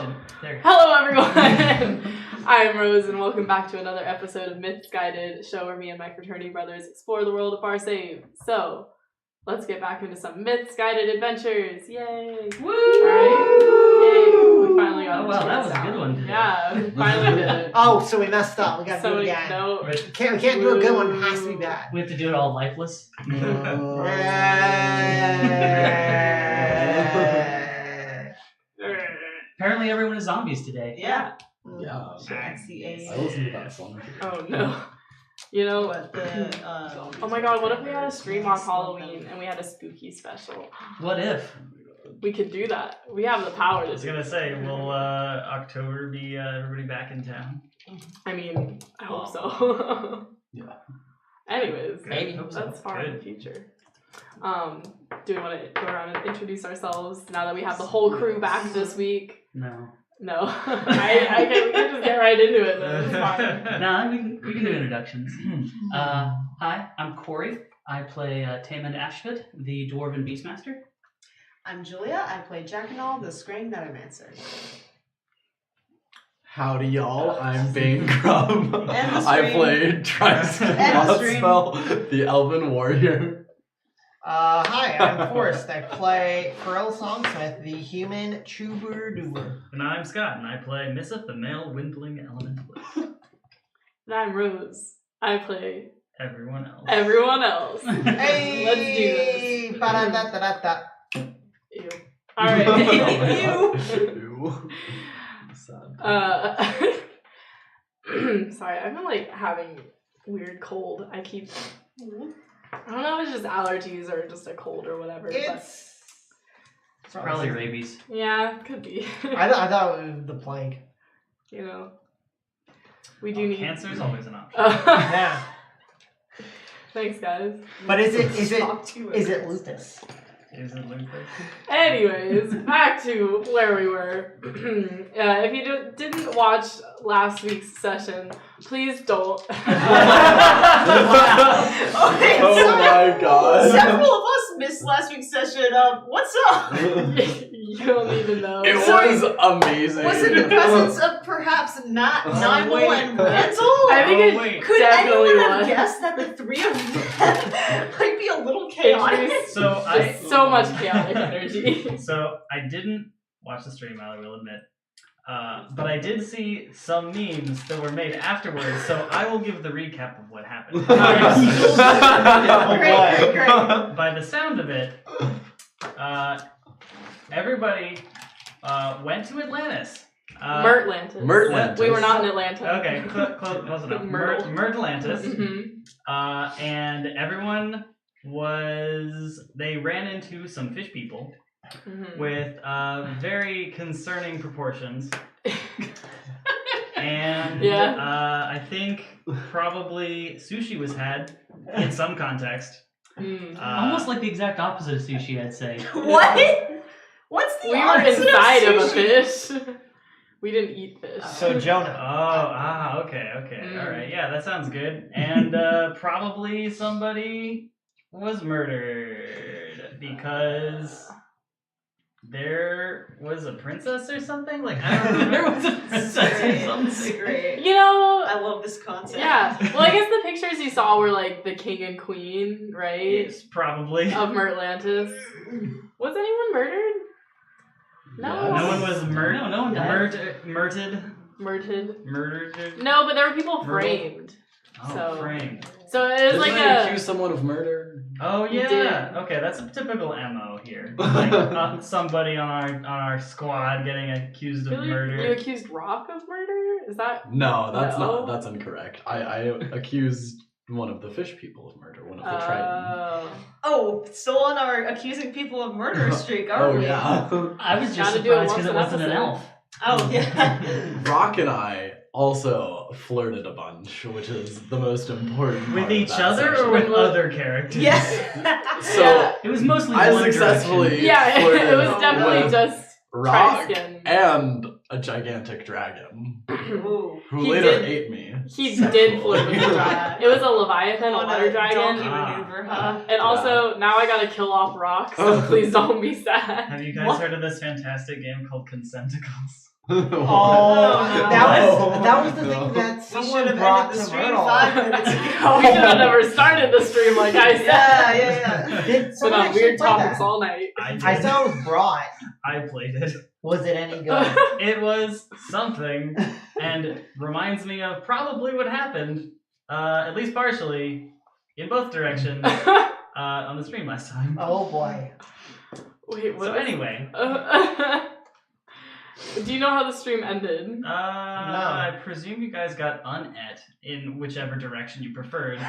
Hello everyone! I'm Rose and welcome back to another episode of Myths Guided, show where me and my fraternity brothers explore the world of Far Save. So, let's get back into some Myths Guided adventures. Yay! Woo! Alright. Yay! We finally got that was a good one today. Yeah, we finally did it. Oh, so we messed up. We gotta do it again. No. We can't do a good one. It has to be bad. We have to do it all lifeless. Apparently everyone is zombies today. Yeah. Yeah. Sexy I listened to that song. Oh no. You know what? Oh my god, what if we had a stream on Halloween and we had a spooky special? What if? We could do that. We have the power I to was do gonna it. say, will October be everybody back in town? I mean, I hope so. Yeah. Anyways, Maybe. that's far in the Good. future. Do we want to go around and introduce ourselves now that we have the whole crew back this week? No. No. I can, we can just get right into it then. It's fine. No, we can do introductions. Hi, I'm Corey. I play Tamond Ashford, the Dwarven Beastmaster. I'm Julia. I play Jackanal, the Scrang Netomancer. Howdy, y'all. I'm Bane Crumb. And the I stream. played Trosk, And the stream. the Elven Warrior. Hi, I'm Forrest. I play Pharrell Songsmith, the human troubadour. And I'm Scott, and I play Misseth, the male windling elementalist. And I'm Rose. I play Everyone else. everyone else. Hey! Let's do this. Ba-da-da-da-da-da. Ew. Alright. Ew. Sad. Sorry, I've been like having weird cold. I don't know if it's just allergies or just a cold or whatever. It's Probably rabies. But yeah, it could be. I thought it was the plague. You know. We do need Cancer's always an option. Yeah. Thanks guys. But is it lupus? Is it lupus? Anyways, back to where we were. If you didn't watch last week's session, please don't. Okay, Oh so my god. several of us missed last week's session. What's up? You don't even know. It was amazing. Was it the presence of perhaps not Nigel wait. and Randall? I think it wait. Could definitely anyone have was. guessed that the three of them might be a little chaotic? Introduced So just so much chaotic energy. So I didn't watch the stream, I will admit. But I did see some memes that were made afterwards, so I will give the recap of what happened. Great. By the sound of it, everybody went to Atlantis. Mertlantis. Mertlantis. We were not in Atlanta. Okay, close enough. Myrtle. Mertlantis. Mm-hmm. And everyone they ran into some fish people Mm-hmm. with very concerning proportions. And Yeah. I think probably sushi was had in some context. Mm. Almost like the exact opposite of sushi, I'd say. What? What's the We were opposite inside of a sushi? fish. We didn't eat fish. So Jonah. Okay, Mm. alright, yeah, that sounds good. And probably somebody was murdered because there was a princess or something? Like, I don't There remember. was a princess or something. Great. You know, I love this concept. yeah. Well, I guess the pictures you saw were like the king and queen, right? Yes, probably. Of Mertlantis. Was anyone murdered? No. No one was murdered. No one died. Murdered. Murdered. No, but there were people Myrtle. framed. Oh, So- framed. So it was Didn't like they a. accuse someone of murder? Oh You yeah. did. Okay, that's a typical MO here. Like somebody on our squad getting accused of Really? murder. You accused Rock of murder? Is that? No, that's No? not. That's incorrect. I accused one of the fish people of murder. One of the Triton. Oh, still on our accusing people of murder streak, are Oh we? yeah. I was just Gotta do it surprised because it once wasn't an an episode. elf. Oh, yeah. Rock and I also flirted a bunch, which is the most important. part With of each that other section. or with other characters? Yes. So Yeah. It was mostly I one successfully direction. Yeah, flirted it was definitely with just Rock Triskin. and a gigantic dragon Ooh. who He later did- ate me. He sexually. did flirt with the dragon. It was a Leviathan, a On water donkey dragon. maneuver, huh? And also, now I gotta kill off Rock, so please don't be sad. Have you guys What? heard of this fantastic game called Consenticles? Oh, that was the thing that We someone should have brought ended the to stream Myrtle. 5 minutes ago. We should have never started the stream like I said. Yeah. Did Been someone on actually weird play topics that? all night. I saw it was brought. I played it. Was it any good? It was something, and reminds me of probably what happened, at least partially, in both directions, on the stream last time. Oh boy. Wait, what? So anyway, Do you know how the stream ended? I presume you guys got unet in whichever direction you preferred.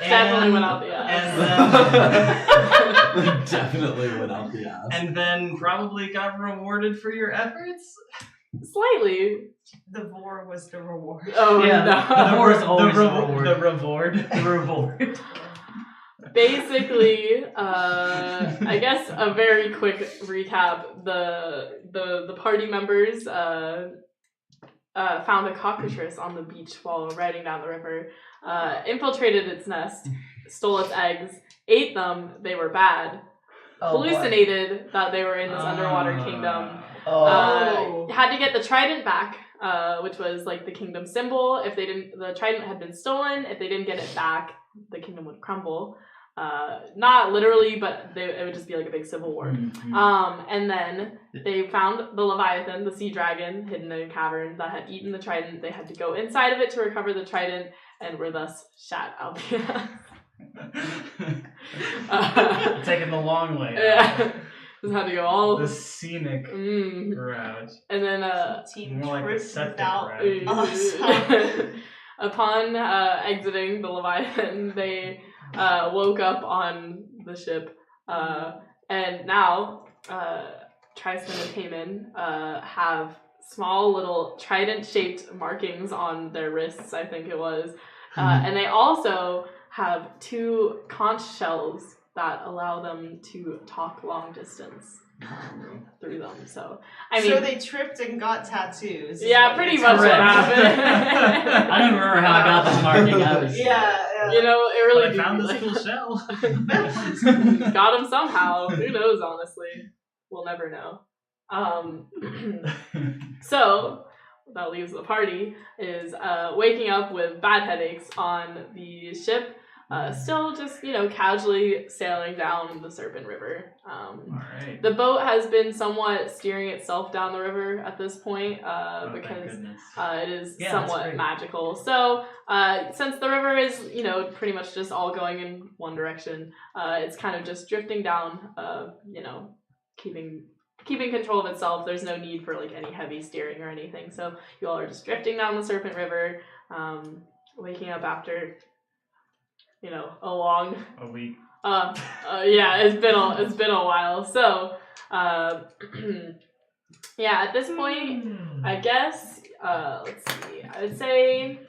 Definitely went out the ass. Definitely went out the ass. And then probably got rewarded for your efforts. Slightly. The vor was the reward. Oh, Yeah, no. the vor is always the reward. The reward. The reward. Basically, I guess a very quick recap. The party members found a cockatrice on the beach while riding down the river, infiltrated its nest, stole its eggs, ate them. They were bad. Oh, boy. Hallucinated that they were in this underwater kingdom. Oh. Had to get the trident back, which was like the kingdom symbol. If the trident had been stolen. If they didn't get it back, the kingdom would crumble. Not literally, but it would just be like a big civil war. And then they found the Leviathan, the sea dragon, hidden in a cavern that had eaten the trident. They had to go inside of it to recover the trident, and were thus shot out the ass. Taking the long way. Yeah. Just had to go all The scenic route. and then Team More like a trip septic without route. us. upon exiting the Leviathan, they woke up on the ship, and now Tristan and Taman have small little trident-shaped markings on their wrists, I think it was, and they also have 2 conch shells that allow them to talk long distance through them. So, I mean, so they tripped and got tattoos. is yeah, what pretty you're much what telling me. happened. I don't remember how I got this marking. I was Yeah. You know, it really But I found do this be cool shell. like, got him somehow. Who knows, honestly. We'll never know. So, that leaves the party, is waking up with bad headaches on the ship, still just, casually sailing down the Serpent River. Alright. The boat has been somewhat steering itself down the river at this point, Thank because goodness. it is Yeah, that's somewhat great. magical. So, since the river is, pretty much just all going in one direction, it's kind of just drifting down, keeping control of itself. There's no need for, like, any heavy steering or anything. So, you all are just drifting down the Serpent River, waking up after, a long... A week. yeah, it's been a while. So, yeah, at this point, I guess, let's see. I would say,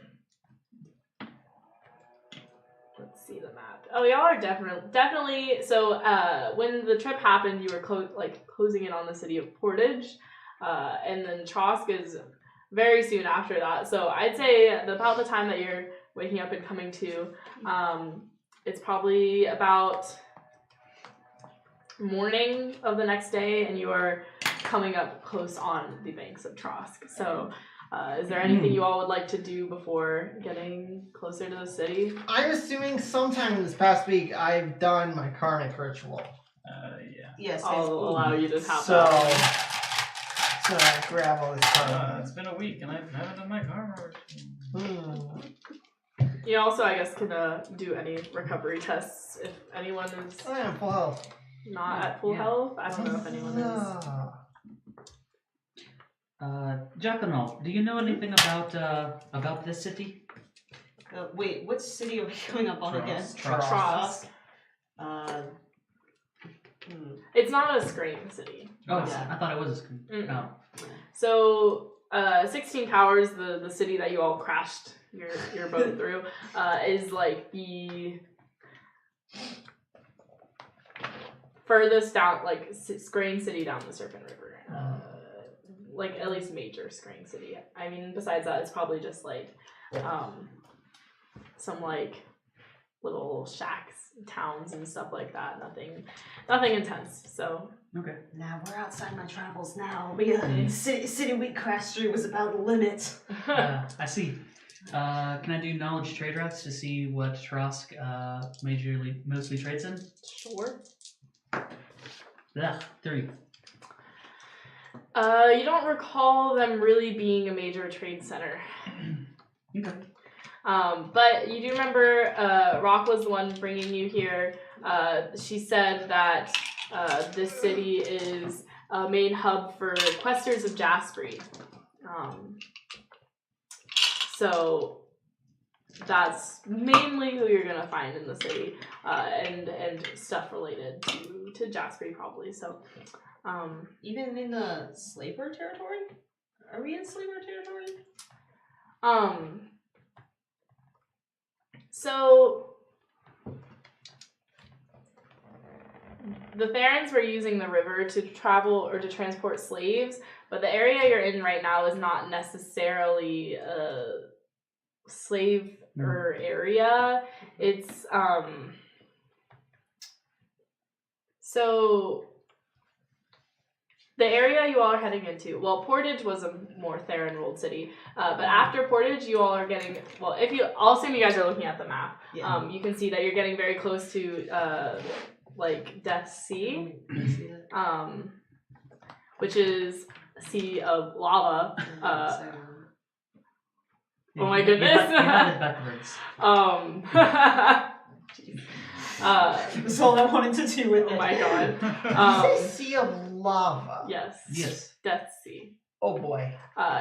let's see the map. Oh, y'all are definitely. So, when the trip happened, you were closing in on the city of Portage, and then Trosk is very soon after that. So, I'd say about the time that you're waking up and coming to, it's probably about morning of the next day, and you are coming up close on the banks of Trosk. So, is there anything you all would like to do before getting closer to the city? I'm assuming sometime this past week I've done my karmic ritual. Yeah. Yes, I'll allow you to have So I grab all this karma. It's been a week and I haven't done my karma. You also, I guess, can do any recovery tests if anyone is I am full health. not at full health. I don't know if anyone is. Jackanoff, do you know anything about this city? Wait, what city are we coming up on again? Trosk. It's not a screen city. Oh, Yeah. I thought it was a screen. Mm. Oh. So, 16 Towers, the city that you all crashed your boat through, is like the furthest down, like screen city down the Serpent River. Like at least major screen city. I mean, besides that, it's probably just like some like little shacks, towns, and stuff like that. Nothing intense. So Okay. Nah, we're outside my travels now. City we crashed through was about the limit. I see. Can I do knowledge trade routes to see what Trosk mostly trades in? sure. Yeah, 3. You don't recall them really being a major trade center. Okay. But you do remember Rock was the one bringing you here. She said that this city is a main hub for Questors of Jaspree. So that's mainly who you're going to find in the city, and stuff related to Jaspree probably. So Even in the Slaver territory? Are we in Slaver territory? So the Therans were using the river to travel or to transport slaves, but the area you're in right now is not necessarily a slave area. It's so the area you all are heading into, well, Portage was a more Theron-ruled city, but after Portage, you all are getting, well, I'll assume you guys are looking at the map. Yeah. You can see that you're getting very close to, like, Death Sea, which is a sea of lava. Oh my goodness. You had it backwards. Jeez. That's all I wanted to do with it. Oh my god. You say sea of lava. Yes. Yes. Death Sea. Oh boy.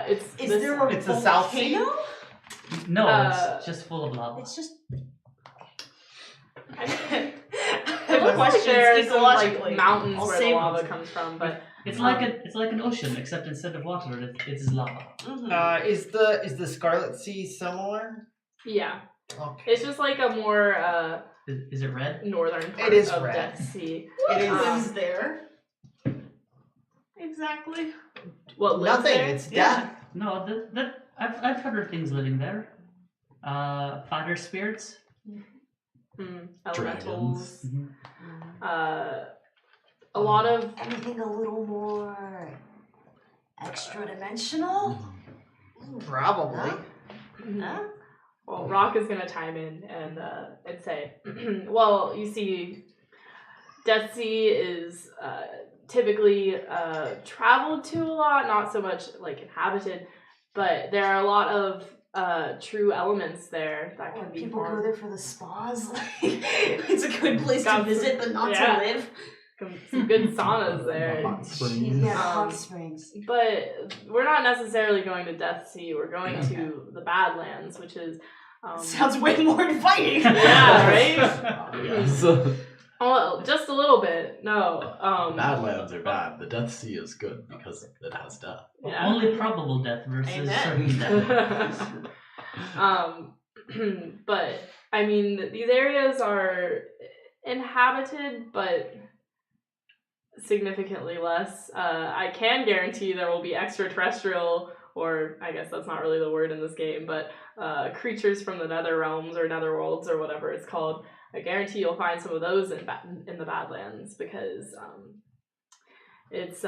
It's Is this there one. a It's the South Sea? volcano? No, Uh, it's just full of lava. It's just... I mean, I it looks like questions there's some like ecologically. mountains I'll where the save lava those. comes from, but It's like an ocean, except instead of water, it's lava. Mhm. Is the Scarlet Sea similar? yeah, Okay. it's just like a more Is it red? northern part is of red. Death Sea. What It is- lives there? Exactly. What lives Nothing. there? It's death. No, I've heard of things living there. Fire spirits. Elementals. Mhm. A lot of Anything a little more extra dimensional? Probably. Huh? well, Rock is gonna chime in and say, well, you see, Death Sea is typically traveled to a lot, not so much like inhabited, but there are a lot of true elements there that can be People go formed. there for the spas. Like, it's a good place to Got visit, but not yeah. to live. Some good saunas there. Hot springs. Yeah, hot Um, springs. But we're not necessarily going to Death Sea. We're going to the Badlands, which is Sounds way more inviting. Yeah, right? Yes. Oh, just a little bit. No. Badlands are bad. The Death Sea is good because it has death. Yeah. Only probable death versus Amen. certain death. But I mean, these areas are inhabited, but significantly less. I can guarantee there will be extraterrestrial, or I guess that's not really the word in this game, but creatures from the nether realms or nether worlds or whatever it's called. I guarantee you'll find some of those in the Badlands because it's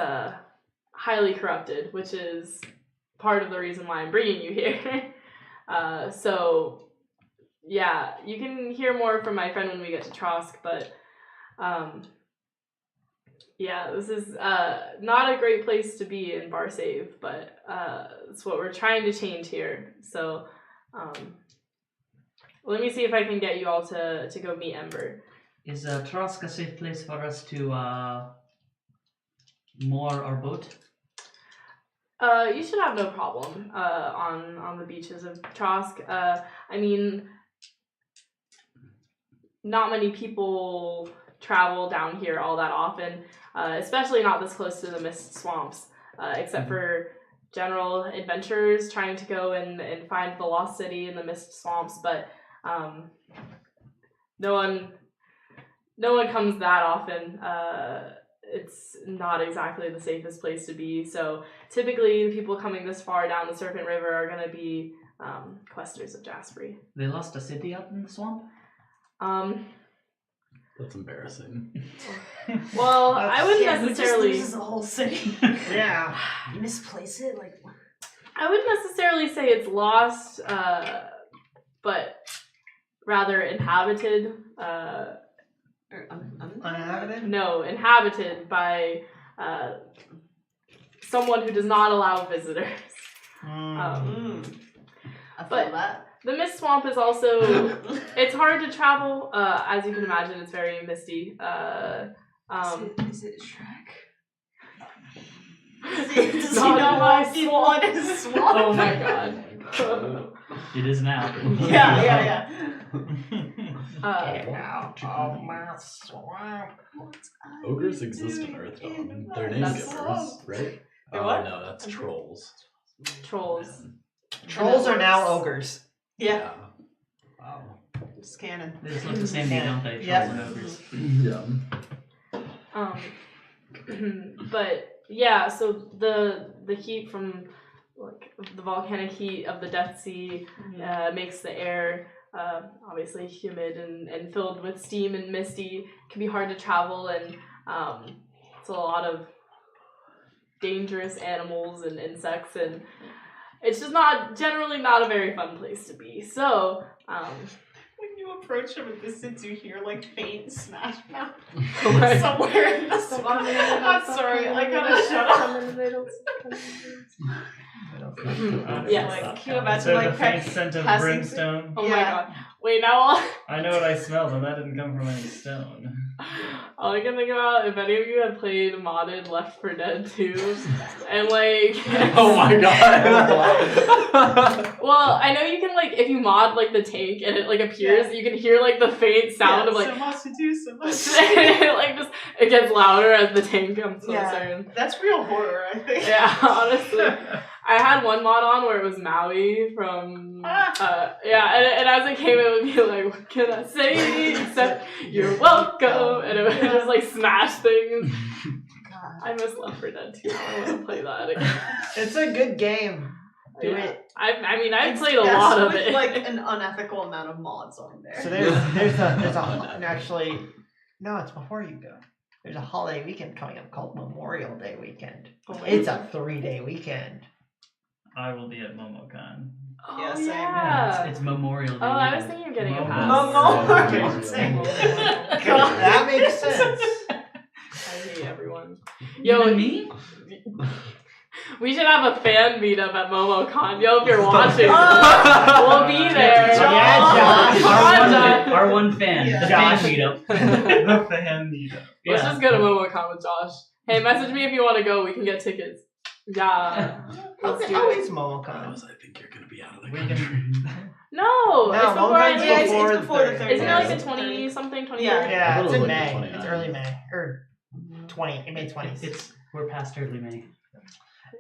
highly corrupted, which is part of the reason why I'm bringing you here. So, yeah, you can hear more from my friend when we get to Trosk, but yeah, this is not a great place to be in Barsave, but it's what we're trying to change here. So, let me see if I can get you all to go meet Ember. Is Trosk a safe place for us to moor our boat? You should have no problem on the beaches of Trosk. I mean, not many people travel down here all that often, especially not this close to the Mist Swamps, except for general adventurers trying to go and find the Lost City in the Mist Swamps, but no one comes that often. It's not exactly the safest place to be, so typically the people coming this far down the Serpent River are going to be Questors of Jaspree. They lost a city up in the swamp? That's embarrassing. Well, I wouldn't Yeah, he just necessarily. loses the whole city. Yeah. You misplace it, like. I wouldn't necessarily say it's lost, but rather inhabited. Uninhabited? No, inhabited by someone who does not allow visitors. I feel But- that. The Mist Swamp is also, it's hard to travel. As you can imagine, it's very misty. Is it Shrek? Does he know why people in his swamp? Oh my god. It is now. Yeah. Get out of my swamp. Ogres exist in Earthdawn. They're name That's- givers, right? They're Oh what? no, that's trolls. Trolls. Trolls are now ogres. Yeah, Wow. just canon. They just look the same, Yeah. don't they? Yeah. Trolls and ogres. Yeah. But yeah, so the heat from like the volcanic heat of the Death Sea makes the air obviously humid and filled with steam and misty. It can be hard to travel, and it's a lot of dangerous animals and insects, and it's just generally not a very fun place to be. So When you approach from a distance, you hear like faint smash mouth Right. somewhere in the swamp. I'm sorry, I gotta shut up. Yes. Like, can you imagine So like the faint scent of passing brimstone. oh my Yeah. god. Wait, now I know what I smelled, and that didn't come from any stone. all I can think about, if any of you have played modded Left 4 Dead 2, and like Oh my god. well, I know you can like if you mod like the tank and it like appears, you can hear like the faint sound of like so much to do, so much. it gets louder as the tank comes closer. That's real horror, I think. Yeah, honestly. I had one mod on where it was Maui from and as it came it would be like, what can I say except you're welcome, and it would just like smash things. God. I miss Left 4 Dead 2. I want to play that again. It's a good game. Do it. I mean I've It's played a best lot of with, it. like an unethical amount of mods on there. So there's a actually no, it's before you go. There's a holiday weekend coming up called Memorial Day weekend. Oh my It's God. a 3-day weekend. I will be at MomoCon. Oh, Yeah, same. yeah. It's Memorial Day. Oh, I was weekend. thinking of getting a Momo. pass. God. That makes sense. I hate everyone. Even me? We should have a fan meetup at MomoCon. Yo, if you're watching, Oh. we'll be there. Yeah, Josh. Come on, Josh. Our one fan. Yeah. The Josh. fan meetup. The fan meetup. Let's Yeah. just go to MomoCon with Josh. Hey, message me if you want to go. We can get tickets. Yeah. Let's do How it. is MomoCon? I think you're gonna be out of the We country. No, No, it's before I MomoCon's leave. before it's before the 30th. 30th. Isn't it like the Yeah. 20 something, 20? Yeah. I Yeah, thought it's it was in like May. 29. It's early May. Or 20. It May 20s. We're past early May.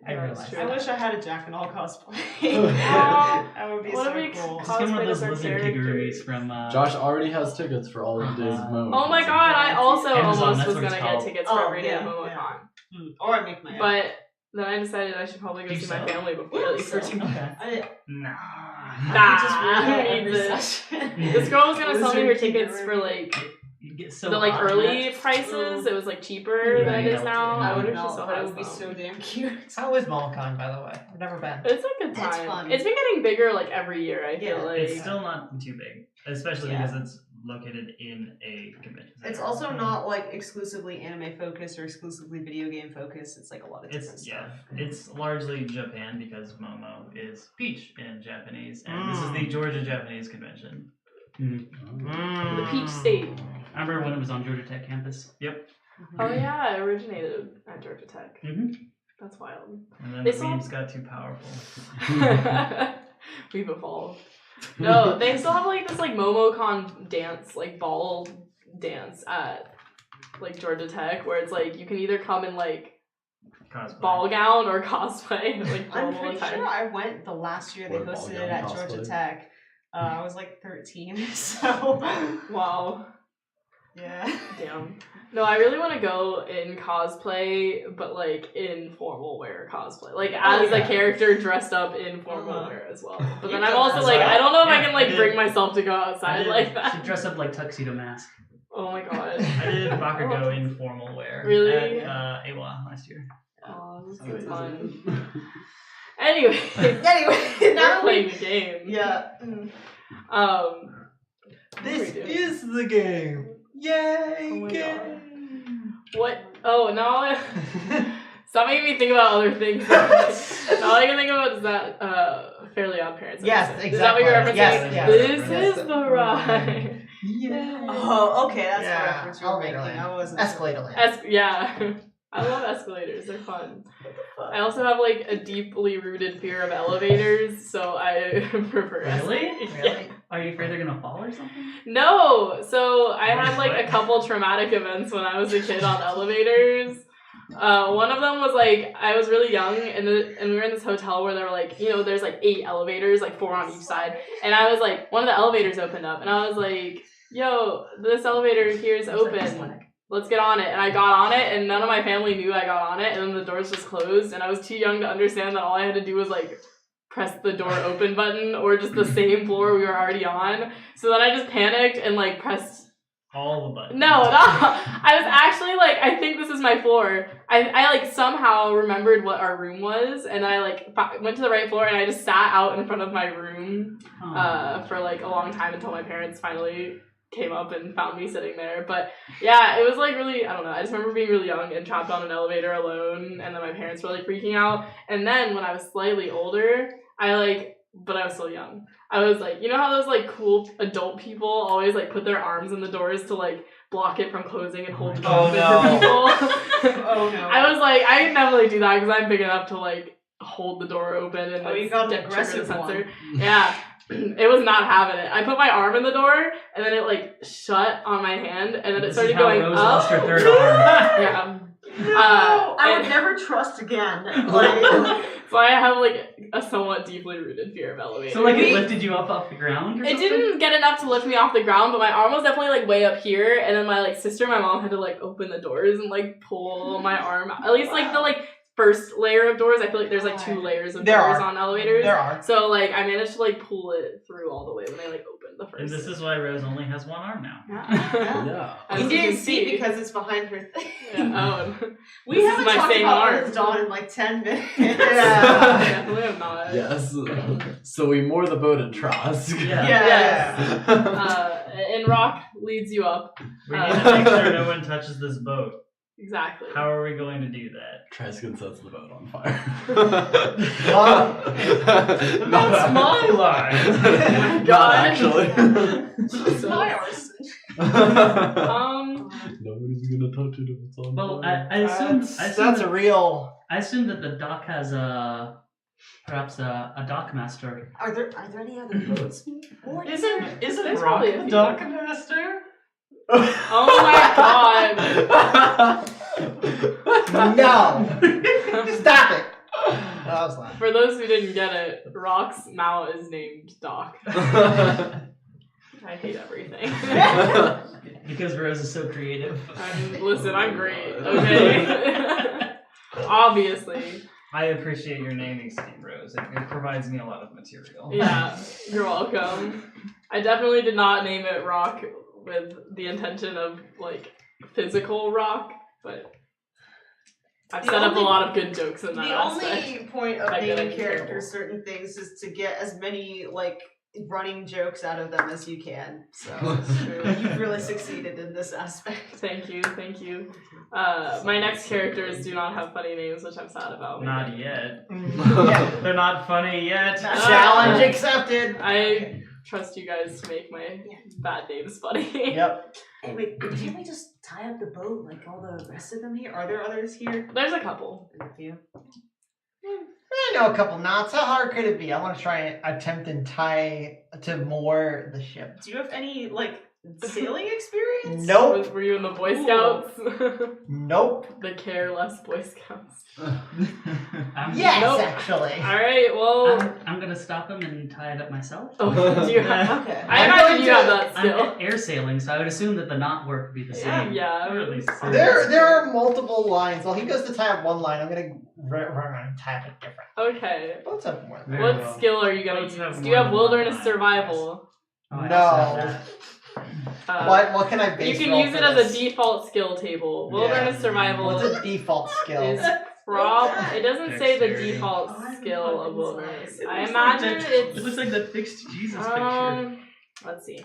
I realize. I wish I had a Jack and All cosplay. Aw. That would be What so if we cool. Just give one of those Cosplay as our lizard characters. piggeries from. Josh already has tickets for all of the days of Momo. Oh my god, I also Amazon, almost that's was what gonna it's get called. tickets for Oh, every day at yeah, MomoCon. Or I make my own. But then I decided I should probably go You see my sell? family before I leave for 2 months. Okay. Nah. Nah, who needs it? This girl was gonna sell me her tickets for like You get so the like hot in early that. prices. It was like cheaper than it is now. I wonder if she still That has would be them. so damn cute. How is MomoCon, by the way? I've never been. It's a good It's time. fun. It's been getting bigger like every year. I feel Yeah. like. It's still not too big, especially Yeah. because it's located in a convention center. It's also not like exclusively anime focused or exclusively video game focused. It's like a lot of different It's stuff. it's largely Japan because Momo is peach in Japanese, and this is the Georgia Japanese convention. The Peach State. I remember when it was on Georgia Tech campus. Yep, Oh yeah, it originated at Georgia Tech. Mm-hmm. That's wild. and then They the still- memes got too powerful. We've evolved. No, they still have like this like MomoCon dance, like ball dance at like Georgia Tech, where it's like you can either come in like Cosplay. ball gown or cosplay, like I'm normal pretty attire. sure I went the last year they Or ball hosted gown it at Georgia cosplay. Tech. I was like 13, so Wow. Yeah. Damn. No, I really want to go in cosplay, but like in formal wear cosplay. Like as a character dressed up in formal wear as well. But then I'm also like, I don't know if I can like bring myself to go outside like that. She dressed up like tuxedo mask. Oh my god. I did Bakugo in formal wear. Really? At AWA last year. Oh, this is fun. Anyway, Anyway, now we're playing the game. Yeah. This is the game. Yay, Oh my game. What? Oh, now stop making me think about other things. All I can think about is that Fairly Odd Parents. Yes, episode. exactly. Is that what you're referencing? Yes. This is the ride. Yeah. Oh, okay, that's the Yeah, reference you're making. Elevator I Land. wasn't. Escalator Land. Yeah. I love escalators. They're fun. I also have like a deeply rooted fear of elevators, so I prefer Really? Yeah. Are you afraid they're gonna fall or something? No, so I had like a couple traumatic events when I was a kid on elevators. One of them was like I was really young, and we were in this hotel where there were like there's like 8 elevators, like 4 on each side, and I was like one of the elevators opened up, and I was like, "Yo, this elevator here is open. Let's get on it." And I got on it, and none of my family knew I got on it, and then the doors just closed, and I was too young to understand that all I had to do was like press the door open button or just the same floor we were already on. So then I just panicked and like pressed All the buttons. No, I was actually like, I think this is my floor. I like somehow remembered what our room was, and I like went to the right floor, and I just sat out in front of my room for like a long time until my parents finally came up and found me sitting there. But yeah, it was like really, I don't know, I just remember being really young and trapped on an elevator alone, and then my parents were like freaking out. And then when I was slightly older, but I was still young, I was like, you know how those like cool adult people always like put their arms in the doors to like block it from closing and hold the door open for people? Oh no. I was like, I can definitely do that because I'm big enough to like hold the door open and you got an trigger aggressive the sensor. one. Yeah. It was not having it. I put my arm in the door, and then it like shut on my hand, and then it started going Rose up. lost her third arm. Yeah. No, I would and- never trust again. Like, So I have like a somewhat deeply rooted fear of elevators. So like it lifted you up off the ground or It something? didn't get enough to lift me off the ground, but my arm was definitely like way up here, and then my like sister and my mom had to like open the doors and like pull my arm. At least like the like first layer of doors. I feel like there's like 2 layers of There doors are. on elevators. There are. So like I managed to like pull it through all the way when I like opened the first. And this is why Rose only has 1 arm now. Yeah. As you you didn't can see because it's behind her thing. Yeah, We This is haven't my talked same about arm. Earthdawn in like 10 minutes. definitely have not. Yes. So we moor the boat at Trosk. Yeah. Yes. And Rock leads you up. We need to make sure no one touches this boat. Exactly. How are we going to do that? Triskin sets the boat on fire. That's my line. Not actually. It's my arson. Nobody's gonna touch it if it's on Well, fire. I assume That's a real. I assume that the dock has perhaps a dock master. Are there any other boats? Isn't There's Rock probably a the few. dock master? Oh my god. No! Stop it! That was loud. For those who didn't get it, Rock's mount is named Doc. I hate everything. Because Rose is so creative. Listen, I'm great, okay? Obviously. I appreciate your naming scheme, Rose. It provides me a lot of material. Yeah, you're welcome. I definitely did not name it Rock with the intention of, like, physical rock, but I've set up a lot of good jokes in that The aspect. only point of I get naming it. characters certain things is to get as many like running jokes out of them as you can. So you've really succeeded in this aspect. Thank you, thank you. My next characters do not have funny names, which I'm sad about. Not yet. Yeah. They're not funny yet. Challenge accepted! I trust you guys to make my bad names funny. Yep. Hey, wait, can't we just tie up the boat like all the rest of them here? Are there others here? There's a couple. There's a few. I know a couple knots. How hard could it be? I want to try and attempt and tie to moor the ship. Do you have any like sailing experience? Nope. Were you in the Boy Scouts? Nope. The careless Boy Scouts. Yes, Nope. actually. Alright, well... I'm gonna stop him and tie it up myself. Oh, do you have... Okay. I imagine you have that skill. I'm air sailing, so I would assume that the knot work would be the same. Yeah. Or at least There are multiple lines. While he goes to tie up one line, I'm gonna run around and tie up a different. Okay. Let's have more. Very What well. skill are you gonna Let's have use? Do you have more than wilderness one. survival? Oh, I No. also have that. What can I base You can roll use for it as this? a default skill table. Wilderness Yeah. survival What's a default skill? is It doesn't say the Dexterity. default Oh, I'm skill of fucking wilderness. sorry. I It imagine looks like that fixed Jesus picture. let's see.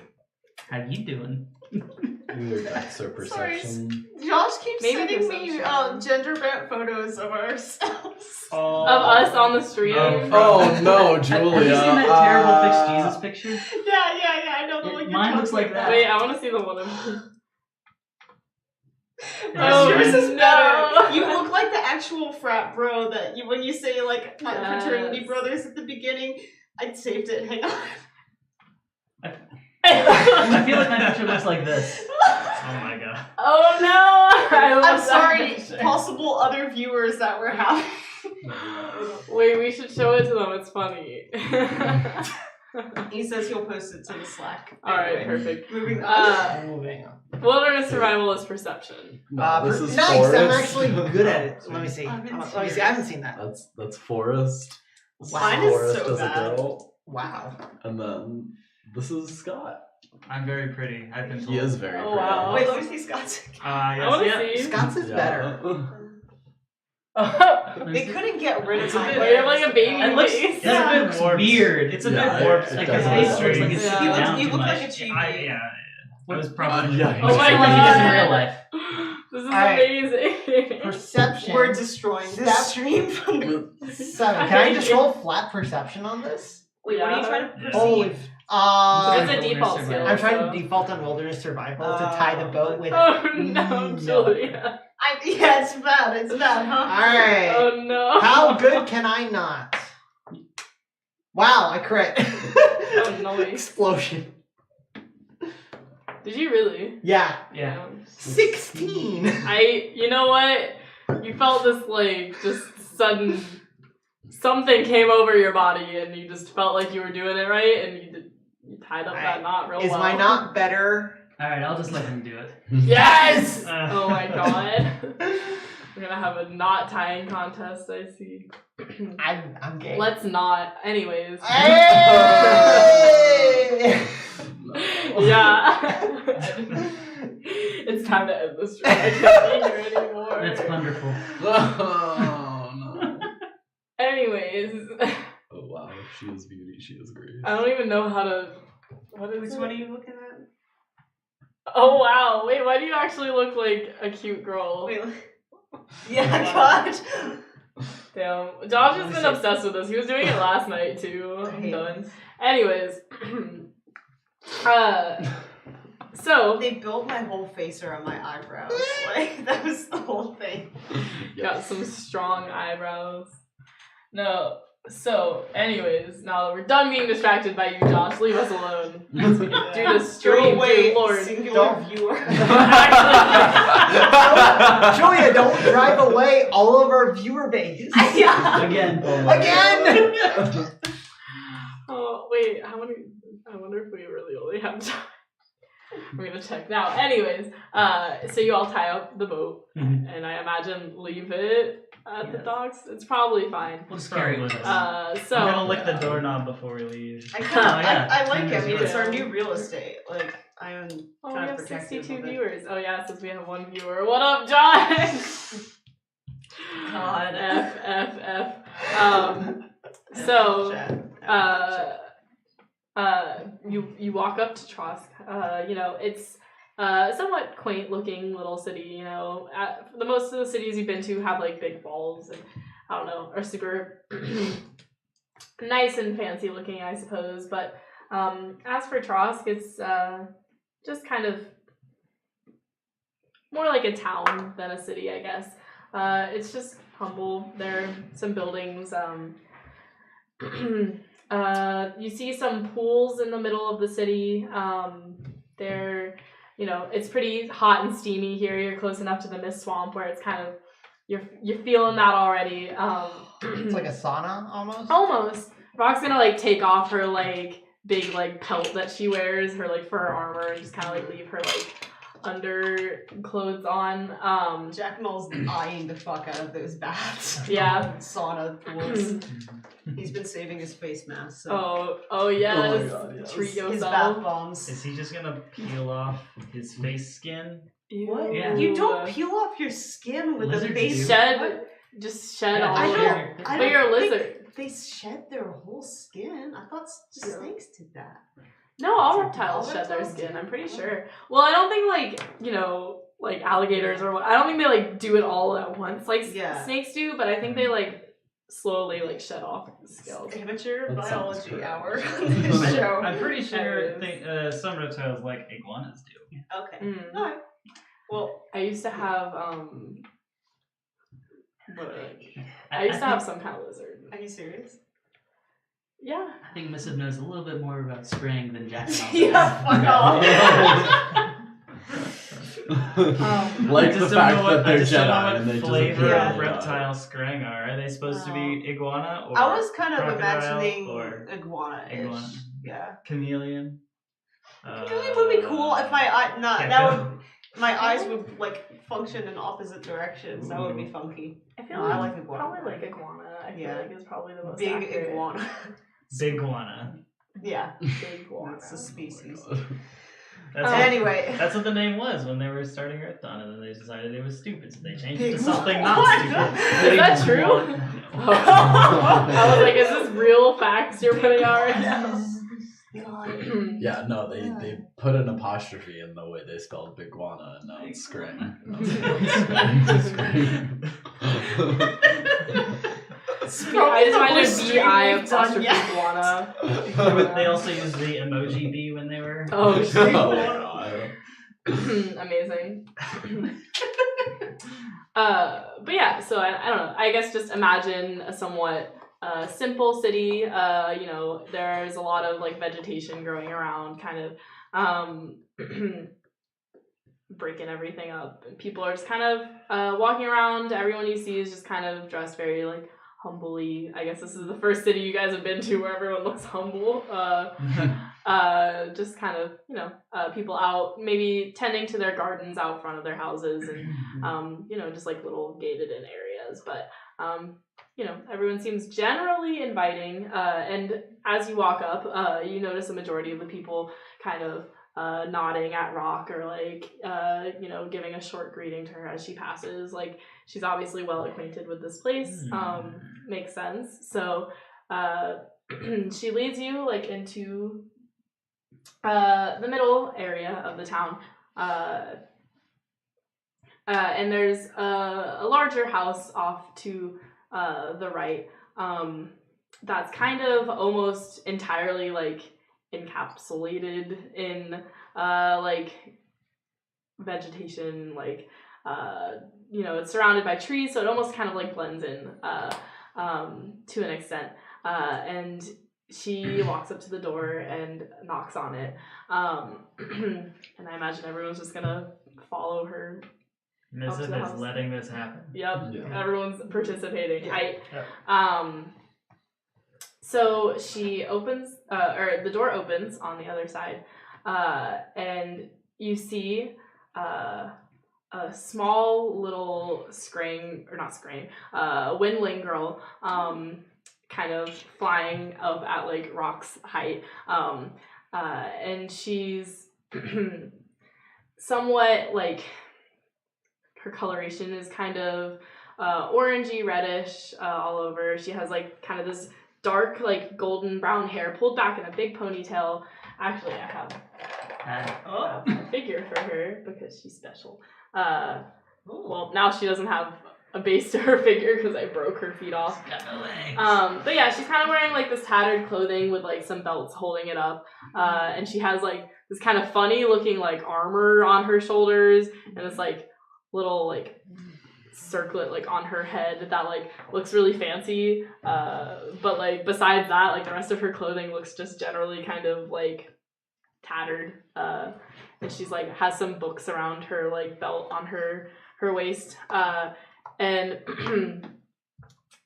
How you doing? Either dex or perception. Josh keeps Maybe sending me perception. gender bent photos of ourselves. Oh. Of us on the stream. Oh no, Julia. Have you seen that terrible fixed Jesus picture? Yeah, I know the one you're Mine looks talking like that. Wait, I want to see the one of Oh, yours is no. better. You look like the actual frat bro that you when you say like my fraternity Yes. brothers at the beginning. I saved it. Hang on. I feel like my picture looks like this. Oh my god. Oh no! I love I'm that sorry, picture. possible other viewers that we're having. Wait, we should show it to them. It's funny. He says he'll post it to the Slack. Alright, Anyway, perfect. moving on. Moving on. Wilderness survival is perception. No, this is nice. forest. I'm actually good at it. Let me see. I'm in Let me see. I haven't seen that. That's forest. Mine is Forest so as a bad. girl, Wow. and then this is Scott. I'm very pretty. I've been told. He is very Oh, pretty. wow. Wait, let me see Scott's. Yes, I want yeah. to see. Scott's is Yeah. better. They couldn't get rid of It's a my bit- hair. You have like a baby It looks, face. it Yeah. looks weird. It's a Yeah, bit warped. it Like does his look face warped. looks like it's Yeah. sticking You down look too like much. a chibi. I was probably. Yeah, Oh my my god, he does in God. real life. This is Alright. amazing. Perception. We're destroying this That- stream. Seven. Can I just roll flat perception on this? Wait, what are you Yeah. trying to perceive? Holy. It's a Wilderness default skill. survival. I'm trying so- to default on wilderness survival to tie the boat with. Oh no, Julia. Yeah, it's bad. It's bad, huh? Alright. Oh no. How good can I not? Wow, I crit. Oh, nice. Explosion. Did you really? Yeah. Yeah. 16. You know what? You felt this like just sudden something came over your body and you just felt like you were doing it right and you tied up that knot real Is well. my knot better? Alright, I'll just let him do it. Yes! Uh, Oh my god. We're gonna have a knot tying contest, I see. I'm gay. Let's not. Anyways. Hey! Yeah. It's time to end this stream. I can't be here anymore. That's wonderful. Oh no. Anyways. Oh wow, she is beauty. She is great. I don't even know how to. What is Which it? one are you looking at? Oh wow! Wait, why do you actually look like a cute girl? Wait. Yeah, God. Damn, Josh has been obsessed with this. He was doing it last night too. I'm hate done. Anyways, so They built my whole face around my eyebrows. Like, that was the whole thing. got some strong eyebrows. No. So, anyways, now that we're done being distracted by you, Josh, leave us alone. As we can do this Go stream, away, dear Lord. singular Don't- viewer. Julia, don't drive away all of our viewer base. Yeah. Again. Again! Oh, wait, how many? I wonder if we really only have time. We're gonna check now. Anyways, so you all tie up the boat, Mhm. and I imagine leave it at the docks. It's probably fine. We'll just carry it with us. So I'm gonna lick the doorknob before we leave. I, Oh, yeah. I like it. I mean, Yeah. it's our new real estate. Like, I am oh, we kind of have protective 62 of it. viewers. Oh yeah, since we have one viewer. What up, John? God. F. So, you walk up to Trosk. You know, it's somewhat quaint looking little city. You know, the most of the cities you've been to have like big walls and I don't know, are super nice and fancy looking, I suppose. But as for Trosk, it's just kind of more like a town than a city, I guess. It's just humble. There are some buildings. You see some pools in the middle of the city. they're, it's pretty hot and steamy here. You're close enough to the mist swamp where it's kind of, you're feeling that already. It's like a sauna almost. Almost. Rock's gonna like take off her like big like pelt that she wears, her like fur armor, and just kind of like leave her like underclothes on. Jack Mull's eyeing the fuck out of those baths. Yeah. Sauna pools. He's been saving his face mask. So. Oh yes. Oh my God, yes. Treat His yourself. bath bombs. Is he just gonna peel off his face skin? What? Yeah. You don't peel off your skin with a Lizards face. do. Shed. Just shed Yeah, all I of don't- it. I But don't you're a think lizard. They shed their whole skin. I thought just Yeah. snakes did that. No, all All reptiles shed their reptiles skin. do? I'm pretty sure. Well, I don't think like alligators or what. I don't think they like do it all at once. Like Yeah. snakes do, but I think they like slowly like shed off the scales. Amateur That sounds biology correct. hour on this show. I'm pretty sure Anyways. some reptiles like iguanas do. Okay. Mm. Alright. Well, I used to have I used to have some kind of lizard. are you serious? Yeah. I think Missive knows a little bit more about spraying than Jack and I. Yeah, fuck off. Like I just the don't fact know that what, they're I just don't know Jedi what and they just flavor appear of to reptile spraying are. Are they supposed to be iguana or I was kind of crocodile imagining or iguana-ish. iguana? Yeah. chameleon? Chameleon would be cool if my eye, not gecko. that would, my eyes would like function in opposite directions. That would be funky. I feel No, like I like iguana. probably like iguana. I feel Yeah. like is probably the most Big accurate. iguana. Big iguana. Yeah, Big iguana. that's a species. That's what, Anyway. that's what the name was when they were starting Earthdawn, and then they decided it was stupid, so they changed Big it to something iguana. not stupid. Is that true? I was like, is this real facts you're putting out right now? Yeah, no, they put an apostrophe in the way they spelled biguana, and now it's scram. I just find most a stream BI we've done apostrophe yet. iguana. They also used the emoji bee when they were. Oh shit. Oh, Amazing. But yeah, so I don't know. I guess just imagine a somewhat simple city. There's a lot of like vegetation growing around, kind of breaking everything up. And people are just kind of walking around. Everyone you see is just kind of dressed very like humbly. I guess this is the first city you guys have been to where everyone looks humble. Just kind of, people out maybe tending to their gardens out front of their houses and, just like little gated in areas. But, everyone seems generally inviting. And as you walk up, you notice a majority of the people kind of nodding at Rock or like, giving a short greeting to her as she passes. Like, she's obviously well acquainted with this place. Makes sense. So, she leads you like into the middle area of the town, and there's a larger house off to the right that's kind of almost entirely like encapsulated in like vegetation, like it's surrounded by trees, so it almost kind of like blends in to an extent. And she walks up to the door and knocks on it. And I imagine everyone's just gonna follow her. Missive the is house. letting this happen. Yep, Yeah. everyone's participating. Yeah. So she opens, or the door opens on the other side, and you see a small little windling girl, kind of flying up at like Rock's height, and she's somewhat like, her coloration is kind of orangey reddish all over. She has like kind of this dark like golden brown hair pulled back in a big ponytail. Actually, I have a figure for her because she's special. Well, now she doesn't have a base to her figure because I broke her feet off. Got no legs. But yeah, she's kind of wearing like this tattered clothing with like some belts holding it up. And she has like this kind of funny looking like armor on her shoulders and this like little like circlet like on her head that like looks really fancy. But like besides that, like the rest of her clothing looks just generally kind of like tattered. and she's like has some books around her like belt on her waist, and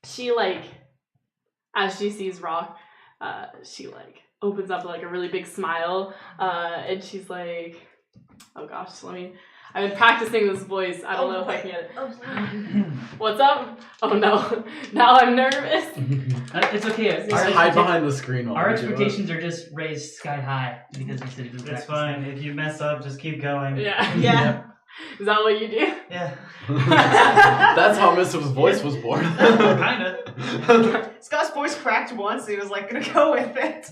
she like as she sees Rock, she like opens up like a really big smile, and she's like, oh gosh, I've been practicing this voice. I don't know if I can get it. What's up? Oh no, now I'm nervous. It's okay. Hide behind the screen. Our expectations are just raised sky high because we said it was It's fine. If you mess up, just keep going. Yeah. Yeah. Is that what you do? Yeah. That's how Mr.'s voice was born. Kinda. Scott's voice cracked once, and he was like, gonna go with it.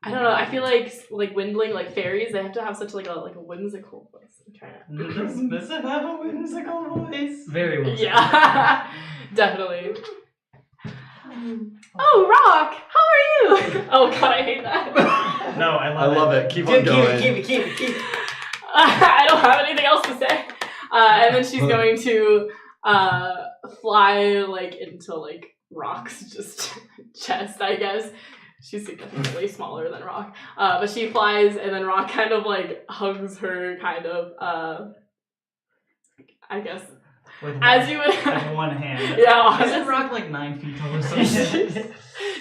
I don't know. I feel like Windling, like fairies, they have to have such like a whimsical voice. I'm trying to. Does Missa have a whimsical voice? Very well. Yeah, definitely. Oh, Rock, how are you? Oh God, I hate that. No, I I love love it. Keep on going. Keep it. I don't have anything else to say. And then she's going to fly like into like Rock's just chest, I guess. She's significantly smaller than Rock. But she flies, and then Rock kind of like hugs her, kind of, I guess, With as you would. with one hand. Yeah, Isn't Rock like 9 feet tall or something?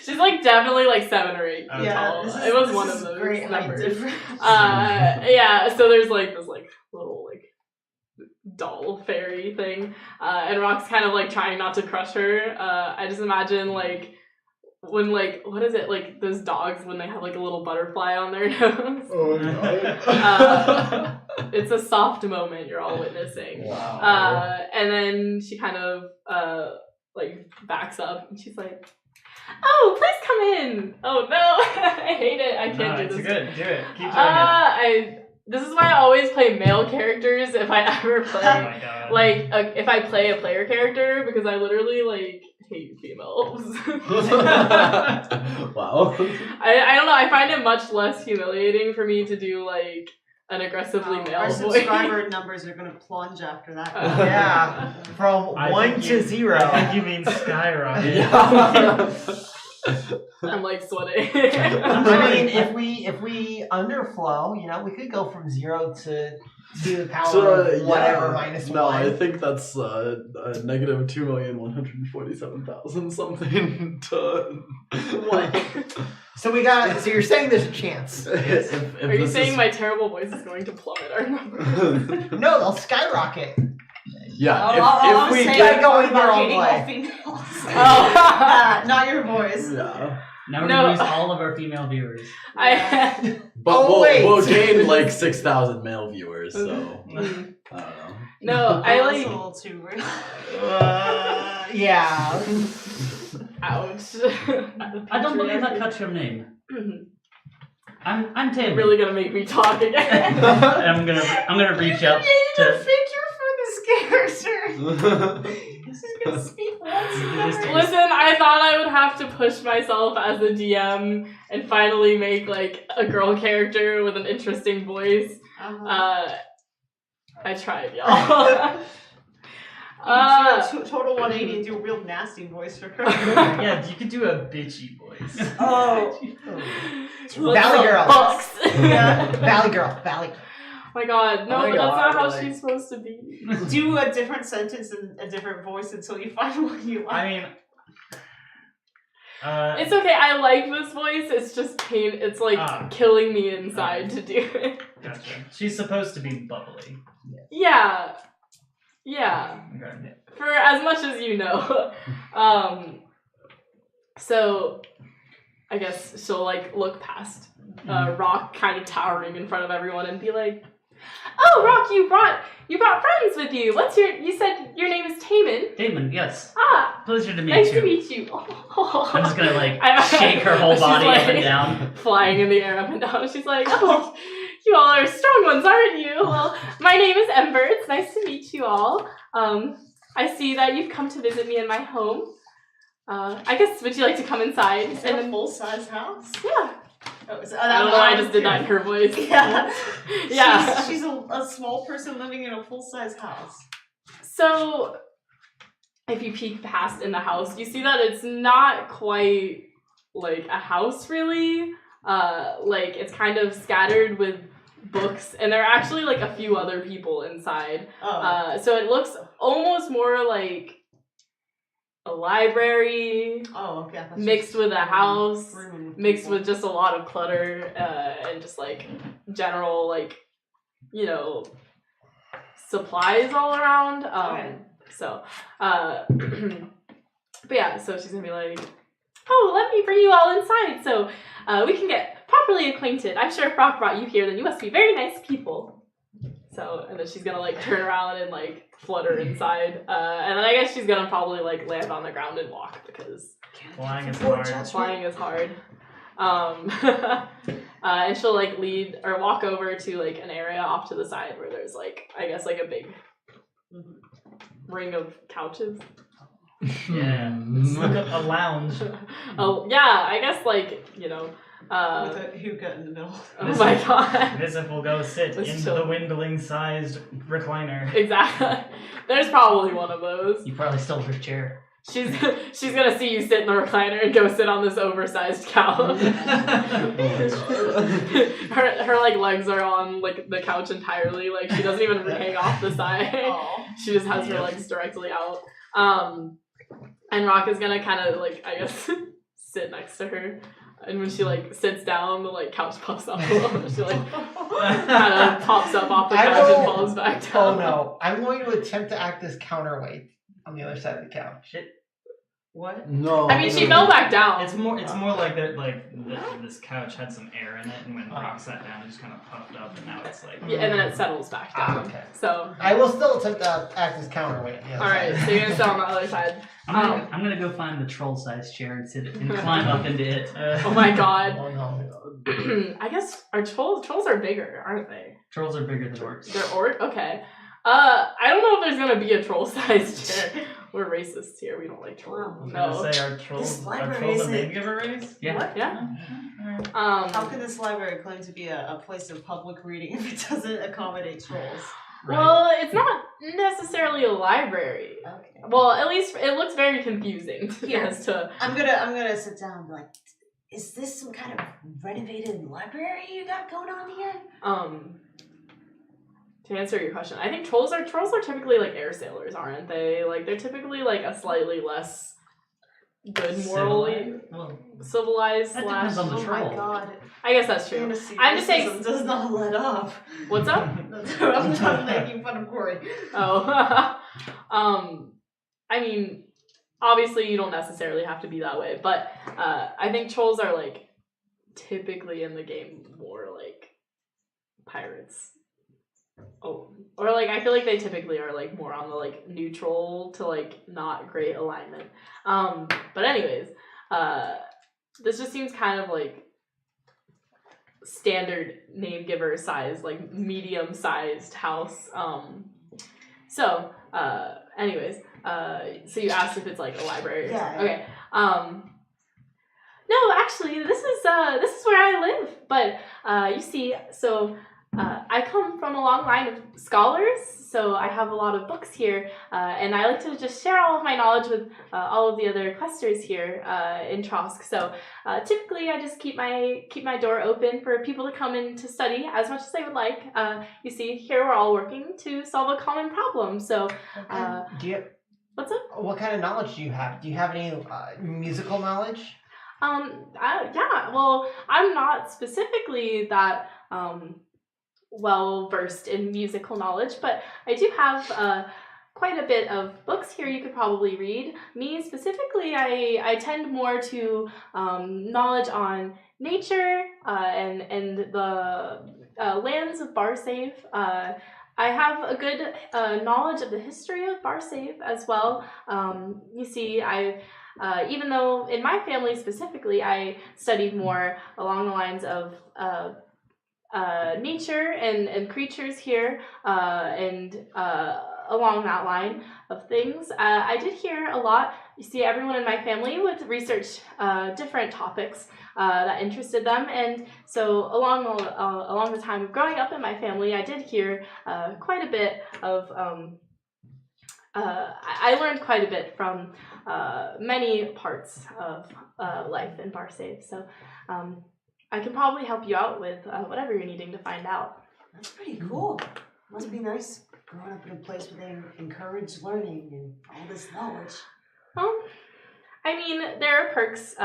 She's like definitely like 7 or 8 feet Yeah, tall. this is- It was this one is of those great height numbers. difference. Yeah, so there's like this like little like doll fairy thing, and Rock's kind of like trying not to crush her. I just imagine like when like what is it like those dogs when they have like a little butterfly on their nose. Oh god. It's a soft moment you're all witnessing. Wow. And then she kind of like backs up and she's like, "Oh, please come in." Oh no, I hate it. I can't do it's this. good. Do it. Keep doing it. This is why I always play male characters if I ever Oh play my god. like if I play a player character, because I literally like hate females. Wow. I don't know. I find it much less humiliating for me to do like an aggressively male Our voice. subscriber numbers are gonna plunge after that. Yeah, from I 1 think to you- 0. I think you mean skyrocket. Yeah. I'm like sweating. I mean, if we underflow, we could go from 0 to the power of whatever minus no, 1. I think that's negative 2,147,000 something to What? So you're saying there's a chance? if Are you this saying is- my terrible voice is going to plummet our numbers? No, they'll skyrocket. Yeah, All if we I'm get saying going about your own hating way. all females. Oh. Not your voice. yeah. Now we're No. gonna lose all of our female viewers. I But Oh, wait. we'll gain like 6,000 male viewers, so Mm. I don't know. No, I That's like. a little too real. Yeah. Ouch. I don't believe that cut your name. Mhm. I'm Tim. Really gonna make me talk again. And I'm gonna reach out You need a to. figure for this character. This is gonna speak once. Listen, I thought I would have to push myself as a DM and finally make like a girl character with an interesting voice. I tried, y'all. Total 180 and do a real nasty voice for her. Yeah, you could do a bitchy voice. Oh. Valley Girl. Bucks. Yeah. Valley girl. Valley. Oh my god, no, Oh my but that's not God, how like- she's supposed to be. Do a different sentence in a different voice until you find what you like. I mean, It's okay, I like this voice, it's just pain, it's like killing me inside to do it. gotcha. She's supposed to be bubbly. Yeah. Yeah. Okay. For as much as you know. So I guess she'll like look past Rock kind of towering in front of everyone and be like, "Oh, Rock, you brought friends with you. You said your name is Taman. Damon, yes. Ah, Pleasure to meet nice you. to meet you." I'm just gonna like I'm- shake her whole she's body up like- and down. Flying in the air up and down. She's like, "Oh, you all are strong ones, aren't you? Well, my name is Ember. It's nice to meet you all. I see that you've come to visit me in my home. I guess, would you like to come inside?" Is And it a then, full-size house? yeah. Oh, is I don't know why I just did that in her voice. Yeah. Yeah. She's a small person living in a full-size house. So, if you peek past in the house, you see that it's not quite like a house, really. Like, it's kind of scattered with books, and there are actually like a few other people inside. Oh. So it looks almost more like a library Oh, okay. That's mixed just with a house, room mixed people. with just a lot of clutter and just like general like supplies all around. Okay. So, but yeah, so she's gonna be like, "Oh, let me bring you all inside so we can get properly acquainted. I'm sure if Brock brought you here, then you must be very nice people." So, and then she's gonna like turn around and like flutter inside, and then I guess she's gonna probably like land on the ground and walk because Flying is hard. flying is hard. And she'll like lead or walk over to like an area off to the side where there's like I guess like a big ring of couches. Yeah. It's like a lounge. Oh yeah, I guess like With a hookah in the middle. Oh my god. Visip will go sit Let's in chill. the windling-sized recliner. Exactly. There's probably one of those. You probably stole her chair. She's gonna see you sit in the recliner and go sit on this oversized couch. her like legs are on like the couch entirely. Like she doesn't even hang off the side. Oh. She just has her legs directly out. And Rock is gonna kind of like I guess sit next to her. And when she like sits down, the like couch puffs up a little. She like kind of pops up off the couch and falls back Oh down. no! I'm going to attempt to act as counterweight on the other side of the couch. Shit. What? No. I mean, she fell back down. It's more like that. This couch had some air in it, and when Brock sat down, it just kind of puffed up, and now it's like. Yeah, and then it settles back down. Okay. So, I will still attempt to act as counterweight on the other all right, side. so you're gonna sit on the other side. I'm gonna go find the troll-sized chair and sit and climb up into it. Oh my god. Oh no. I guess our trolls are bigger, aren't they? Trolls are bigger than orcs. They're orc? Okay. I don't know if there's gonna be a troll-sized chair. We're racists here. We don't like trolls. I was No. gonna say, are This trolls library a isn't- name giver race? Yeah. What? Yeah. How can this library claim to be a place of public reading if it doesn't accommodate trolls? Well, it's not necessarily a library. Okay. Well, at least it looks very confusing Yeah. as to. I'm gonna sit down and be like, is this some kind of renovated library you got going on here? To answer your question, I think trolls are typically like air sailors, aren't they? Like they're typically like a slightly less good morally Well, civilized that slash. depends on the Oh troll. my god. I guess that's true. Fantasy I'm just saying- racism does not let up. What's up? I'm not making fun of Corey. Oh, I mean, obviously you don't necessarily have to be that way, but I think trolls are like typically in the game more like pirates. Oh, or like I feel like they typically are like more on the like neutral to like not great alignment. But anyways, this just seems kind of like standard name giver size, like medium sized house. So you asked if it's like a library or Yeah. something. Okay. No, actually, this is where I live. But you see, so I come from a long line of scholars, so I have a lot of books here, and I like to just share all of my knowledge with all of the other questers here in Trosk. So typically, I just keep my door open for people to come in to study as much as they would like. You see, here we're all working to solve a common problem. So, what's up? What kind of knowledge do you have? Do you have any musical knowledge? Yeah. Well, I'm not specifically that well versed in musical knowledge, but I do have quite a bit of books here you could probably read. Me specifically, I tend more to knowledge on nature and the lands of Barsave. I have a good knowledge of the history of Barsave as well. You see, even though in my family specifically, I studied more along the lines of nature and creatures here, and along that line of things. I did hear a lot. You see, everyone in my family would research different topics that interested them, and so along the time of growing up in my family, I did hear quite a bit of. I learned quite a bit from many parts of life in Barsave, so I can probably help you out with whatever you're needing to find out. That's pretty cool. Must be nice growing up in a place where they encourage learning and all this knowledge. I mean, there are perks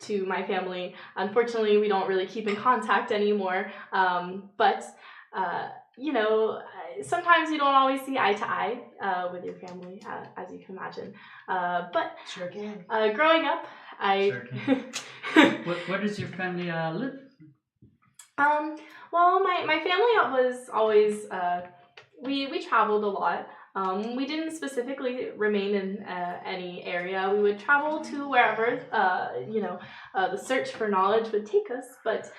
to my family. Unfortunately, we don't really keep in contact anymore. But sometimes you don't always see eye to eye with your family, as you can imagine. But Sure can. growing up, Sure Where does your family live? Well, my family was always we traveled a lot. We didn't specifically remain in any area. We would travel to wherever the search for knowledge would take us. But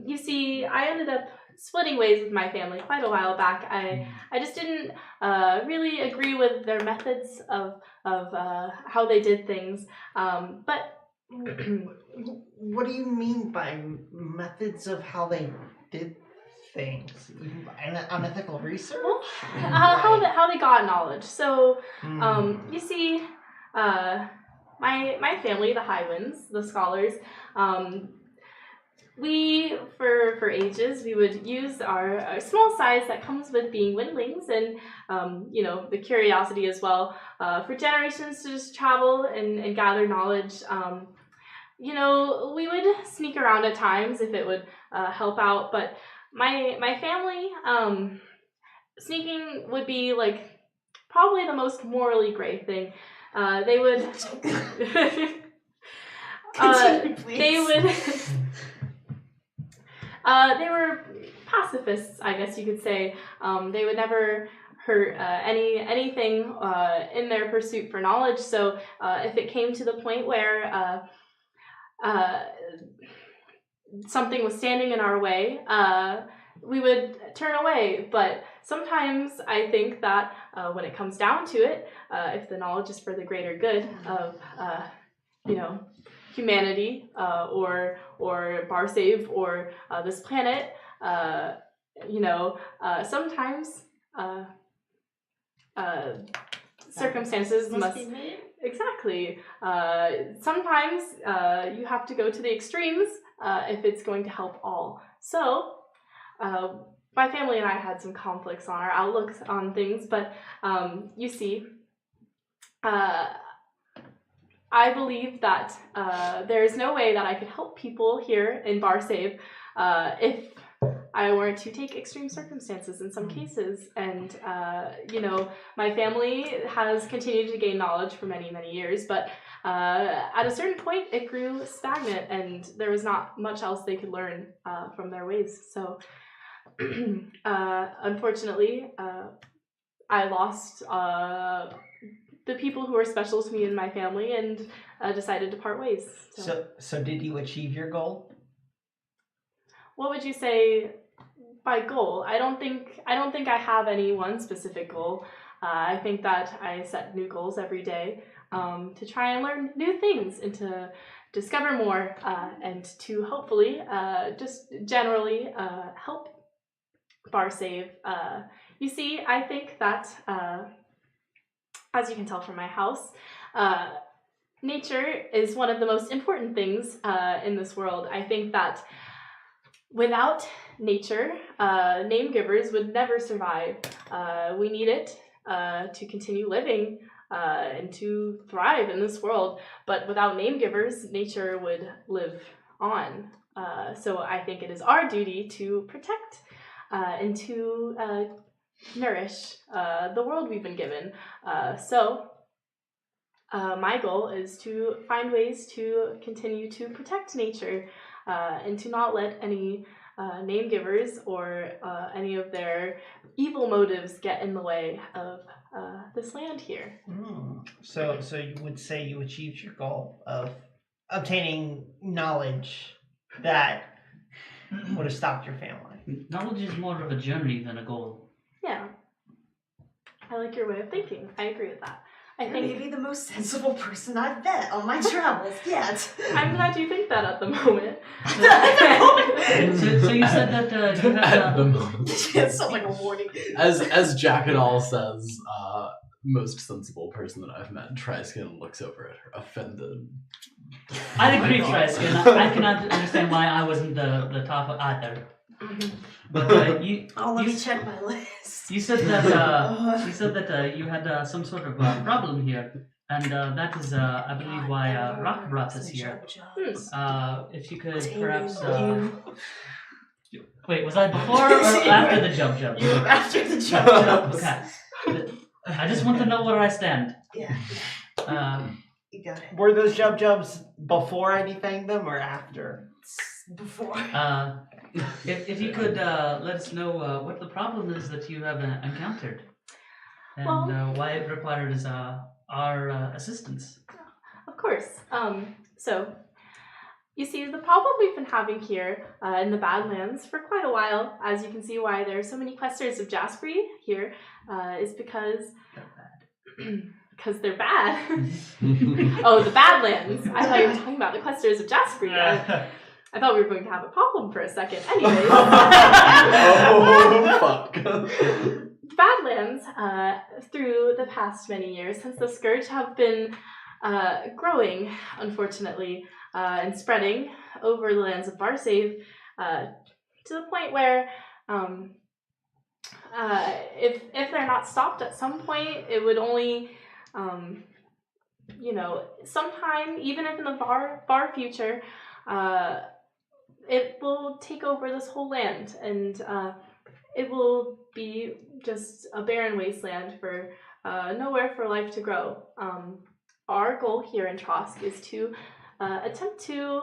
you see, I ended up splitting ways with my family quite a while back. I just didn't really agree with their methods of how they did things. But What do you mean by methods of how they did things? Unethical research? Well, how they got knowledge. So, you see, my family, the Highwinds, the scholars, we for ages we would use our small size that comes with being windlings and the curiosity as well for generations to just travel and gather knowledge. We would sneak around at times if it would help out, but my family, sneaking would be like probably the most morally gray thing. They would Continue, please. They were pacifists, I guess you could say. They would never hurt anything in their pursuit for knowledge. So if it came to the point where something was standing in our way, we would turn away. But sometimes I think that when it comes down to it, if the knowledge is for the greater good of humanity or Barsave or this planet, sometimes circumstances must be made. Exactly. Sometimes you have to go to the extremes if it's going to help all. So my family and I had some conflicts on our outlooks on things, but you see, I believe that there is no way that I could help people here in Barsave if I were to take extreme circumstances in some cases. And, my family has continued to gain knowledge for many, many years, but at a certain point it grew stagnant and there was not much else they could learn from their ways. So, unfortunately, I lost the people who were special to me and my family and decided to part ways. So did you achieve your goal? What would you say by goal? I don't think I have any one specific goal. I think that I set new goals every day to try and learn new things and to discover more and to hopefully just generally help Barsave. You see, I think that as you can tell from my house, nature is one of the most important things in this world. I think that without nature, name givers would never survive. We need it to continue living and to thrive in this world. But without name givers, nature would live on. So I think it is our duty to protect and to nourish the world we've been given. So my goal is to find ways to continue to protect nature and to not let any name givers or any of their evil motives get in the way of this land here. So you would say you achieved your goal of obtaining knowledge that would have stopped your family. Knowledge is more of a journey than a goal. Yeah. I like your way of thinking. I agree with that. I You're think maybe the most sensible person I've met on my travels yet. I'm glad you think that at the moment. So you said that you At have the moment. It sounds like a warning. As Jack and all says, most sensible person that I've met, Triskin looks over at her, offended. I agree, Trosk, and I cannot understand why I wasn't the top either. But you Let you, me check my list. you said that you had some sort of problem here, and that is I believe why Rock brought us here. If you could perhaps wait, was I before or after the jump? After the jump. Okay. I just want to know where I stand. Yeah. You got it. Were those jumps before I defanged them or after? Before. If you could let us know what the problem is that you have encountered, and why it required our assistance. Of course. So, you see, the problem we've been having here in the Badlands for quite a while, as you can see why there are so many Questors of Jaspree here, is because they're bad. Oh, the Badlands. I thought you were talking about the Questors of Jaspree. I thought we were going to have a problem for a second. Anyways. Oh, fuck. Badlands, through the past many years, since the Scourge have been growing, unfortunately, and spreading over the lands of Barsave, to the point where if they're not stopped at some point, it would only, sometime, even if in the far future, it will take over this whole land, and it will be just a barren wasteland for nowhere for life to grow. Our goal here in Trosk is to attempt to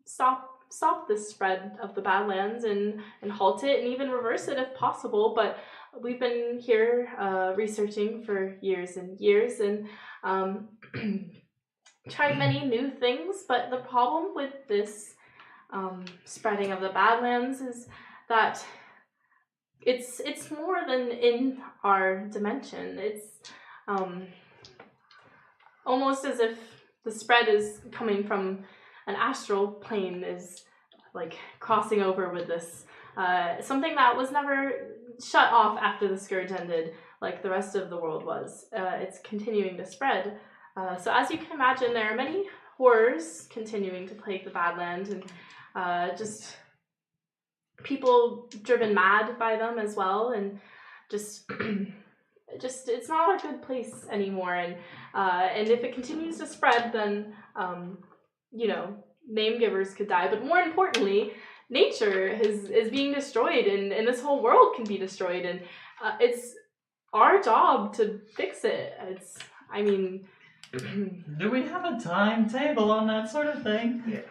stop this spread of the Badlands and halt it and even reverse it if possible. But we've been here researching for years and years and tried many new things. But the problem with this spreading of the Badlands is that it's more than in our dimension. It's almost as if the spread is coming from an astral plane, is like crossing over with this. Something that was never shut off after the Scourge ended, like the rest of the world was. It's continuing to spread. So as you can imagine, there are many horrors continuing to plague the Badlands, and just people driven mad by them as well, and just it's not a good place anymore. And if it continues to spread, then name givers could die. But more importantly, nature is being destroyed, and this whole world can be destroyed, and it's our job to fix it. Do we have a timetable on that sort of thing? Yeah.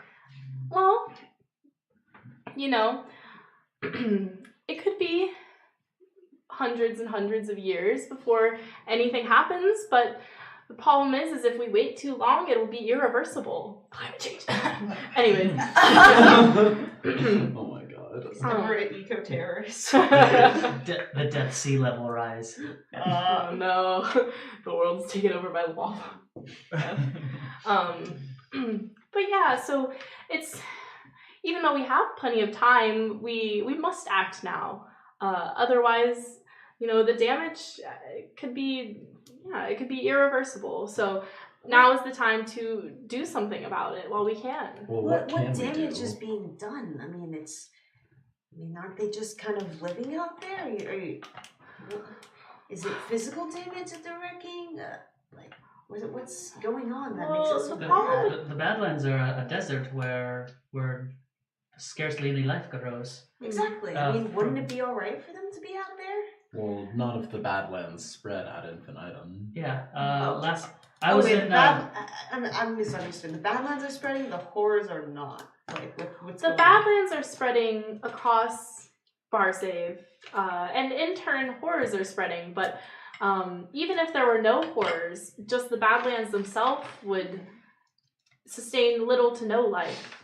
Well, it could be hundreds and hundreds of years before anything happens, but the problem is if we wait too long, it will be irreversible. Climate change. Anyways. Oh my god. We're an eco-terrorist. The depth sea level rise. Oh no. The world's taken over by lava. But yeah, so it's, even though we have plenty of time, we must act now. Otherwise, the damage could be irreversible. So now is the time to do something about it while we can. Well, What can we damage do? is being done? Aren't they just kind of living out there? Is it physical damage that they're wrecking? What's going on that makes it so bad? The Badlands are a desert where scarcely any life grows. Exactly. Wouldn't it be alright for them to be out there? Well, none of the Badlands spread ad infinitum. Yeah. I misunderstood. The Badlands are spreading, the horrors are not. What's The going Badlands are spreading across Barsave, and in turn, horrors are spreading. But even if there were no horrors, just the Badlands themselves would sustain little to no life.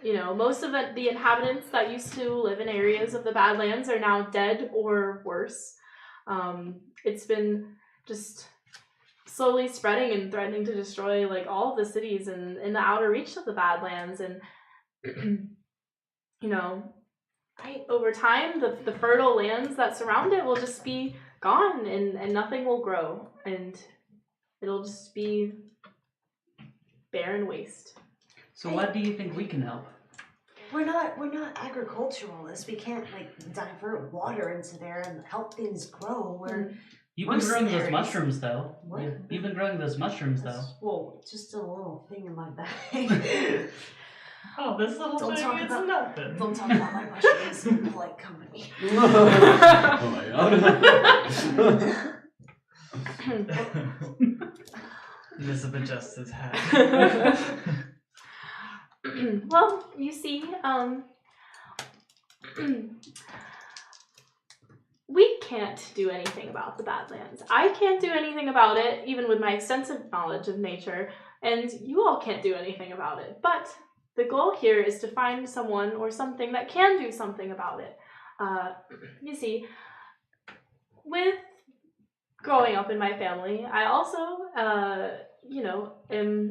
Most of the inhabitants that used to live in areas of the Badlands are now dead or worse. It's been just slowly spreading and threatening to destroy all of the cities in the outer reach of the Badlands. And over time, the fertile lands that surround it will just be gone, and nothing will grow, and it'll just be barren waste. So what do you think we can help? We're not agriculturalists. We can't divert water into there and help things grow. You've been growing those mercenaries. mushrooms, though. What? You've been growing those mushrooms, though. Well, just a little thing in my bag. Oh, this little Don't thing talk is about- nothing. Don't talk about my mushrooms in polite company. Oh my god. Elizabeth adjusts his hat. Well, you see, we can't do anything about the Badlands. I can't do anything about it, even with my extensive knowledge of nature, and you all can't do anything about it. But the goal here is to find someone or something that can do something about it. You see, with growing up in my family, I also, am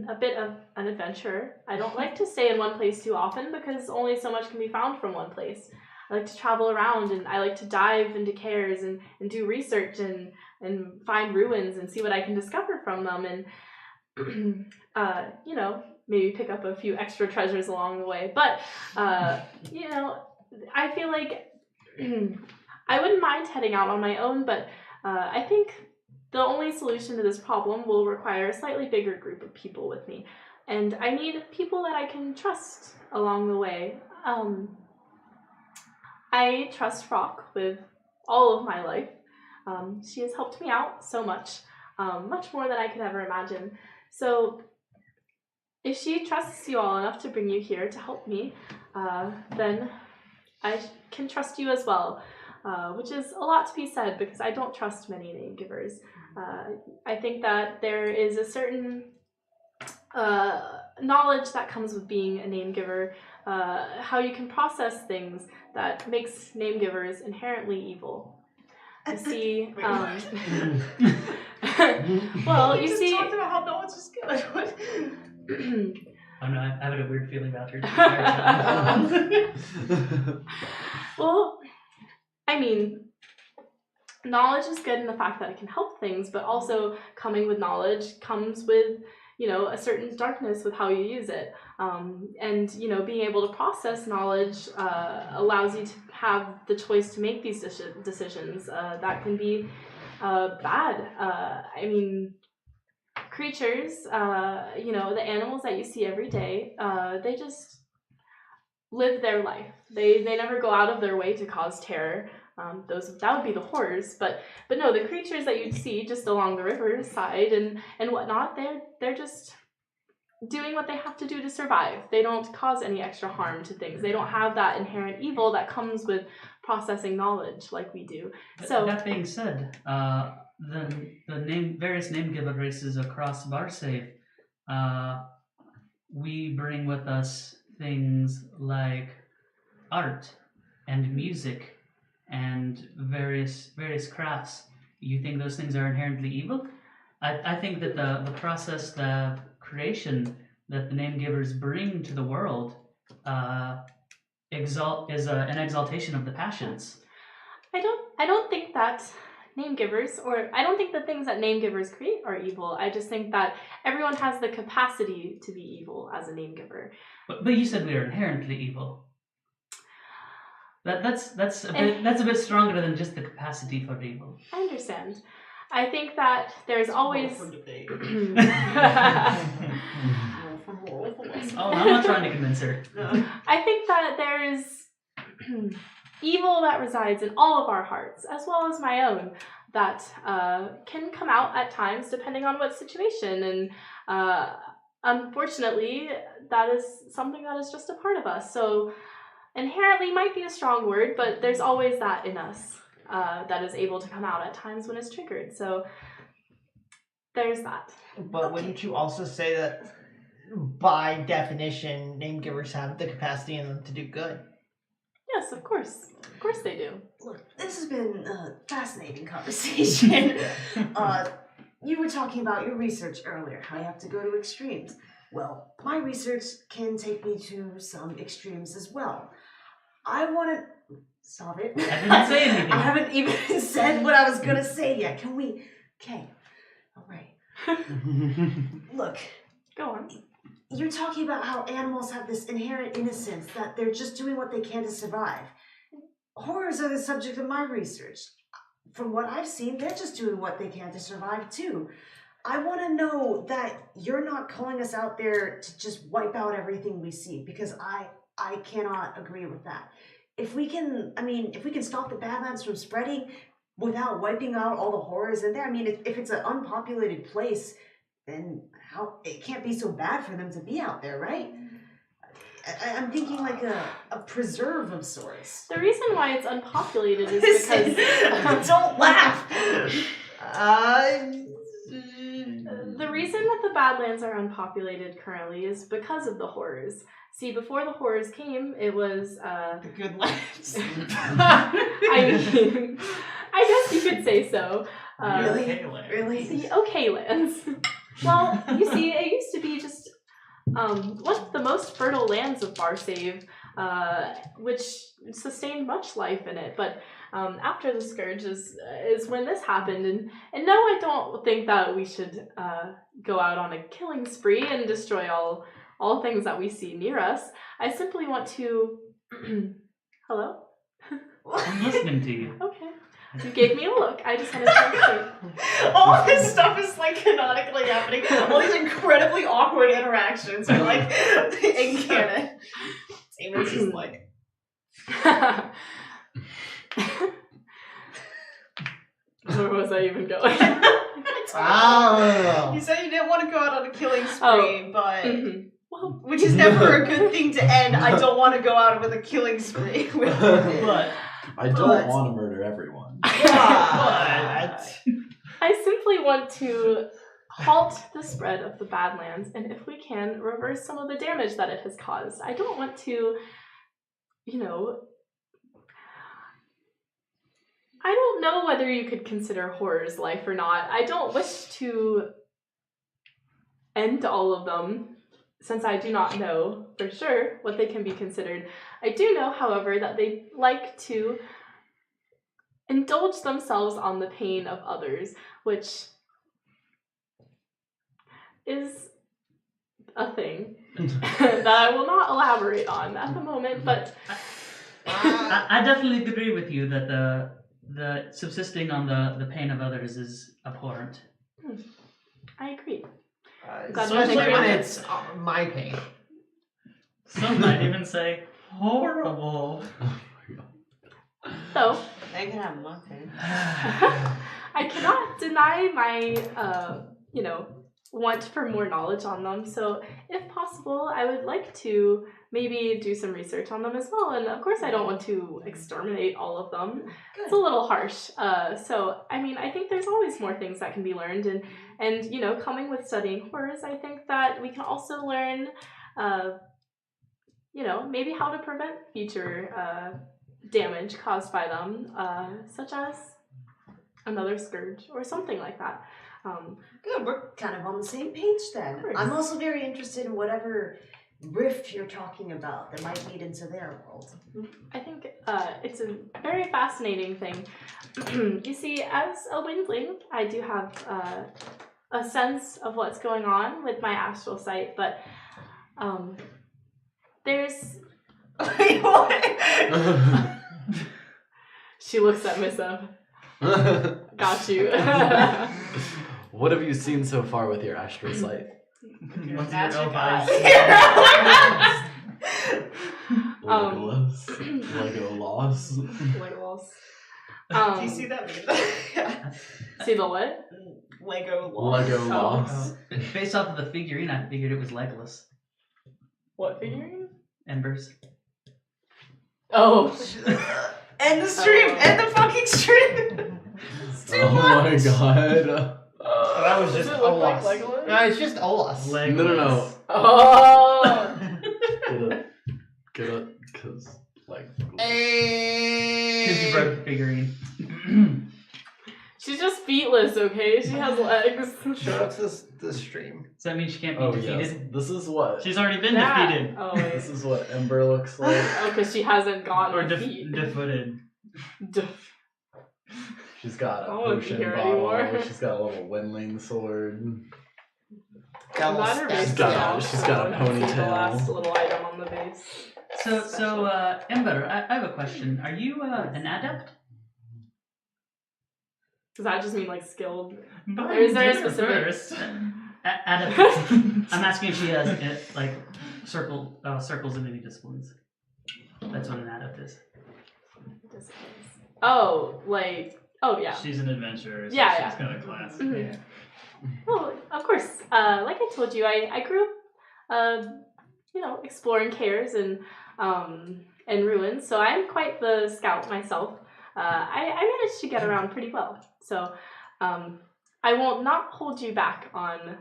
a bit of an adventurer. I don't like to stay in one place too often because only so much can be found from one place. I like to travel around, and I like to dive into cares and do research and find ruins and see what I can discover from them, and maybe pick up a few extra treasures along the way. But I feel like I wouldn't mind heading out on my own, but I think the only solution to this problem will require a slightly bigger group of people with me, and I need people that I can trust along the way. I trust Rock with all of my life. She has helped me out so much, much more than I could ever imagine. So if she trusts you all enough to bring you here to help me, then I can trust you as well, which is a lot to be said because I don't trust many name givers. I think that there is a certain knowledge that comes with being a name giver, how you can process things that makes name givers inherently evil. You see, well, you see, talked about how no one's just good. Oh no, I'm having a weird feeling about her. well, I mean, knowledge is good in the fact that it can help things, but also coming with knowledge comes with, a certain darkness with how you use it. And, being able to process knowledge allows you to have the choice to make these decisions that can be bad. Creatures, the animals that you see every day, they just live their life. They never go out of their way to cause terror. That would be the horrors, but no, the creatures that you'd see just along the riverside and whatnot, they're just doing what they have to do to survive. They don't cause any extra harm to things. They don't have that inherent evil that comes with processing knowledge like we do. So that being said, the various name giver races across Barsafe, we bring with us things like art and music and various crafts. You think those things are inherently evil? I think that the process, the creation that the name givers bring to the world is an exaltation of the passions. I don't think that name givers, or I don't think the things that name givers create are evil. I just think that everyone has the capacity to be evil as a name giver. But you said we are inherently evil. That's a bit stronger than just the capacity for evil. I understand. I think that there's always. Oh, I'm not trying to convince her. I think that there's evil that resides in all of our hearts, as well as my own, that can come out at times depending on what situation. And unfortunately, that is something that is just a part of us. So inherently might be a strong word, but there's always that in us that is able to come out at times when it's triggered. So there's that. But wouldn't you also say that by definition, name givers have the capacity in them to do good? Yes, of course. Of course they do. Look, this has been a fascinating conversation. You were talking about your research earlier, how you have to go to extremes. Well, my research can take me to some extremes as well. I want to... Stop it. I didn't say anything. I haven't even said what I was going to say yet. Can we... Okay. All right. Look. Go on. you're talking about how animals have this inherent innocence, that they're just doing what they can to survive. Horrors are the subject of my research. From what I've seen, they're just doing what they can to survive too. I want to know that you're not calling us out there to just wipe out everything we see, because I cannot agree with that. If we can stop the badlands from spreading without wiping out all the horrors in there, if it's an unpopulated place, then how it can't be so bad for them to be out there, right? I'm thinking like a preserve of sorts. The reason why it's unpopulated is because Don't laugh. the reason that the Badlands are unpopulated currently is because of the horrors. See, before the horrors came, it was The good lives. I guess you could say so. Really? Pale. Really? The okay lands. Well, you see, it used to be just one of the most fertile lands of Barsave, which sustained much life in it. But after the Scourge is when this happened. And no, I don't think that we should go out on a killing spree and destroy all things that we see near us. I simply want to... Hello? I'm listening to you. Okay. You gave me a look. I just wanted to say. All this stuff is like canonically happening. All these incredibly awkward interactions are like in canon. Damon's just like, Where was I even going? Oh. you said you didn't want to go out on a killing spree, but Mhm. Well, which is never a good thing to end. I don't want to go out with a killing spree. But I don't want to murder everyone. But I simply want to halt the spread of the Badlands, and if we can, reverse some of the damage that it has caused. I don't want to, I don't know whether you could consider horrors life or not. I don't wish to end all of them, since I do not know for sure what they can be considered. I do know, however, that they like to indulge themselves on the pain of others, which is a thing that I will not elaborate on at the moment, but I definitely agree with you that the subsisting on the pain of others is abhorrent. I agree. especially when it's my pain. Some might even say horrible. So, They can have my pain. I cannot deny my, want for more knowledge on them. So, if possible, I would like to maybe do some research on them as well. And of course, I don't want to exterminate all of them. It's a little harsh. I think there's always more things that can be learned. And coming with studying horrors, I think that we can also learn, maybe how to prevent future damage caused by them, such as another scourge or something like that. Good, we're kind of on the same page then. Course. I'm also very interested in whatever rift you're talking about that might lead into their world. I think it's a very fascinating thing. You see, as a windling, I do have a sense of what's going on with my astral sight, but there's... Wait, what? She looks at Missa. Got you. What have you seen so far with your astral sight? What's That's your your elf guy. Lego loss. Legolas. Do you see that meme? Yeah. See the what? Lego law. Lego loss. Based off of the figurine, I figured it was Legolas. What figurine? Embers. Oh. End the stream! End the fucking stream! It's too Oh much! my god. That was Does just it look like Olaf. Legolas? No, it's just Olaf. No. Oh. Get it, cause like. Because you broke the figurine. She's just feetless, okay? She has legs. Show up the stream. Does that mean she can't be Oh defeated? yes, this is what. She's already been That- defeated. Oh, wait. This is what Ember looks like. Oh, because she hasn't gotten Or her feet. defooted. She's got I a don't wanna be potion here bottle. anymore. She's got a little windling sword. That Not her base. She's got a The ponytail. last little item on the base. So, Ember, I have a question. Are you an adept? Does that just mean like skilled? Buy Or is there a dinner specific- first. Adept. I'm asking if she has like circles in any disciplines. That's what an adept is. Oh, like yeah. She's an adventurer, so Yeah, she's got a class. Mhm. Yeah. Well, of course. Like I told you, I grew up, exploring cares and ruins. So I'm quite the scout myself. I managed to get around pretty well. So I will not hold you back on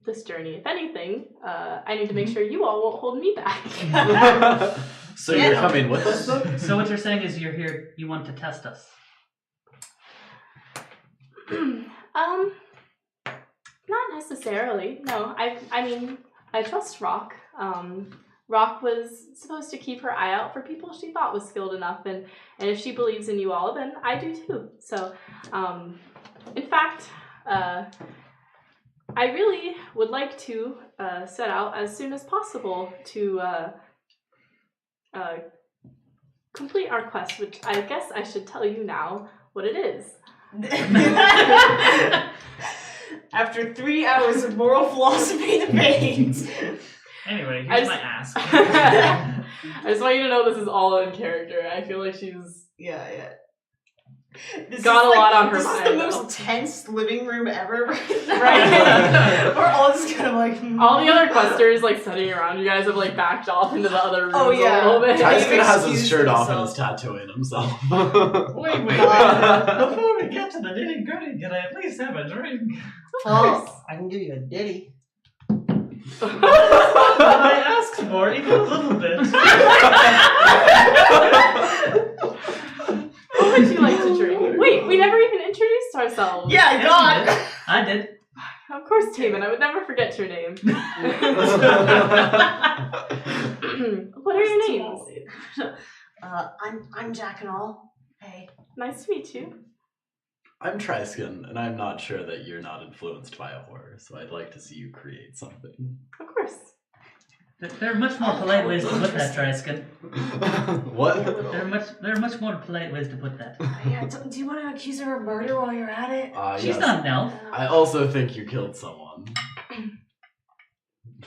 this journey. If anything, I need to make sure you all won't hold me back. So you're coming with us then? So what you're saying is you're here. You want to test us. Not necessarily. No, I mean, I trust Rock. Rock was supposed to keep her eye out for people she thought was skilled enough, and if she believes in you all, then I do too. So, in fact, I really would like to set out as soon as possible to complete our quest, which I guess I should tell you now what it is. After 3 hours of moral philosophy debate. Anyway, I here's just- my ask. I just want you to know this is all in character. I feel like she's Yeah. This got is a lot on her This mind, is the though. most tense living room ever right now. Right. We're all just kind of like... all the other questers like sitting around. You guys have like backed off into the other rooms Oh, yeah. a little bit. Tyson has his excused shirt off and himself. is tattooing himself. Wait. Before we get to the nitty gritty, can I at least have a drink? Oh, I can give you a ditty. What I asked for, even a little bit. What would you like to drink? Wait, we never even introduced ourselves. Yeah, God. I did. Of course, Taven. I would never forget your name. What are your names? I'm Jack and all. Hey. Nice to meet you. I'm Triskin, and I'm not sure that you're not influenced by a horror, so I'd like to see you create something. Of course. There are much more polite ways to put that, Triskin. What? There are much more polite ways to put that. Yeah, do you want to accuse her of murder while you're at it? She's Yes. not an elf. I also think you killed someone.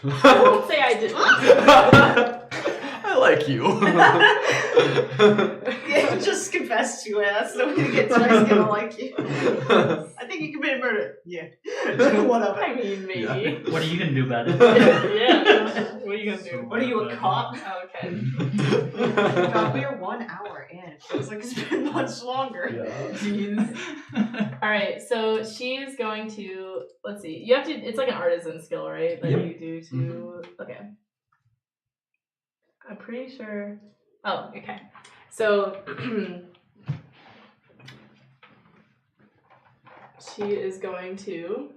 I won't say I didn't. I like you. Yeah, just confess to it. That's the way to get Twice gonna like you. I think you committed murder. Yeah. What of I it? mean, maybe. What are you gonna do about it? Yeah. What are you gonna do? What are you, a cop? Oh, okay. God, we are 1 hour in. It feels like it's been much longer. Yeah. Jeez. All right, so she's going to. Let's see. You have to. It's like an artisan skill, right? That Yep. you do to. Okay. I'm pretty sure. Oh, okay. So she is going to.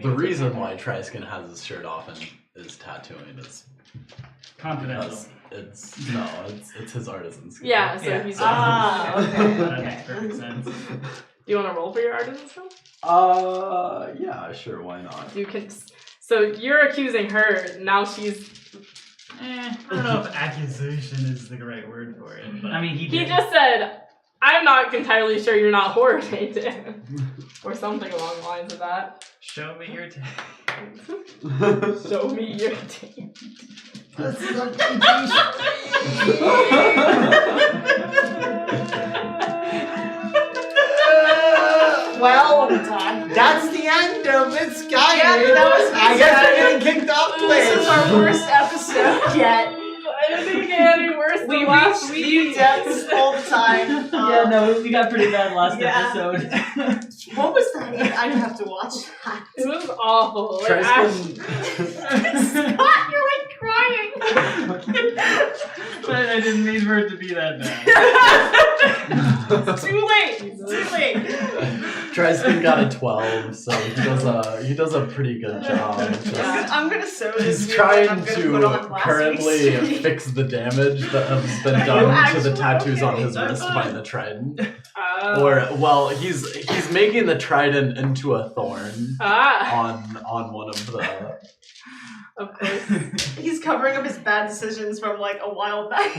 The reason why Triskin has his shirt off and is tattooing is Confidential. because it's his artisan skill. Yeah, so Yeah. he's. Ah, okay. That makes perfect sense. Do you want to roll for your artisan skill? Yeah, sure, why not? You can. So you're accusing her. Now she's. I don't know if accusation is the right word for it. But I mean, he He did. just said, "I'm not entirely sure you're not horror tainted," or something along the lines of that. show me your Show me your taint. Well, That's the end of It's Guided. Yeah, that was I guess we're getting kicked off this is our worst episode yet. I didn't think it get any worse. We than last reach week. new depths all the time. Yeah, no, we got pretty bad last Yeah. episode. What was that? I'd have to watch that. It was awful. Like, Triskin, Scott, you're like crying. I didn't mean for it to be that bad. Too late. Too late. Tristan got a 12, so he does a pretty good job. I'm gonna sew this. He's new trying one I'm gonna put on to last currently week's stream. fix the damage that has been Are you done to the actually tattoos on okay? his wrist by the trident. Oh. Or well, he's making the trident into a thorn on one of the. Of course. He's covering up his bad decisions from like a while back.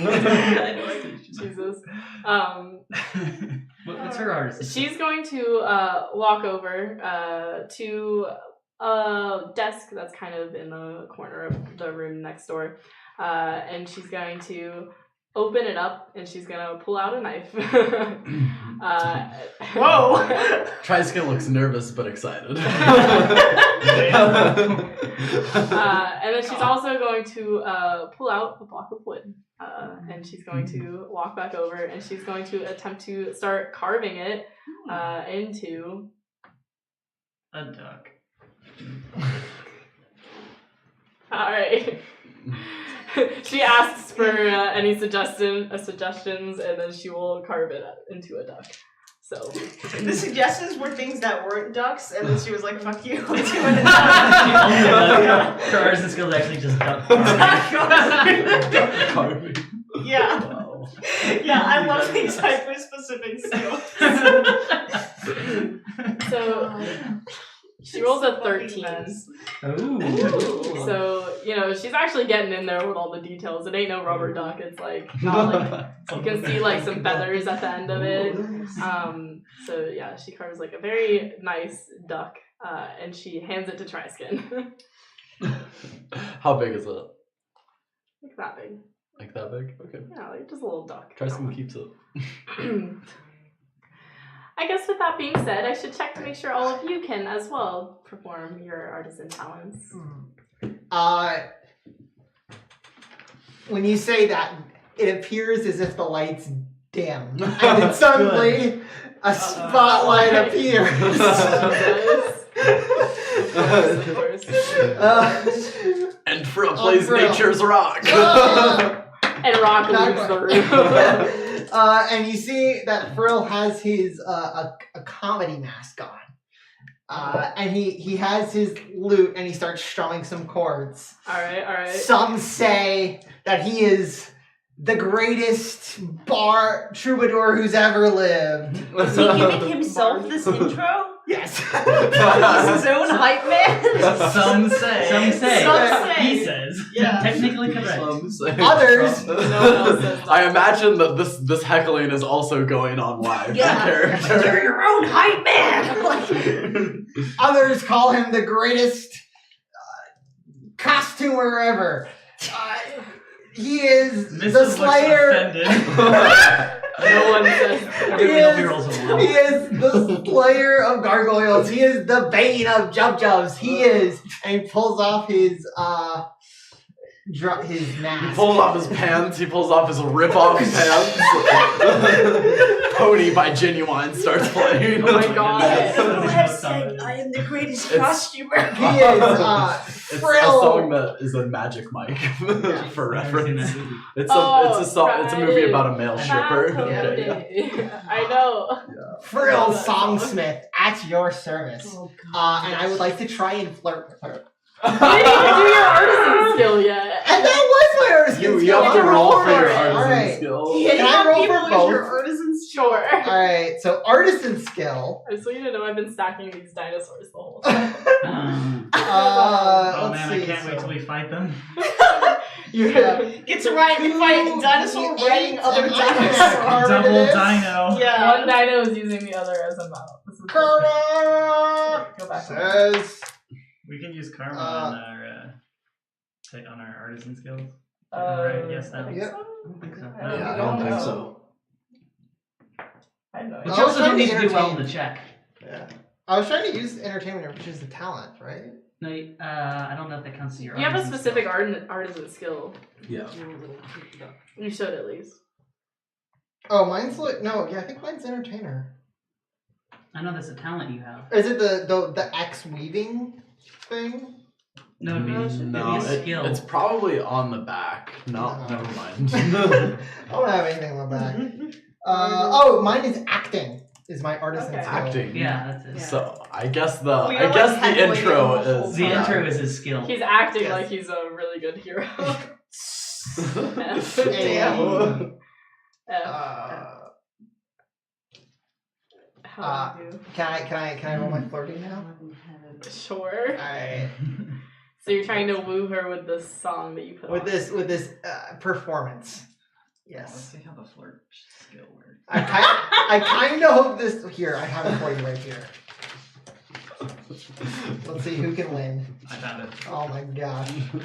Jesus. What's her artist? She's going to walk over to a desk that's kind of in the corner of the room next door, and she's going to open it up, and she's gonna pull out a knife. Whoa! Tristan looks nervous but excited. And then she's also going to pull out a block of wood, and she's going to walk back over, and she's going to attempt to start carving it into A duck. All right. She asks for any suggestions, and then she will carve it into a duck. So The suggestions were things that weren't ducks, and then she was like, "Fuck you, I'm doing it." Her artisan skill is actually just duck Carving. Yeah, Wow. yeah, I love these hyper-specific skills. So she rolls a 13. Ooh. So, she's actually getting in there with all the details. It ain't no rubber duck. It's like, not like, you can see like some feathers at the end of it. So yeah, she carves like a very nice duck, and she hands it to Triskin. How big is it? Like that big. Like that big? Okay. Yeah, like just a little duck. Tristan keeps it. I guess with that being said, I should check to make sure all of you can as well perform your artisan talents. When you say that, it appears as if the lights dim, and then suddenly a spotlight appears. Of course. And Frill plays Frill. Nature's Rock. And Rock leaves the room. And you see that Frill has his a comedy mask on. And he has his lute and he starts strumming some chords. Alright. Some say that he is the greatest troubadour who's ever lived. Is he giving himself this intro? Yes. He's his own hype man? Some say. Some say. He says. Yeah. Technically correct. Others. No one else says that. I imagine that this heckling is also going on live. Yeah. Character. You're your own hype man! Others call him the greatest costumer ever. He is Mrs. the looks Slayer. offended. No one says. Everybody else rolls a one. He is the Slayer of gargoyles. He is the Bane of Jubjubs. He is, and he pulls off his mask. He pulls off his pants. He pulls off his rip-off pants. Pony by Genuine starts playing. Oh my god. Who has said I am the greatest costumer? He is It's a Frill. song that is a Magic Mike for I've never seen reference. that movie. It's Oh, a song. It's a movie right. about a male stripper. Cody. Okay. I know. Frill Songsmith at your service. And I would like to try and flirt with her. You didn't even do your artisan skill yet. And that was my artisan You skill. have to roll for your it. artisan Alright. skill. Can I roll for both? Your artisans? Sure. Alright, so artisan skill. I just want you to know I've been stacking these dinosaurs the whole time. Oh Let's man, see, I can't wait till we fight them. Get to ride and fight a dinosaur riding other dinosaurs. Double this. dino. Yeah. One dino is using the other as a mount. This is Karma Go back. says We can use karma on our artisan skills. Right, yes, I think Yep. so. I don't think so. I Yeah, I don't think so. I have no But idea. you also don't need to do well in the check. yeah. I was trying to use entertainment, which is the talent, right? No, I don't know if that counts as your You have a artisan specific skill. artisan skill. Yeah. You should at least. Oh, mine's like no, yeah, I think mine's entertainer. I know that's a talent you have. Is it the X weaving thing? No, it'd be, No, it'd be a skill. it's probably on the back. No, No. never mind. I don't have anything on the back. Mine is acting. Is my artisan Okay. skill. Acting. Yeah, that's it. Yeah. So I guess We are, like, the heckling intro him the whole is The time. intro is his skill. He's acting Yes. like he's a really good hero. F. Hey. Damn. F. Uh, How do you do? Can I roll my flirting now? Sure. Alright. So you're trying to woo her with this song that you put With on. this performance. Let's Yes. see how the flirt skill works. I kind of hope this. Here, I have it for you right here. Let's see who can win. I found it. Oh my gosh. Don't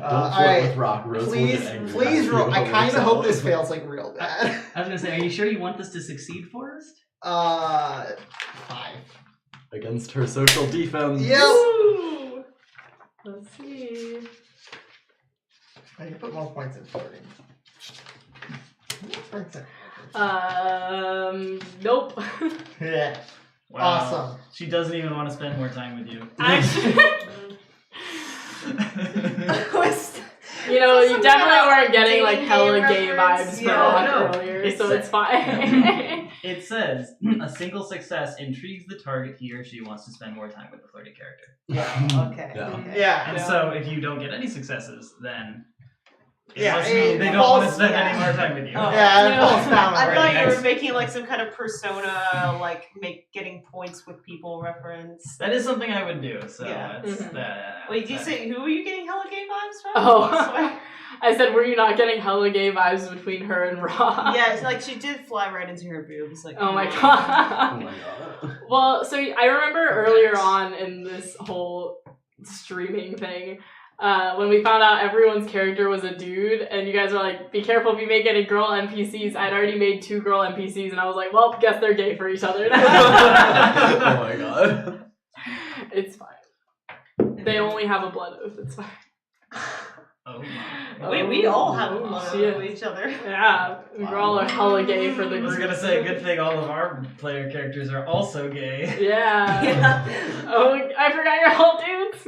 All flirt right. with Rock. Rose will Please, get angry please at roll. you. I kind of hope this fails like real bad. I was gonna say, are you sure you want this to succeed, Forrest? 5. Against her social defense. Yep. Woo! Let's see. I can put more points in flirting. Nope. Yeah. Wow. Awesome. She doesn't even want to spend more time with you. Actually, Was- you know, you Something definitely about weren't getting like dating hella game gay reference? vibes Yeah, from Rock no. earlier, It's so a- it's fine. It says a single success intrigues the target. He or she wants to spend more time with the flirty character. Yeah. Okay. Yeah. Okay. Yeah. And so if you don't get any successes, then it Yeah, must it mean they don't want to falls- spend yeah. any more time with you. Oh. Yeah, it Yeah. falls down I already. thought you Next. were making like some kind of persona, like getting points with people reference. That is something I would do. So Yeah. that's Mhm. that. Wait, did you say who were you getting hella gay vibes from? Oh, I said, were you not getting hella gay vibes between her and Rock? Yeah, like she did fly right into her boobs. Like, Oh my come on. Oh god. my god. Well, so I remember earlier on in this whole streaming thing, when we found out everyone's character was a dude, and you guys were like, be careful if you make any girl NPCs. I'd already made 2 girl NPCs, and I was like, well, guess they're gay for each other. Oh my god. It's fine. They only have a blood oath, it's fine. Oh my. Wait, we all have a Oh, blood shit. with each other. Yeah, we all are hella gay for the I was gonna say, good thing all of our player characters are also gay. Yeah. Yeah. Oh, I forgot you're all dudes.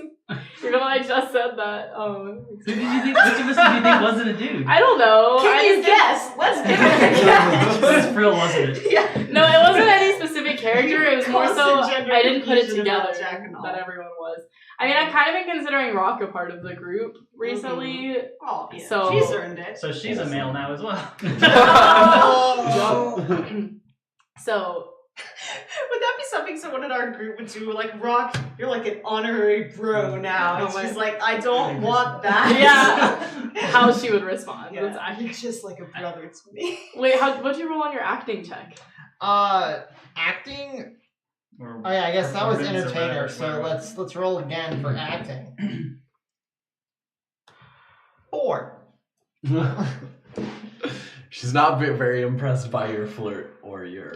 Even though I just said that. Who did you think? Which of us did you think wasn't a dude? I don't know. Can I you just guess? Let's give it a guess. This Frill, wasn't it? Yeah. No, it wasn't any specific character. It was more so Constant gender I didn't put it confusion together about Jack and all. that everyone was. I mean, I've kind of been considering Rock a part of the group recently. Oh, yeah. So- She's earned it. So she's a male now as well. So Would that be something someone in our group would do? Like, Rock, you're like an honorary bro now. And Oh my- she's like, I don't want that. Yeah. how she would respond. Yeah. That's actually- You're just like a brother to me. Wait, what'd you roll on your acting check? Acting. Or Oh yeah, I guess that was performance or entertainer. whatever, So whatever. let's roll again for acting. 4. She's not very impressed by your flirt or your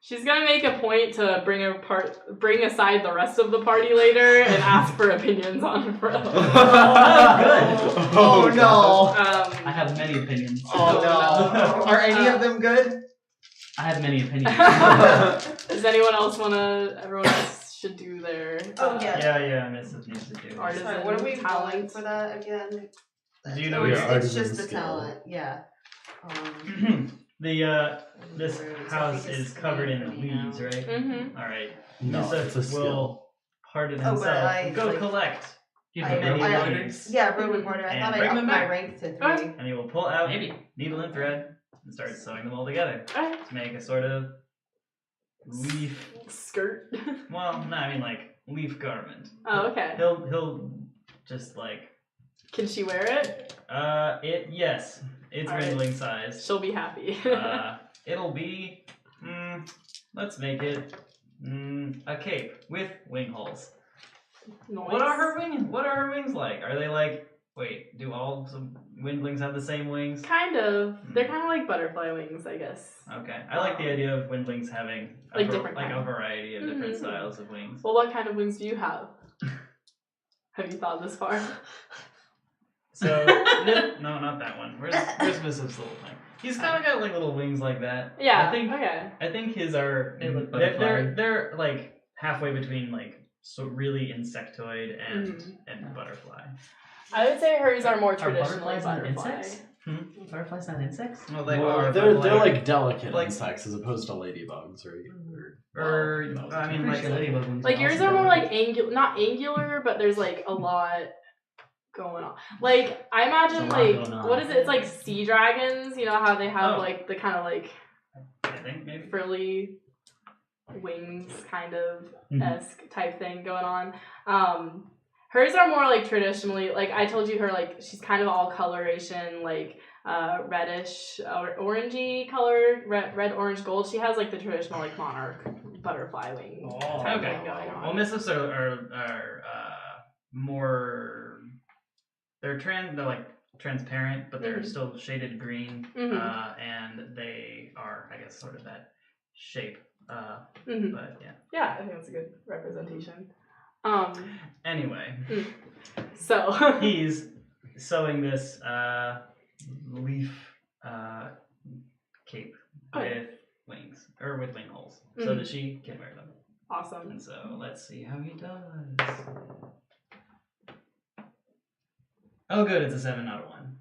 She's gonna make a point to bring aside the rest of the party later and ask for opinions on Frill. Oh no! I have many opinions. Oh no! Are any of them good? I have many opinions. Does anyone else wanna? Everyone else should do their. Oh, yeah. Yeah, Miss needs to do. Artisan Sorry, what are we talent. rolling for that again? Do you know Oh, your it's artisan just the skill? talent, yeah. This house is covered in leaves, right? Mm-hmm. All right. No, Yusuf it's a skill. will pardon Oh, but himself. I, Go like- collect. Give I- me many I- leaves. Yeah, road reporter. I And thought I bring upped them my back. rank to 3. Alright. And he will pull out Maybe. needle and thread and start sewing them all together Alright. to make a sort of leaf. Skirt. Well, no, I mean like leaf garment. Oh, okay. He'll just like Can she wear it? yes, it's Alright. rendling size. She'll be happy. It'll be let's make it a cape with wing holes. Noise. What are her wings like? Are they like wait, do all some windlings have the same wings? Kind of. They're kind of like butterfly wings, I guess. Okay. I like the idea of windlings having Like different like a kind. variety of different Mhm. styles of wings. Well, what kind of wings do you have? Have you thought this far? So no, not that one. Where's Mississip's little thing? He's kind of got like little wings like that. Yeah. I think Okay. I think his are They look they're butterfly. they're like halfway between like so really insectoid and butterfly. I would say hers are more Are traditionally butterflies not butterfly. insects? Butterflies not insects? Well, they Well, are. they're but, like delicate like- insects as opposed to ladybugs, right? I mean, Pretty like sure ladybug ones Like yours also are more delicate. like not angular, but there's like a lot going on. Like I imagine There's a lot like going on. what is it? It's like sea dragons. You know how they have Oh. like the kind of like I think maybe. frilly wings kind of Mhm. esque type thing going on. Hers are more like traditionally like I told you her like she's kind of all coloration like reddish or orangey color red orange gold. She has like the traditional like monarch butterfly wing Oh, type Okay. thing going on. Well, Misses are more. They're like transparent, but they're Mhm. still shaded green, Mhm. and they are, I guess, sort of that shape. Mhm. But yeah. Yeah, I think that's a good representation. Anyway, So he's sewing this leaf cape Okay. with wings or with wing holes, so that she can wear them. awesome. And so let's see how he does. Oh, good! It's a 7 out of 1.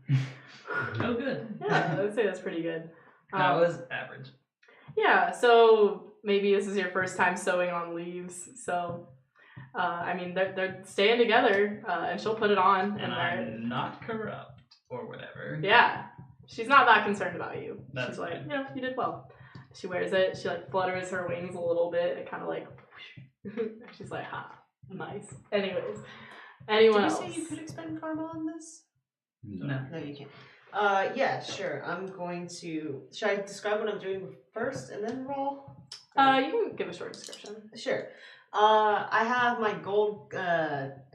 Oh, good. Yeah, I would say that's pretty good. That was average. Yeah, so maybe this is your first time sewing on leaves. So, I mean, they're staying together, and she'll put it on. And they're- I'm not corrupt or whatever. Yeah, she's not that concerned about you. That's she's like, fine. yeah, you did well. She wears it. She like flutters her wings a little bit. It kind of like, she's like, ha, nice. Anyways, anyone Did you else? say you could expend karma on this? No. No, you can't. Yeah, sure. I'm going to. Should I describe what I'm doing first and then roll? You can give a short description. Sure. I have my gold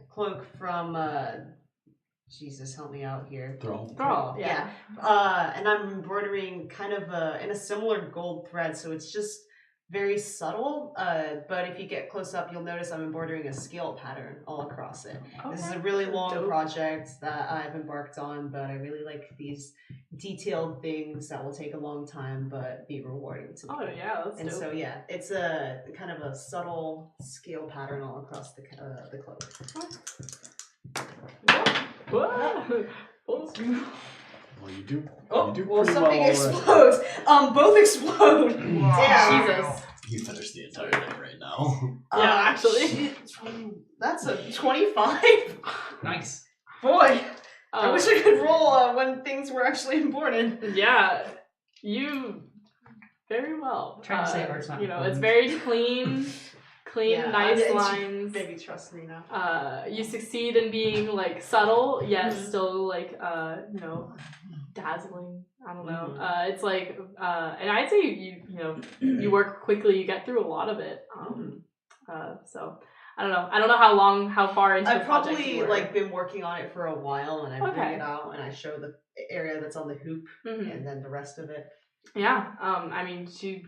cloak from. Jesus, help me out here. Thrall. Yeah. And I'm embroidering kind of in a similar gold thread, so it's just very subtle. But if you get close up, you'll notice I'm embroidering a scale pattern all across it. This is a really long Dope. project that I've embarked on, but I really like these detailed things that will take a long time but be rewarding to me. Oh yeah, that's And dope. so yeah, it's a kind of a subtle scale pattern all across the cloak. Whoa. Well, you do. Oh, you do well, pretty something well explodes. Both explode. Damn. Jesus. You finished the entire thing right now. Yeah, actually. shit. That's a 25. Nice. Boy, I Um, wish I could roll when things were actually important. Yeah, you very well. Trying to say art's not You know, it's important. very clean, Yeah, nice and she- lines. Maybe trust me now. You succeed in being like subtle yet Mhm. still like you know dazzling. I don't know. Mhm. It's like and I'd say you know you work quickly. You get through a lot of it. So I don't know how far into I've the project probably you were. like been working on it for a while, and I Okay. bring it out and I show the area that's on the hoop, Mhm. and then the rest of it. Yeah. I mean, she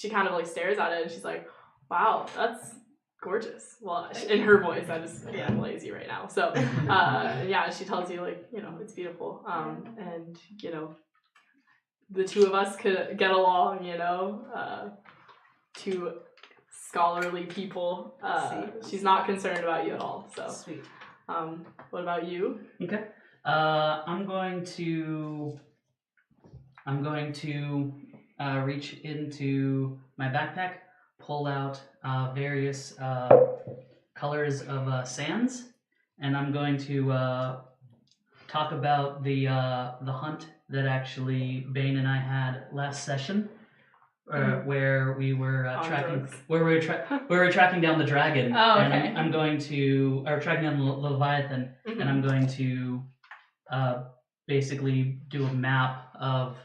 kind of like stares at it and she's like, "Wow, that's gorgeous." Well, in her voice, I'm lazy right now. So, yeah, she tells you like, you know, it's beautiful. And you know, the two of us could get along. You know, two scholarly people. She's not concerned about you at all. So, Sweet. what about you? Okay. I'm going to reach into my backpack, pull out various colors of sands, and I'm going to talk about the hunt that actually Bane and I had last session, where we were On tracking drugs. where we were tracking down the dragon. Oh, and okay. I'm going to tracking down the Leviathan, and I'm going to basically do a map of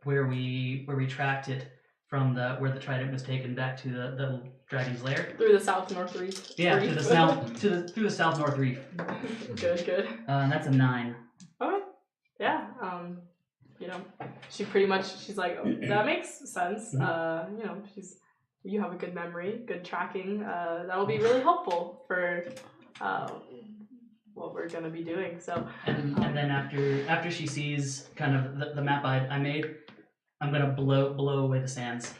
where we tracked it from where the trident was taken back to the dragon's lair. Through the South North Reef. Yeah, to the south through the South North Reef. Good. And that's a 9. Okay. Yeah. You know, she's like, oh, that makes sense. You know, you have a good memory, good tracking. That'll be really helpful for what we're gonna be doing. So. And then after she sees kind of the map I made, I'm gonna blow away the sands.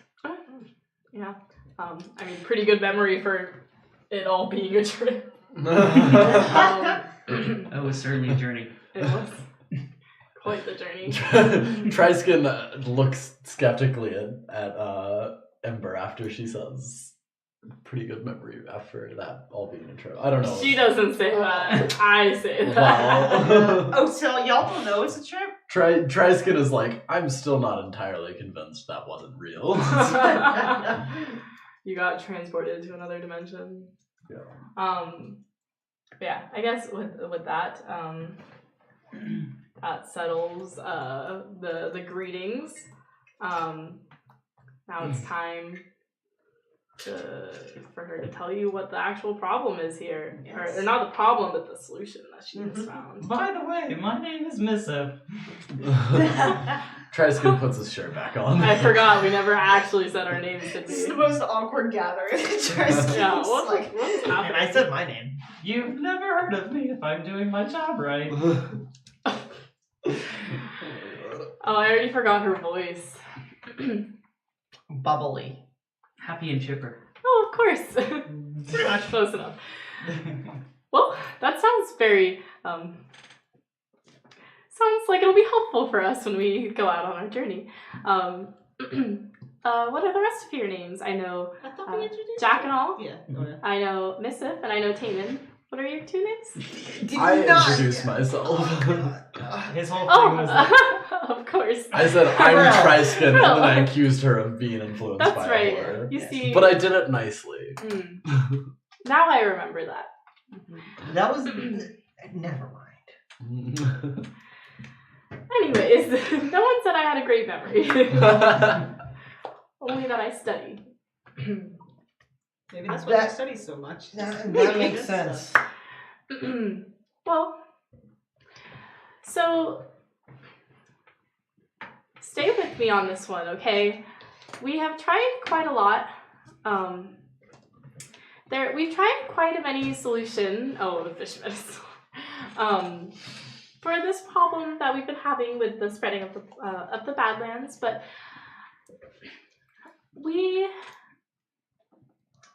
Yeah. I mean, pretty good memory for it all being a trip. That was certainly a journey. It was quite the journey. Triskin looks skeptically at Ember after she says, "Pretty good memory after that all being a trip." I don't know. She doesn't say that. I say that. Wow. Oh, so y'all don't know it's a trip? Triskin is like, I'm still not entirely convinced that wasn't real. You got transported to another dimension. Yeah, I guess with that, that settles the greetings. Now it's time for her to tell you what the actual problem is here. Yes. Or not the problem, but the solution that she has found. By the way, my name is Missa. Triskin puts his shirt back on. I forgot, we never actually said our names, did This is the we? most awkward gathering. Yeah, what's like, what's And happening? I said my name. You've never heard of me if I'm doing my job right. Oh, I already forgot her voice. Bubbly. Happy and chipper. Oh, of course. Pretty much close enough. Well, that sounds very, sounds like it'll be helpful for us when we go out on our journey. What are the rest of your names? I know I thought we introduced Jack and all. Yeah. I know Missif, and I know Taman. What are your two names? I introduced myself. His whole thing Oh, was like, of course. I said I'm Real. Triskin, and then Real. I accused her of being influenced That's by right. horror. You see, But I did it nicely. Now I remember that. That was. Never mind. Anyways, no one said I had a great memory. Only that I studied. Maybe that's why That- you study so much. That makes sense. Well, so stay with me on this one, okay? We have tried quite a lot. We've tried quite a many solution. Oh, the fish medicine. For this problem that we've been having with the spreading of the badlands, but we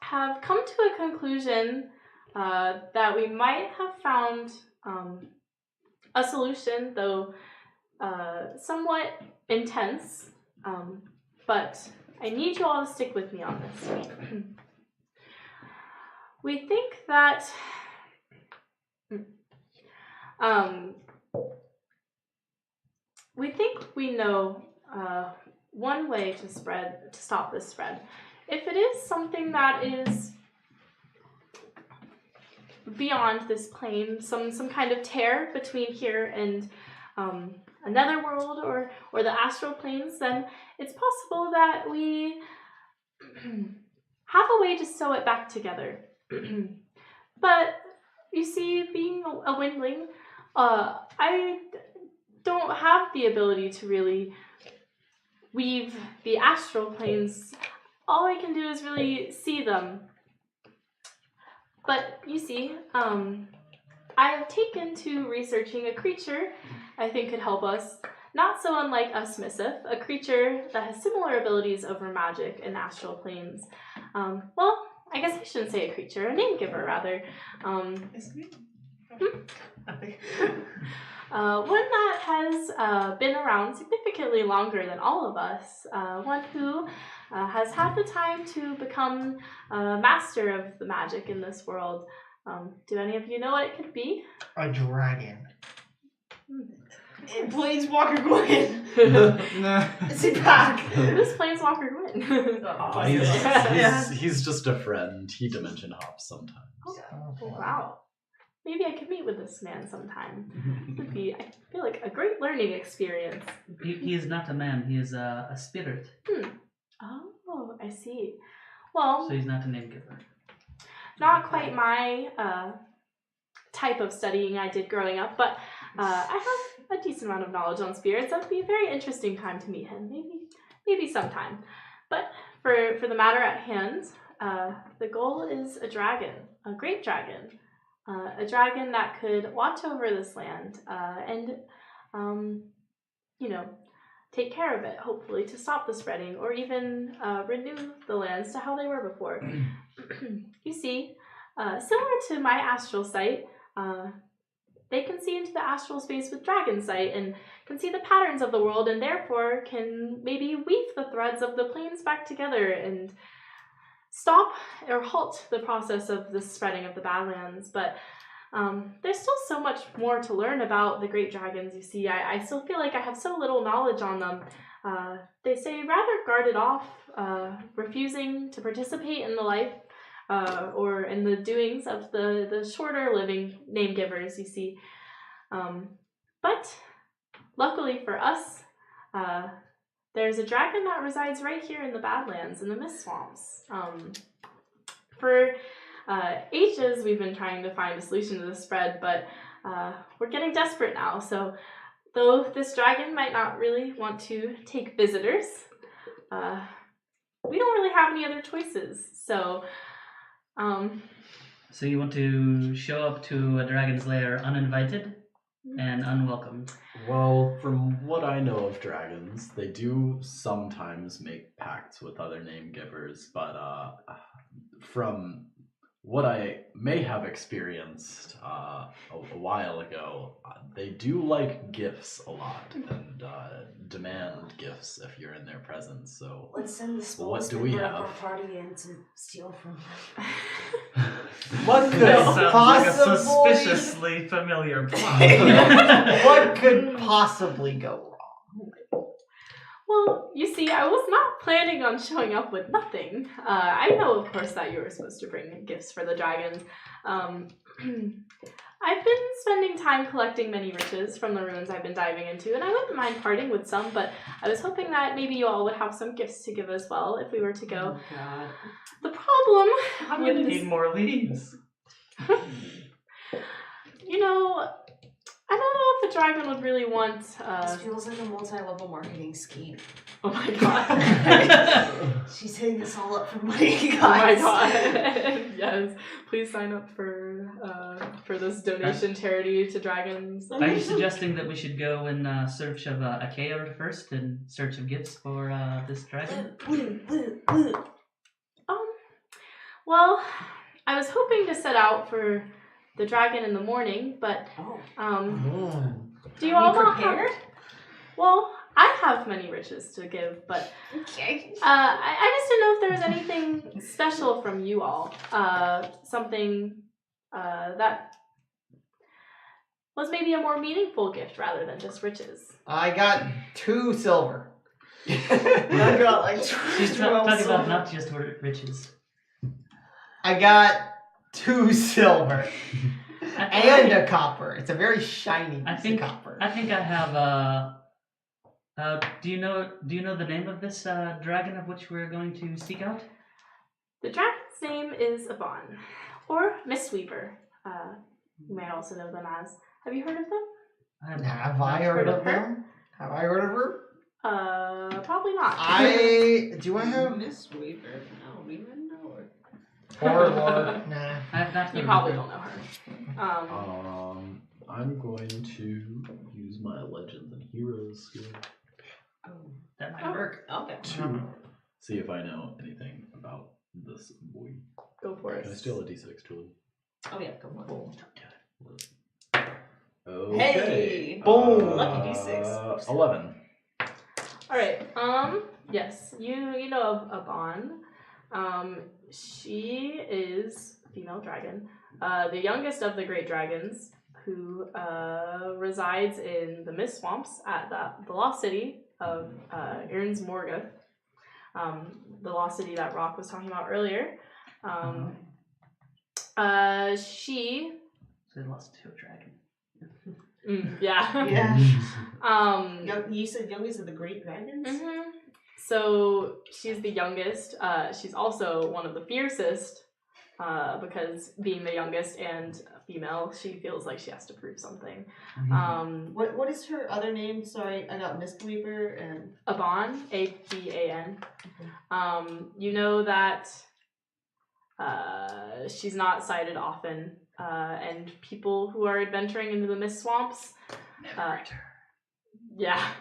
have come to a conclusion that we might have found a solution, though somewhat intense, but I need you all to stick with me on this. We think that we know one way to stop this spread. If it is something that is beyond this plane, some kind of tear between here and another world or the astral planes, then it's possible that we have a way to sew it back together. But you see, being a windling, I don't have the ability to really weave the astral planes. All I can do is really see them. But you see, I've taken to researching a creature I think could help us, not so unlike us Missif, a creature that has similar abilities over magic and astral planes. Well, I guess I shouldn't say a creature, a name giver rather. One that has been around significantly longer than all of us. One who has had the time to become a master of the magic in this world. Do any of you know what it could be? A dragon. Planeswalker Gwen. nah. Is he back? Who's Planeswalker Gwyn? He's just a friend. He dimension hops sometimes. Oh, wow. Maybe I could meet with this man sometime. It would be, I feel like, a great learning experience. He is not a man, he is a spirit. Oh, I see. Well, So he's not a name giver. not quite my type of studying I did growing up, but I have a decent amount of knowledge on spirits. That would be a very interesting time to meet him. Maybe sometime. But for the matter at hand, the goal is a dragon, a great dragon. A dragon that could watch over this land and, take care of it, hopefully, to stop the spreading or even renew the lands to how they were before. You see, similar to my astral sight, they can see into the astral space with dragon sight and can see the patterns of the world and therefore can maybe weave the threads of the planes back together and stop or halt the process of the spreading of the badlands. But there's still so much more to learn about the great dragons. You see, I still feel like I have so little knowledge on them. They say rather guarded off, refusing to participate in the life or in the doings of the shorter living name givers, you see. But luckily for us, there's a dragon that resides right here in the Badlands, in the Mist Swamps. For ages, we've been trying to find a solution to the spread, but we're getting desperate now. So, though this dragon might not really want to take visitors, we don't really have any other choices. So, So you want to show up to a dragon's lair uninvited and unwelcome? Well, from what I know of dragons, they do sometimes make pacts with other name givers, but from what I may have experienced a while ago, they do like gifts a lot and demand gifts if you're in their presence. So Let's send the what smallest do we member of have? our party in to steal from them. What could That sounds like a possibly suspiciously familiar plot. what could possibly go wrong? well, you see, I was not planning on showing up with nothing. I know, of course, that you were supposed to bring gifts for the dragons. I've been spending time collecting many riches from the ruins I've been diving into, and I wouldn't mind parting with some, but I was hoping that maybe you all would have some gifts to give as well if we were to go. Oh, God. The problem I'm with gonna this... need more leaves. You know, I don't know if a dragon would really want... This feels like a multi-level marketing scheme. Oh my god. She's hitting us all up for money, guys. Oh my god. Yes. Please sign up for this donation charity to dragons. Are you suggesting that we should go in search of a chaos first, in search of gifts for this dragon? Well, I was hoping to set out for the dragon in the morning, but do you all not prepared? Well, I have many riches to give, but Okay. I just didn't know if there was anything special from you all. Something that was maybe a more meaningful gift rather than just riches. I got 2 silver. I got like She's 12 talking about silver. not just riches. I got 2 silver and a copper. It's a very shiny piece of copper. I think I have do you know the name of this dragon of which we're going to seek out? The dragon's name is Avon, or Mistweaver. You might also know them as. Have you heard of them? Have I heard of them? Have I heard of her? Probably not. Do I have Miss Weaver. No, we didn't know her. or Lord? Nah. I have not heard You of probably her. don't know her. I'm going to use my Legends and Heroes skill That might work. Okay. to see if I know anything about this boy. Go for it. Can I steal a d6 tool? Oh yeah, come on. Okay. Hey! Boom. Lucky D6. 11. All right. Yes, you know of Avon. She is a female dragon, the youngest of the great dragons, who resides in the Mist Swamps at the Lost City of Ern's Morgoth, the Lost City that Rock was talking about earlier. She. So they lost to a dragon. Yeah. Yeah. You said youngest of the great dragons? Mm-hmm. So she's the youngest. She's also one of the fiercest, because being the youngest and female, she feels like she has to prove something. What is her other name? Sorry, I got Mistweaver and Aban, A-B-A-N. You know that she's not sighted often, and people who are adventuring into the Mist Swamps, yeah,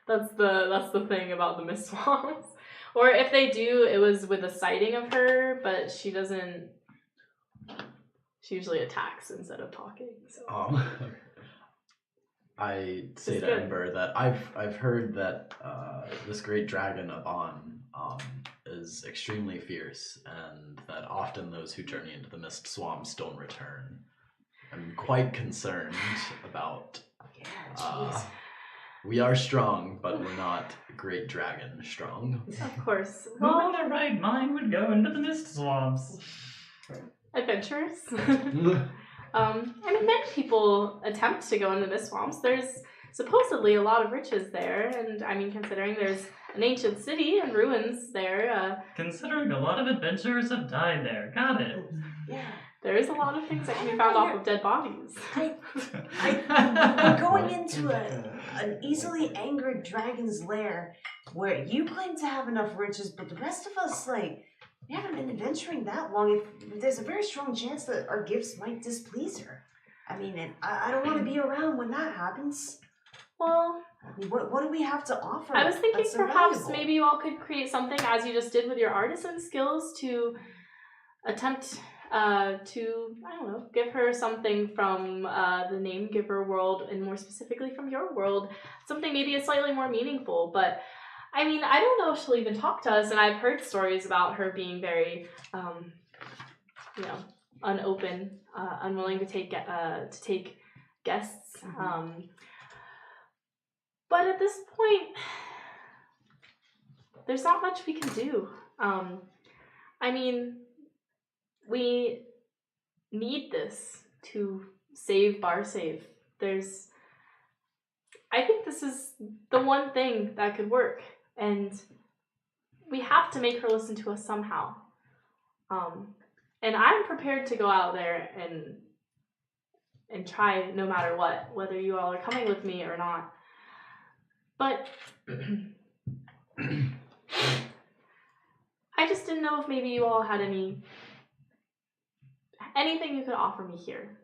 that's the thing about the Mist Swamps. Or if they do, it was with a sighting of her, but she doesn't She usually attacks instead of talking. So. I say It's to good. Ember that I've heard that this great dragon Abon is extremely fierce, and that often those who journey into the mist swamps don't return. I'm quite concerned about. Yeah, jeez. We are strong, but we're not great dragon strong. Of course. Who Well, in their right mind would go into the mist swamps? adventurers. Many people attempt to go into the swamps. There's supposedly a lot of riches there, and considering there's an ancient city and ruins there, Considering a lot of adventurers have died there. Got it. Yeah. there is a lot of things that can be found off of dead bodies. We're going into an easily angered dragon's lair where you claim to have enough riches, but the rest of us, we haven't been adventuring that long. If there's a very strong chance that our gifts might displease her. And I don't want to be around when that happens. Well, What do we have to offer? I was thinking that's so perhaps valuable? maybe you all could create something as you just did with your artisan skills to attempt to, give her something from the name giver world, and more specifically from your world. Something maybe slightly more meaningful. But I don't know if she'll even talk to us, and I've heard stories about her being very, unopen, unwilling to take guests. But at this point, there's not much we can do. We need this to save Barsave. I think this is the one thing that could work, and we have to make her listen to us somehow. And I'm prepared to go out there and try no matter what, whether you all are coming with me or not. But I just didn't know if maybe you all had anything you could offer me here.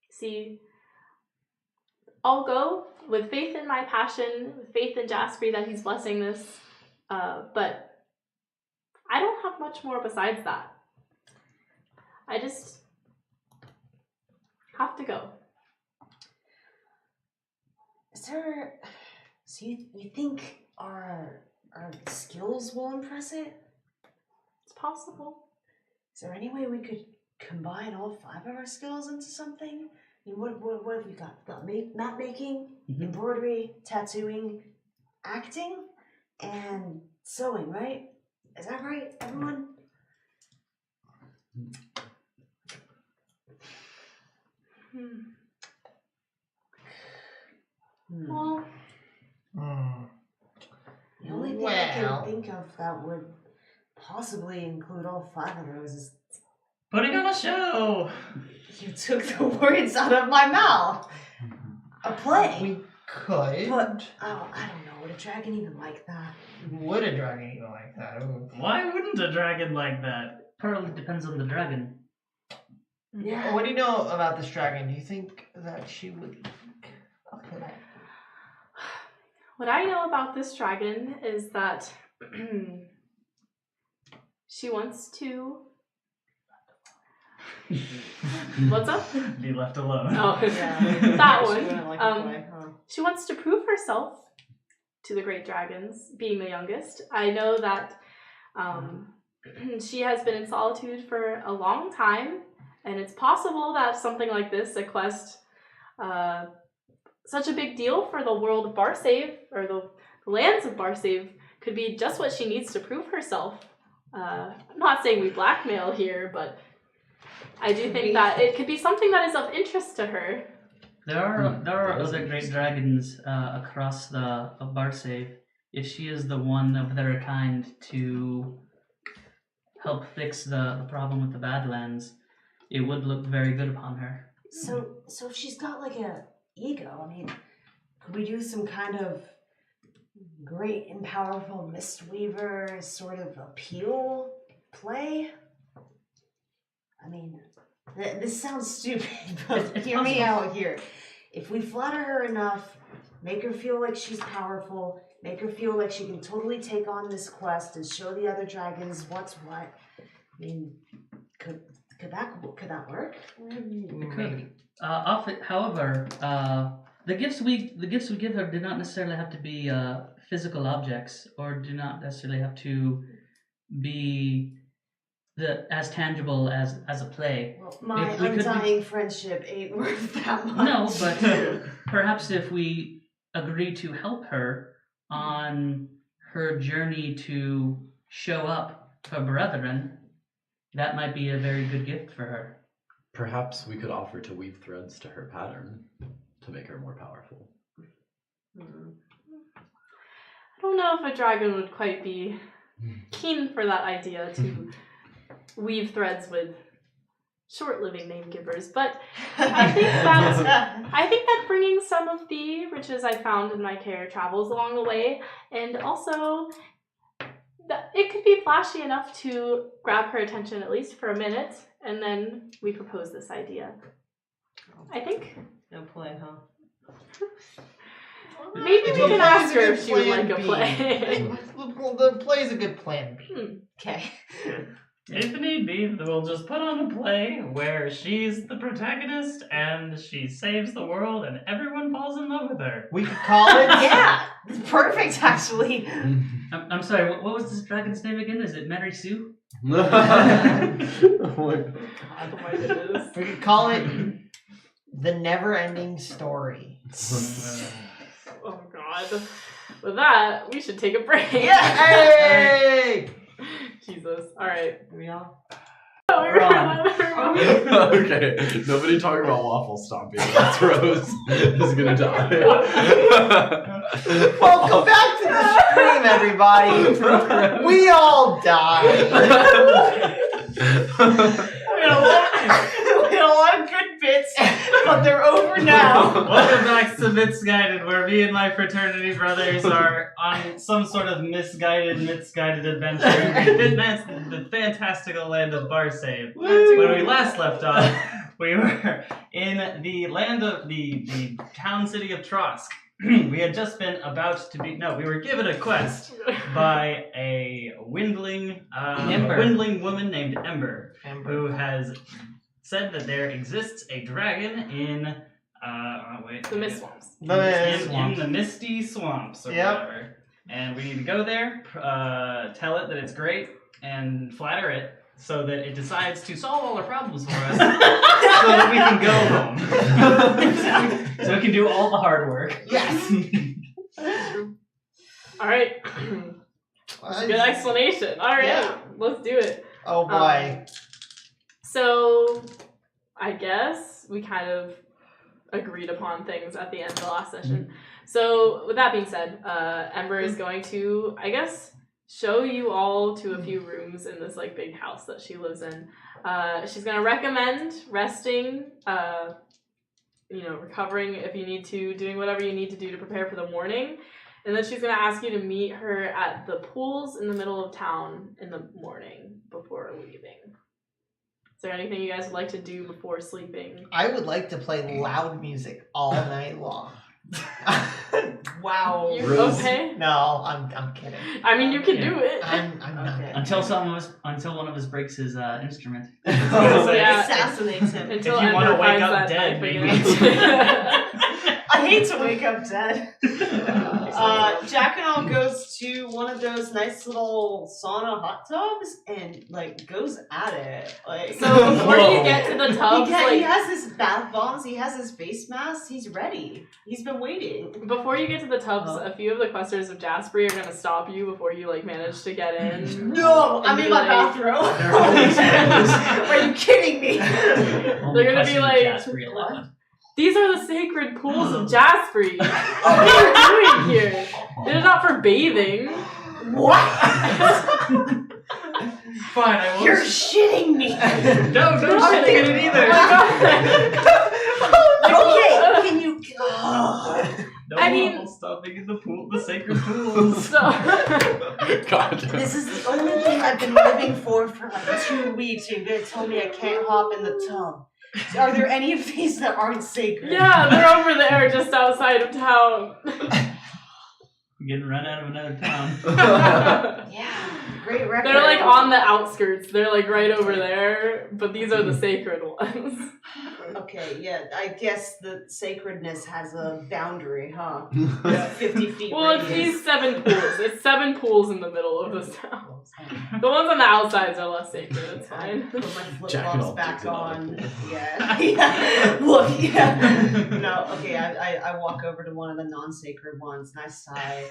See, I'll go with faith in my passion, with faith in Jaspree that he's blessing this, but I don't have much more besides that. I just have to go. So you think our skills will impress it? It's possible. Is there any way we could combine all 5 of our skills into something? What have we got? We've got map making, embroidery, tattooing, acting, and sewing, right? Is that right, everyone? Well, The only thing I can think of that would possibly include all 5 of those is... Putting on a show! You took the words out of my mouth! A play! We could. But, I don't know, would a dragon even like that? Would a dragon even like that? Ooh. Why wouldn't a dragon like that? Partly depends on the dragon. Yeah. What do you know about this dragon? Do you think that she would like a play? what I know about this dragon is that she wants to... What's up? Be left alone. Oh, Yeah. that She one. wouldn't like to play, huh? She wants to prove herself to the great dragons, being the youngest. I know that she has been in solitude for a long time, and it's possible that something like this, a quest, such a big deal for the world of Barsave, or the lands of Barsave, could be just what she needs to prove herself. I'm not saying we blackmail here, but I do think that it could be something that is of interest to her. There are other great dragons across the Barsave. If she is the one of their kind to help fix the problem with the badlands, it would look very good upon her. So if she's got like a ego, could we do some kind of great and powerful Mistweaver sort of appeal play? This sounds stupid, but It's hear me possible. out here. If we flatter her enough, make her feel like she's powerful, make her feel like she can totally take on this quest and show the other dragons what's what, could Could that work? It could. However, the gifts we give her do not necessarily have to be physical objects, or do not necessarily have to be as tangible as a play. Well, my We could be- undying friendship ain't worth that much. No, but perhaps if we agree to help her on her journey to show up her brethren, that might be a very good gift for her. Perhaps we could offer to weave threads to her pattern to make her more powerful. I don't know if a dragon would quite be keen for that idea to weave threads with short-living name givers, but I think that bringing some of the riches I found in my care travels along the way, and also that it could be flashy enough to grab her attention at least for a minute, and then we propose this idea. I think No play, huh? maybe we can ask her if she would like a B. play. Well, the play's a good plan B. Okay. If need be, we'll just put on a play where she's the protagonist and she saves the world and everyone falls in love with her. We could call it. Yeah, it's perfect actually. I'm sorry, what was this dragon's name again? Is it Mary Sue? Oh my God, oh my goodness. We could call it the never-ending story. Oh god. With that, we should take a break. Hey! Jesus. Alright. Are we all? Okay, nobody talk about waffle stomping. That's Rose is gonna die. Welcome back to the stream, everybody. We all died. We had a lot of good bits, but they're over now. Welcome back to Misguided, where me and my fraternity brothers are on some sort of misguided adventure in the fantastical land of Barsave. When we last left off, we were in the land of the town city of Trosk. We had just been we were given a quest by a windling woman named Ember, who has said that there exists a dragon in The Mist Swamps. in the misty swamps or Yep. whatever. And we need to go there, tell it that it's great, and flatter it so that it decides to solve all our problems for us so that we can go home. So we can do all the hard work. Yes. Alright. Good explanation. Alright, Yeah. let's do it. Oh boy. So, I guess we kind of agreed upon things at the end of the last session. So, with that being said, Ember is going to, I guess, show you all to a few rooms in this like big house that she lives in. She's going to recommend resting, recovering if you need to, doing whatever you need to do to prepare for the morning. And then she's going to ask you to meet her at the pools in the middle of town in the morning before leaving. Is there anything you guys would like to do before sleeping? I would like to play loud music all night long. Wow. You Rose. okay? No, I'm kidding. I mean, you can do it. I'm not. Okay. Until one of us breaks his instrument. Yeah. Assassinates him. Until If you wanna Ember wake finds up that dead, knife maybe. again. I hate to wake up dead. Jack and all goes to one of those nice little sauna hot tubs and like goes at it. Like So before you get to the tubs, he has his bath bombs, he has his face mask, he's ready. He's been waiting. before you get to the tubs, a few of the Questors of Jaspree are gonna stop you before you like manage to get in. No, And I'm be in my like- bathrobe. Are you kidding me? They're gonna be like, these are the sacred pools of Jaspree. What are you doing here? They're not for bathing. What? Fine, I will. You're shitting me. No, don't I'm shit in it either. Okay, can you? No I mean- waffle stopping in the pool, the sacred pools. So, God. This is the only thing I've been living for like 2 weeks. You're gonna tell me I can't hop in the tub? Are there any of these that aren't sacred? yeah, they're over there just outside of town. Getting run out of another town. Yeah, great record. They're like on the outskirts. They're like right over there, but these are the sacred ones. Okay, yeah, I guess the sacredness has a boundary, huh? Yeah. 50 feet Well, it's radius. these 7 pools. It's 7 pools in the middle of this town. The ones on the outsides are less sacred. It's fine. Put my flip Jacking flops off back dicks in other on. pools. Yeah, yeah. Look, yeah. No, okay. I walk over to one of the non-sacred ones and I sigh.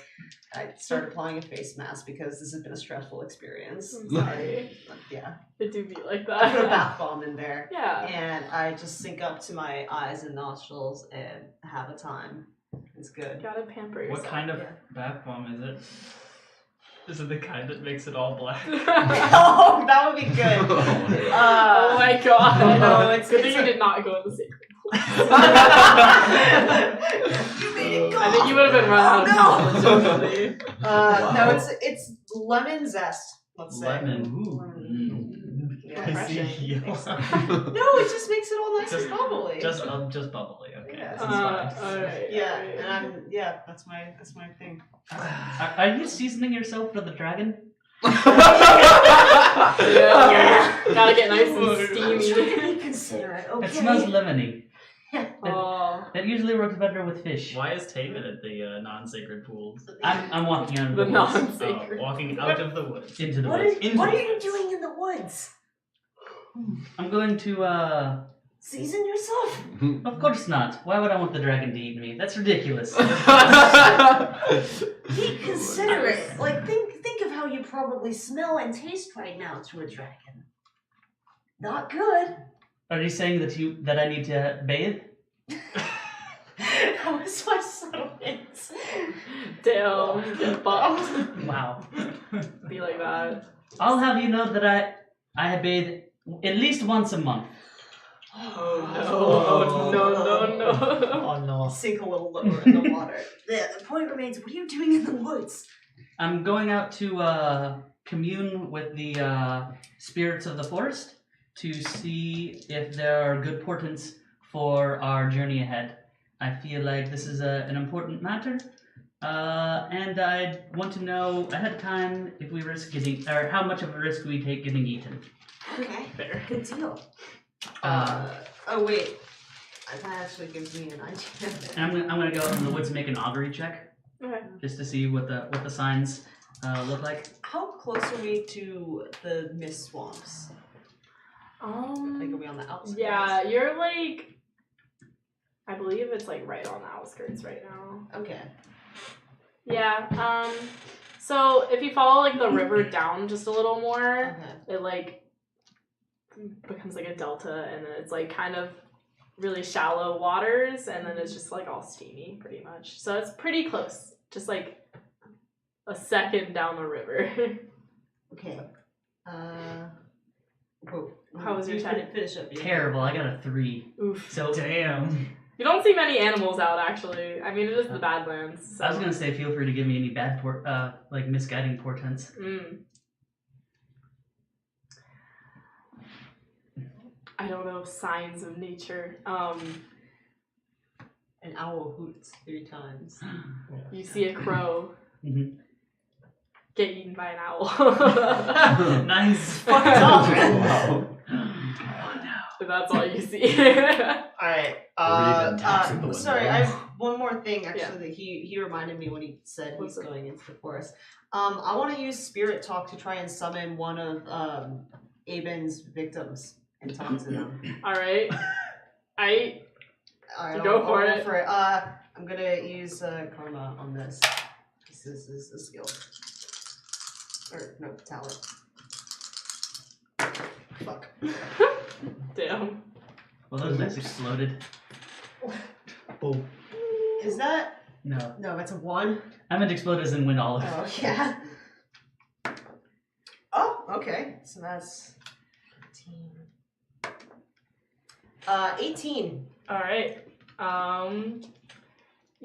I start applying a face mask because this has been a stressful experience. I'm sorry. Yeah, It do be like I put a that. bath bomb in there. Yeah. And I just sync up to my eyes and nostrils and have a time. It's good. Gotta pamper yourself. What kind of Yeah. bath bomb is it? Is it the kind that makes it all black? Oh, that would be good. Oh my god. No, it's Good thing it's you a- did not go in the sacred pool. You made it go. I think you would have been run out of town legitimately. No, Wow. it's lemon zest. Let's say. Lemon. Yeah. I see Refreshing. yellow. No, it just makes it all nice Just- and bubbly. Just bubbly. Okay, Yeah. this is fine. Alright. Yeah, and that's my thing. Are you seasoning yourself for the dragon? Yeah. Gotta get nice and steamy. Reconsider it, okay? It smells lemony. Oh. That usually works better with fish. Why is Taven at the non-sacred pools? I'm walking out of The the woods. non-sacred. Walking out of the woods. Into the What woods. are you doing in the woods? I'm going to, Season yourself? of course not. Why would I want the dragon to eat me? That's ridiculous. Be considerate. Like, think of how you probably smell and taste right now to a dragon. Not good. Are you saying that I need to bathe? That was my settlement. Damn. Get bumped. Wow. Be like that. I'll have you know that I bathe at least once a month. Oh, no. Oh no. Sink a little lower in the water. The point remains, what are you doing in the woods? I'm going out to commune with the spirits of the forest to see if there are good portents for our journey ahead. I feel like this is an important matter, and I want to know ahead of time if we risk getting, or how much of a risk we take getting eaten. Okay, Fair. good deal. Oh wait, that actually gives me an idea. And I'm gonna go out in the woods and make an augury check Okay. just to see what the signs look like. How close are we to the mist swamps? Like, are we on the outskirts? Yeah, you're like, I believe it's like right on the outskirts right now. Okay. Yeah, so if you follow like the river down just a little more, Okay. it like becomes like a delta, and then it's like kind of really shallow waters, and then it's just like all steamy pretty much. So it's pretty close, just like a second down the river. Okay. How was your time? Finish up. Terrible. I got a 3. Oof. So Damn. You don't see many animals out actually. I mean, it is the Badlands. So. I was gonna say, feel free to give me any bad like misguiding portents. I don't know signs of nature. An owl hoots 3 times. You see a crow Mhm. get eaten by an owl. Nice. Fucked up. Wow. That's all you see. Alright. Raven taps at the window. Sorry, I have one more thing actually Yeah. that he reminded me when he said What's he's it? going into the forest. I want to use spirit talk to try and summon one of Aben's victims and talk to them. All right. Alright, Go I'll for roll it. for it. I'm gonna use karma on this. This is a skill. Or no, talent. Fuck. Damn. Well, those dice exploded. Boom. Is that No, no? That's a 1. I meant explode as in win olive. Oh yeah. Oh, okay. So that's 18. All right.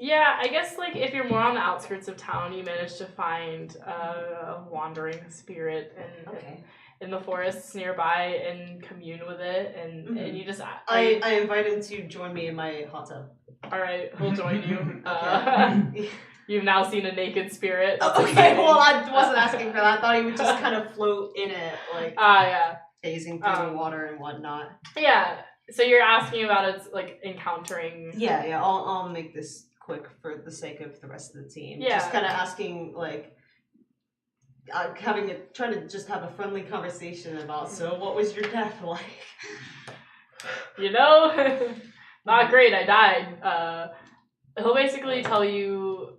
Yeah, I guess like if you're more on the outskirts of town, you manage to find a wandering spirit Okay. in the forests nearby and commune with it, and you just I invite him to join me in my hot tub. All right, he'll join you. Okay. You've now seen a naked spirit. That's Okay, exciting. well, I wasn't asking for that. I thought he would just kind of float in it, like Yeah. phasing through the water and whatnot. Yeah. So you're asking about its like encountering. Yeah. I'll make this quick for the sake of the rest of the team. Yeah. Just kind of asking, like, trying to just have a friendly conversation about. So, what was your death like? You know, not great. I died. He'll basically tell you,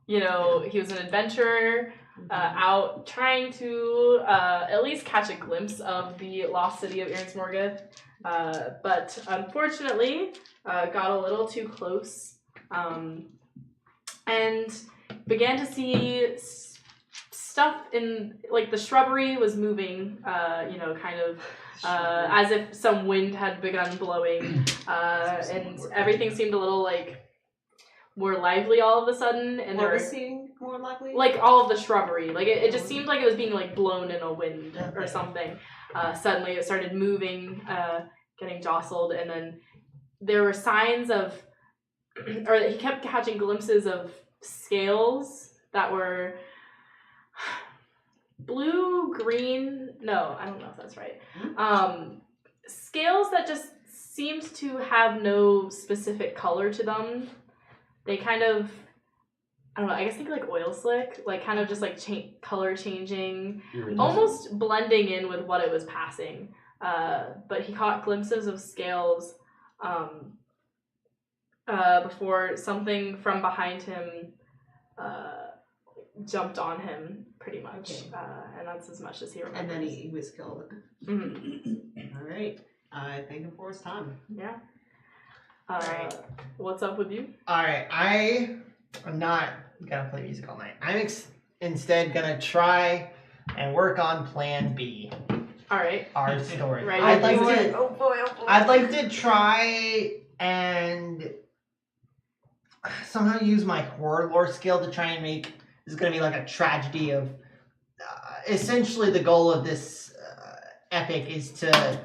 you know, he was an adventurer out trying to at least catch a glimpse of the lost city of Irnsmorgoth, but unfortunately got a little too close and began to see stuff in, like, the shrubbery was moving, you know, kind of as if some wind had begun blowing, and everything seemed a little, like, more lively all of a sudden. And What was seeing more likely? like, all of the shrubbery. Like, it just seemed like it was being, like, blown in a wind or something. Suddenly it started moving, getting jostled, and then there were signs of, or he kept catching glimpses of scales that were blue, green, no, I don't know if that's right. Scales that just seemed to have no specific color to them. They kind of, I don't know, I guess think like oil slick, like kind of just like color changing, almost blending in with what it was passing. But he caught glimpses of scales before something from behind him jumped on him, pretty much. Okay. And that's as much as he remembers. And then he was killed. Mm-hmm. All right. I thank him for his time. Yeah. Alright. What's up with you? Alright, I'm not gonna play music all night. I'm instead gonna try and work on Plan B. Alright. Our story. Right. I'd like Right. to. Oh boy. I'd like to try and somehow use my horror lore skill to try and make this is gonna be like a tragedy of. Essentially, the goal of this epic is to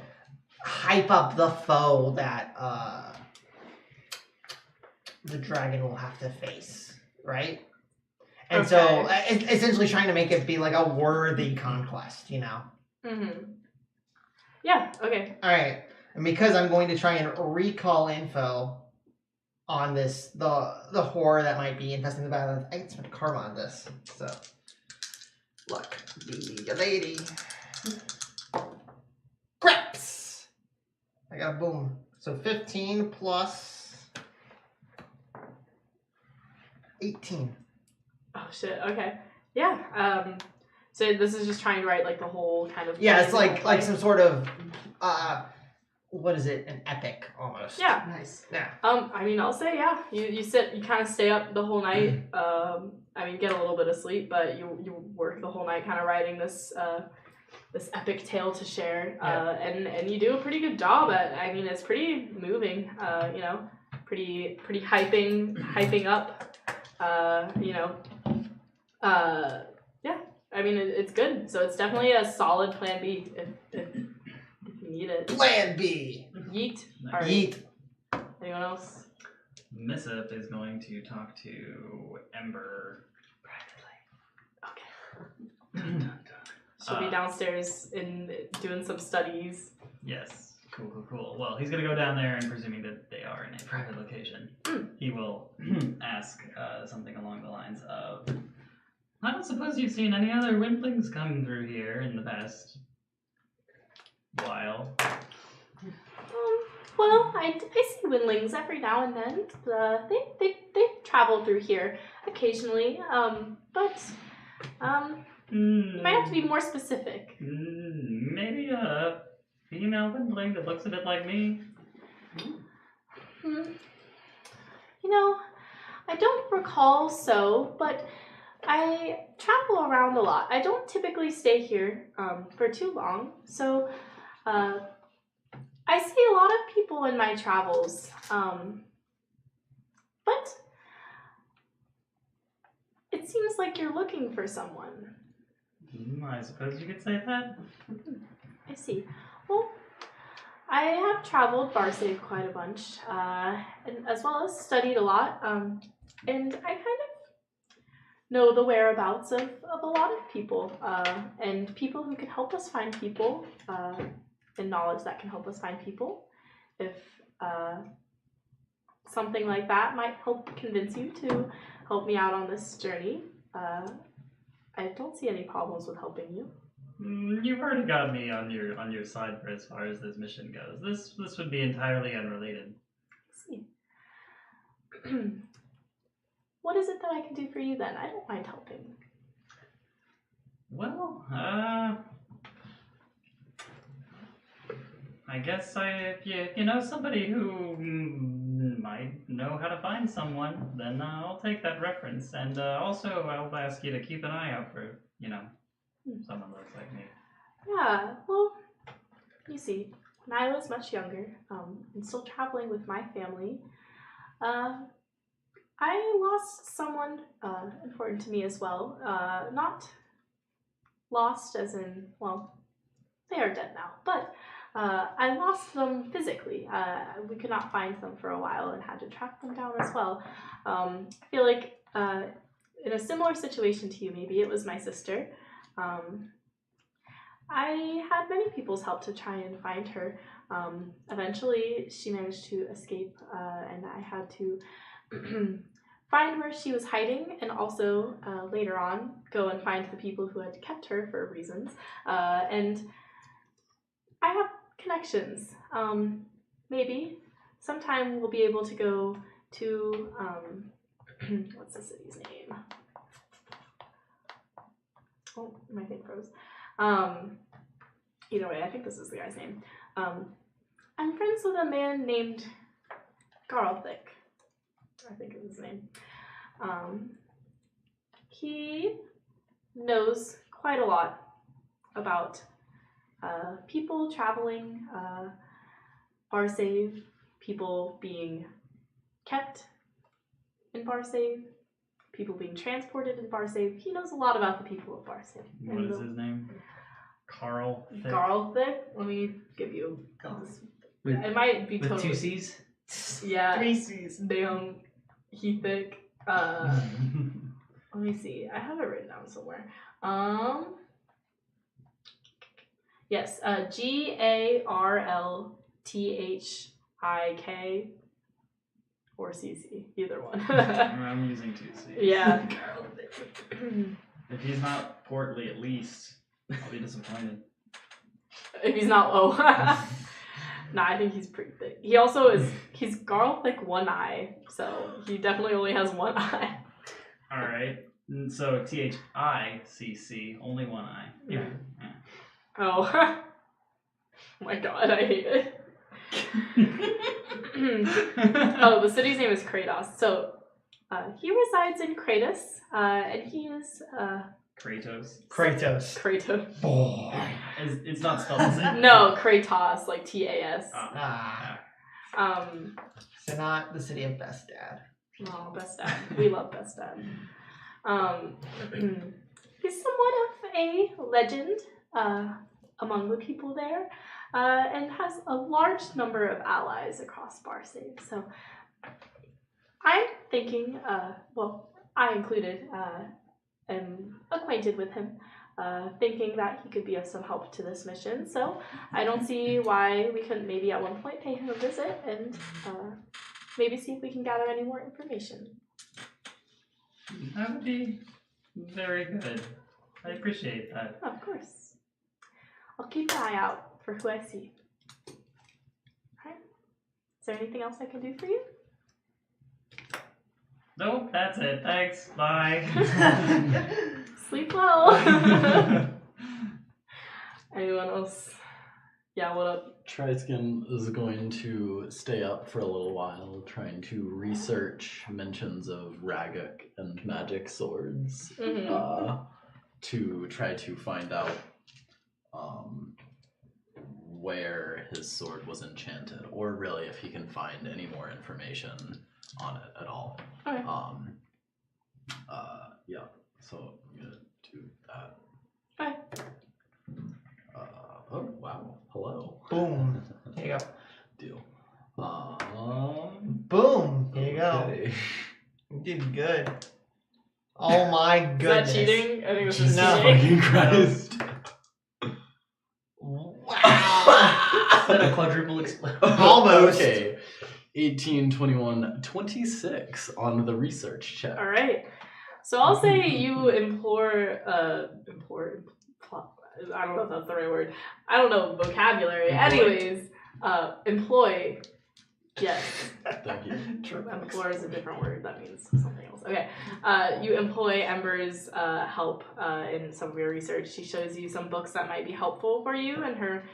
hype up the foe that the dragon will have to face, right? And so, essentially, trying to make it be like a worthy conquest, you know. Mm-hmm. Yeah. Okay. All right, and because I'm going to try and recall info on this, the horror that might be infesting the badlands, I get some karma on this. So, luck be your lady. Craps. I got a boom. So 15 plus 18. Oh shit. Okay. Yeah. So this is just trying to write like the whole kind of. Yeah, it's plan, like some sort of what is it? An epic almost. Yeah. Nice. Yeah. I mean, I'll say yeah. You kind of stay up the whole night. I mean, get a little bit of sleep, but you work the whole night, kind of writing this this epic tale to share. And you do a pretty good job at. I mean, it's pretty moving. You know, pretty hyping up. You know. Yeah. I mean, it's good. So it's definitely a solid plan B if you need it. Plan B. Yeet. Nice. All right. Yeet. Anyone else? Missip is going to talk to Ember privately. Okay. She'll be downstairs doing some studies. Yes. Cool. Well, he's gonna go down there, and presuming that they are in a private location, he will ask something along the lines of, I don't suppose you've seen any other windlings come through here in the past while. Well, I see windlings every now and then. They travel through here occasionally. But you might have to be more specific. Maybe a female windling that looks a bit like me. You know, I don't recall so, but I travel around a lot. I don't typically stay here for too long, so I see a lot of people in my travels. But it seems like you're looking for someone. I suppose you could say that. I see. Well, I have traveled Barsave quite a bunch, and as well as studied a lot, and I kind of know the whereabouts of a lot of people, and people who can help us find people, and knowledge that can help us find people. If something like that might help convince you to help me out on this journey, I don't see any problems with helping you. You've already got me on your side for as far as this mission goes. This would be entirely unrelated. I see. What is it that I can do for you then? I don't mind helping. Well, I guess if you know somebody who might know how to find someone, then I'll take that reference. And also, I'll ask you to keep an eye out for, someone looks like me. Yeah, well, you see, when I was much younger, and still traveling with my family, I lost someone important to me as well. Not lost as in, well, they are dead now, but I lost them physically. We could not find them for a while and had to track them down as well. I feel like in a similar situation to you, maybe it was my sister. I had many people's help to try and find her. Eventually, she managed to escape, and I had to find where she was hiding, and also later on go and find the people who had kept her for reasons. And I have connections. Maybe sometime we'll be able to go to what's the city's name? Oh, my thing froze. Either way, I think this is the guy's name. I'm friends with a man named Garlthick, I think is his name. He knows quite a lot about people traveling Barsave, people being kept in Barsave, people being transported in Barsave. He knows a lot about the people of Barsave. What is his name? Carl Thick? Garlthick? Let me give you. With, It might be with totally. 2 C's? Yeah. 3 C's. Damn. He thick. Let me see. I have it written down somewhere. Yes. Garlthik or CC. Either one. I'm using 2 C's. Yeah. If he's not portly, at least I'll be disappointed. If he's not low. Nah, I think he's pretty thick. He also is. He's Garlthick one eye, so he definitely only has one eye. All right. So THICC, only one eye. Yeah. Oh. My God, I hate it. Oh, the city's name is Kratos. So, he resides in Kratos, and he is Kratos. Kratos. Boy. It's not spelled the same. No, Kratos, like TAS. So not the city of Best Dad. Oh, Best Dad. We love Best Dad. He's somewhat of a legend among the people there, and has a large number of allies across Barsave. So I'm thinking, well, I included, am acquainted with him, thinking that he could be of some help to this mission. So I don't see why we couldn't maybe at one point pay him a visit and maybe see if we can gather any more information. That would be very good. I appreciate that. Of course. I'll keep an eye out for who I see. Alright. Is there anything else I can do for you? Nope, that's it. Thanks. Bye. Sleep well. Anyone else? Yeah, what up? Triskin is going to stay up for a little while, trying to research mentions of Ragak and magic swords, to try to find out where his sword was enchanted, or really if he can find any more information on it at all. Okay. Yeah. So I'm gonna do that. Okay. Oh wow! Hello. Boom. There you go. Deal. Boom. Here you go. Okay. You did good. Oh my Is that goodness. cheating? I think it was just No. cheating. Fucking Christ. Wow. Is that a quadruple explosion? Almost. Okay. 18, 21, 26 on the research check. All right. So I'll say you I don't know if that's the right word. I don't know vocabulary. Employ. Anyways, employ. Yes. Thank you. Employ is a different word. That means something else. Okay. You employ Ember's help in some of your research. She shows you some books that might be helpful for you in her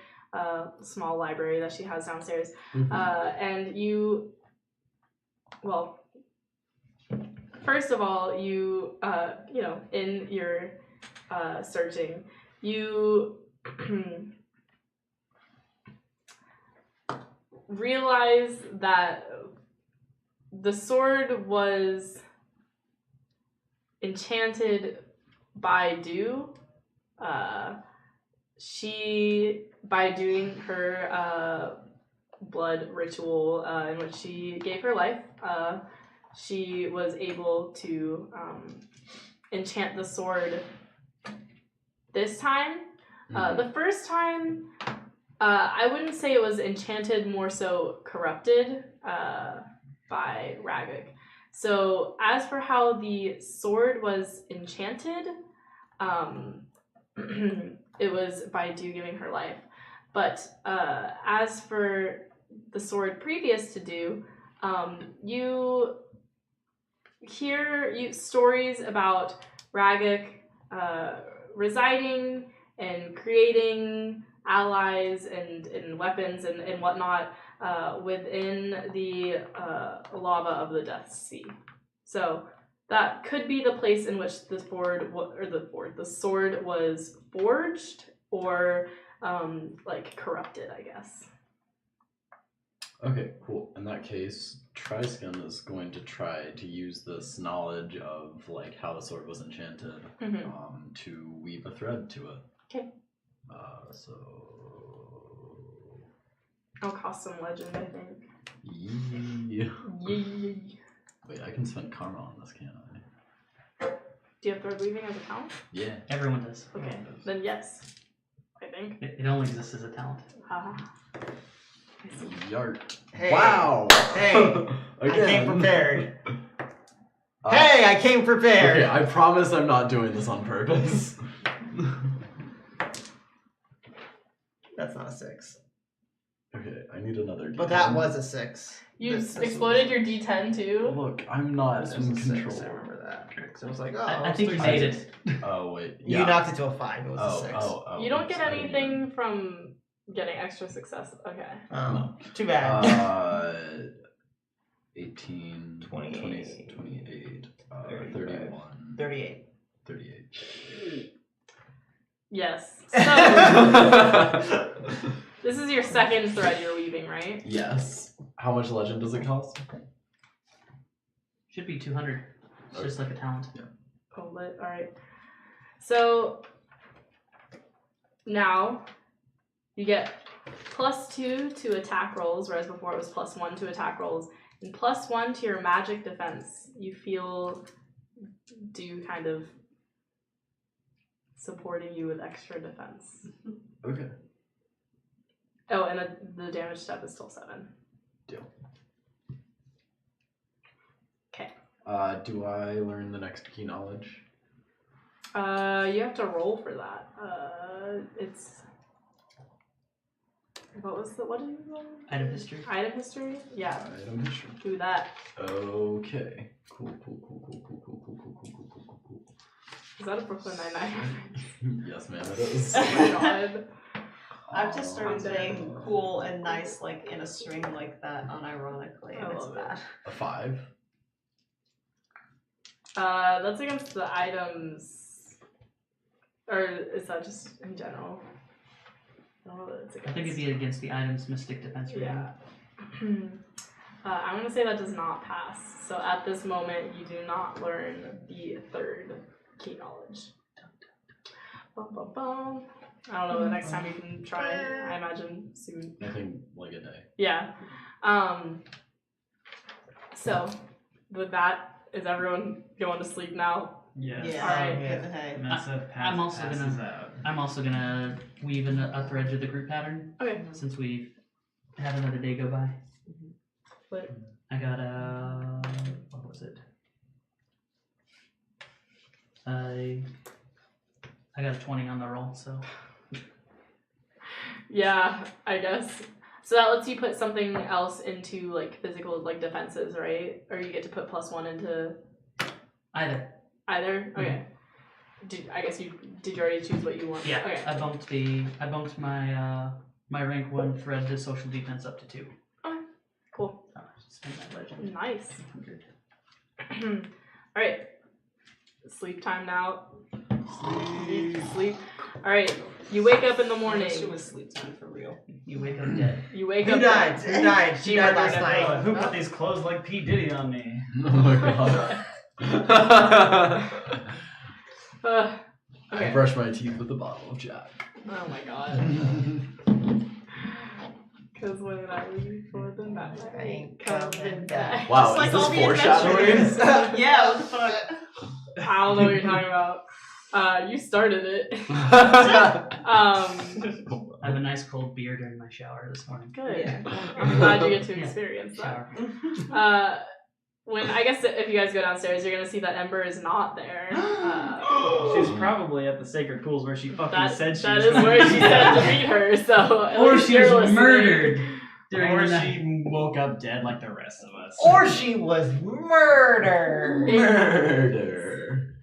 small library that she has downstairs. And you, well, first of all, you, in your searching, you realize that the sword was enchanted by Dew. She, by doing her blood ritual in which she gave her life, she was able to enchant the sword this time. The first time, I wouldn't say it was enchanted, more so corrupted by Ragik. So as for how the sword was enchanted, it was by Dew giving her life. But as for the sword previous to Dew, you hear stories about Ragik residing and creating allies and weapons and whatnot within the lava of the Death Sea. So that could be the place in which the sword was forged or corrupted, I guess. Okay, cool. In that case, Triskin is going to try to use this knowledge of how the sword was enchanted to weave a thread to it. Okay. So I'll cost some legend, I think. yeah. Yay. Wait, I can spend karma on this, can't I? Do you have thread weaving as a talent? Yeah. Everyone does. Okay, then yes, I think. It only exists as a talent. Yart. Hey. Wow. Hey. I Again. came prepared. Hey, I came prepared. Okay, I promise I'm not doing this on purpose. That's not a 6. Okay, I need another D10. But that was a 6. You This exploded was- your D10 too? Look, I'm not This was in a 6. control. I remember that. So I was like, oh. I think you made it. Oh wait. You Yeah. knocked it to a 5. It was a 6. Oh. You don't oops, get I didn't anything from getting extra success. Okay. Oh, No. too bad. 18, 28, 28, 35, 31, 38. 38. Yes. So, this is your second thread you're weaving, right? Yes. How much legend does it cost? Should be 200. It's just like a talent. Oh, lit. Alright. So, now, you get +2 to attack rolls, whereas before it was +1 to attack rolls, and +1 to your magic defense. You feel Dew kind of supporting you with extra defense. Okay. Oh, and the damage step is still 7. Deal. Okay. Do I learn the next key knowledge? You have to roll for that. It's... What did you roll? Item history. Item history? Yeah. Item history. Do that. Okay. Cool. Is that a Brooklyn Nine-Nine? Yes, ma'am, it is. Oh my god. I've just started I'm dead. saying cool and nice in a string like that unironically, and I it's love it. bad. A 5. That's against the items. Or is that just in general? Oh, that's I against. think it'd be against the items mystic defense rating. Yeah. I'm gonna say that does not pass. So at this moment, you do not learn the third key knowledge. Bum, bum, bum. I don't know, the next time you can try. I imagine soon. I think like a day. Yeah. So, with that, is everyone going to sleep now? Yeah. Alright. Hit the hay. I'm also gonna weave in a thread to the group pattern Okay. since we've had another day go by. What? I got a what was it? I got a 20 on the roll, so Yeah, I guess. So that lets you put something else into like physical like defenses, right? Or you get to put +1 into either. either? Okay. Did you already choose what you want? Yeah, Okay. I bumped my my rank 1 thread to social defense up to 2. Cool. So spend that legend. Nice. 800. Alright. Sleep time now. Sleep. Alright. You wake up in the I morning. wish it was sleep time for real. You wake up dead. You wake Who up died? Who died? She died last night. Who put these clothes like P. Diddy on me? Oh my god. I I brush my teeth with a bottle of Jack. Oh my god. Because when I leave for the night, I ain't coming back. Wow, Just like is all this the foreshadowing? adventures. Yeah, what the fuck? I don't know what you're talking about. You started it. I have a nice cold beer during my shower this morning. Good. Yeah. I'm glad you get to Yeah. experience that. Shower. When I guess if you guys go downstairs, you're gonna see that Ember is not there. She's probably at the sacred pools where she fucking said she that was is going where to she be. said to meet her. So at Or least she you're was listening. murdered during Or the night. she woke up dead like the rest of us. Or she was murdered. Murder.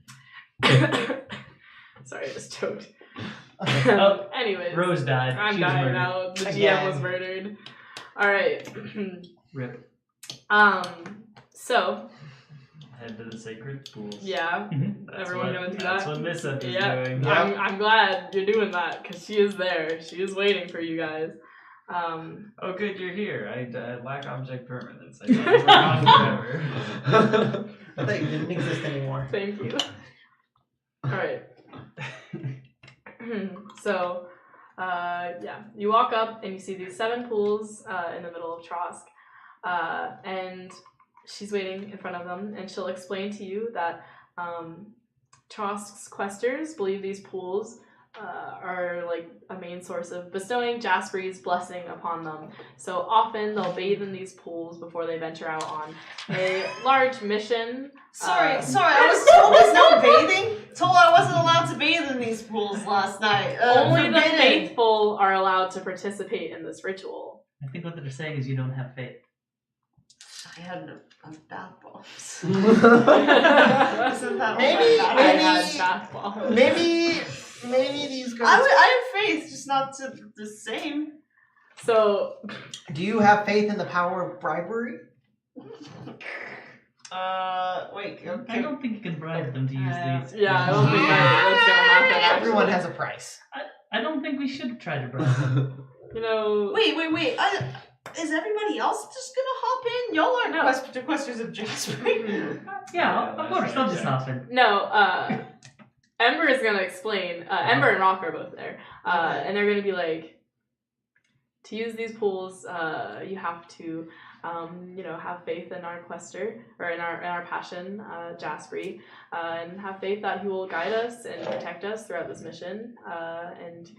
Sorry, I just choked. Oh, Anyways, Rose died. I'm She was dying murdered. now. The GM Again. was murdered. All right. Rip. So Head to the sacred pools. yeah, Mhm. everyone gonna do That's that? what Missa is Yeah. doing. I'm glad you're doing that because she is there. She is waiting for you guys. Oh, good, you're here. I lack object permanence. I don't work on forever. I thought you didn't exist anymore. Thank you. All right. So, yeah, you walk up and you see these 7 pools in the middle of Trosk, and she's waiting in front of them, and she'll explain to you that Trosk's questers believe these pools are like a main source of bestowing Jaspree's blessing upon them. So often they'll bathe in these pools before they venture out on a large mission. Sorry, I was told there's no bathing. Told I wasn't allowed to bathe in these pools last night. Only the forbidden. faithful are allowed to participate in this ritual. I think what they're saying is you don't have faith. I had a bath bombs. Isn't that Maybe- I maybe- had bath bombs. Maybe these I girls. have faith, just not to the same. So, Do you have faith in the power of bribery? Wait. I Okay. don't think you can bribe them to use these. yeah, I don't think that's gonna happen. Everyone actually. has a price. I don't think we should try to bribe them. You know. Wait. Is everybody else just gonna hop in? Y'all aren't No. Questors of Jaspree. Yeah, of course. They'll just hop in. No, Ember is gonna explain. Ember and Rock are both there, Okay. and they're gonna be like, to use these pools, you have to, have faith in our quester or in our passion, Jaspree, and have faith that he will guide us and protect us throughout this mission, and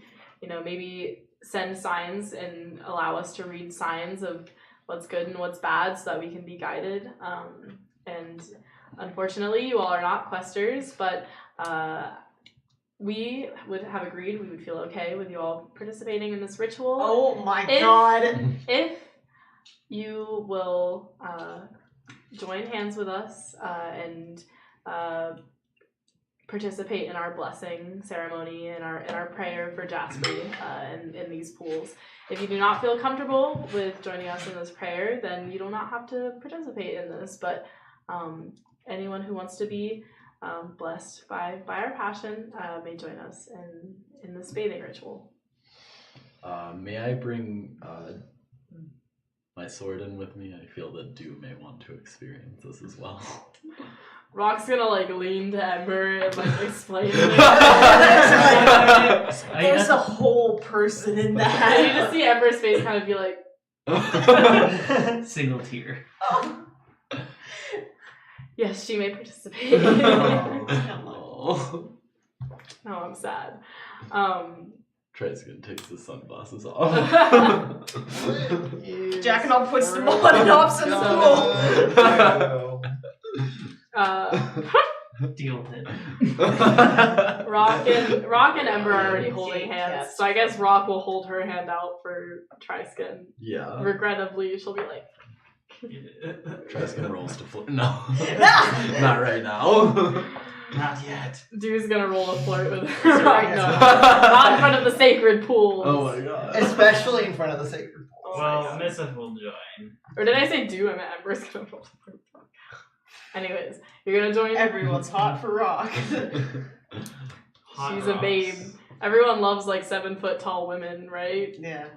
maybe send signs and allow us to read signs of what's good and what's bad, so that we can be guided. And unfortunately, you all are not questers, but we would have agreed we would feel okay with you all participating in this ritual. Oh my If- god. If you will join hands with us and participate in our blessing ceremony and our prayer for Jaspree in these pools. If you do not feel comfortable with joining us in this prayer, then you do not have to participate in this. But anyone who wants to be blessed by our passion may join us in this bathing ritual. May I bring my sword in with me? I feel that Dew may want to experience this as well. Rock's gonna like lean to Ember and like explain it. There's a whole person in And that. you just see Ember's face kind of be like, Single tear. yes, she may participate. Oh. No, I'm sad. Tristan takes the sunglasses off. Jack and I'll push them on and off in the pool. Deal with it. Rock and Ember are already holding hands, so I guess Rock will hold her hand out for Tristan. Yeah. Regrettably, she'll be like, Tristan rolls to flirt. No. Not right now. Not yet. dude's gonna roll a flirt with her right now. Not in front of the sacred pool. Oh my god. Especially in front of the sacred pool. Well, Missa will join. Or did I say do? I meant Ember's gonna roll a flirt. Anyways, you're gonna join? Everyone's hot for Rock. Hot She's rocks. a babe. Everyone loves like 7 foot tall women, right? Yeah.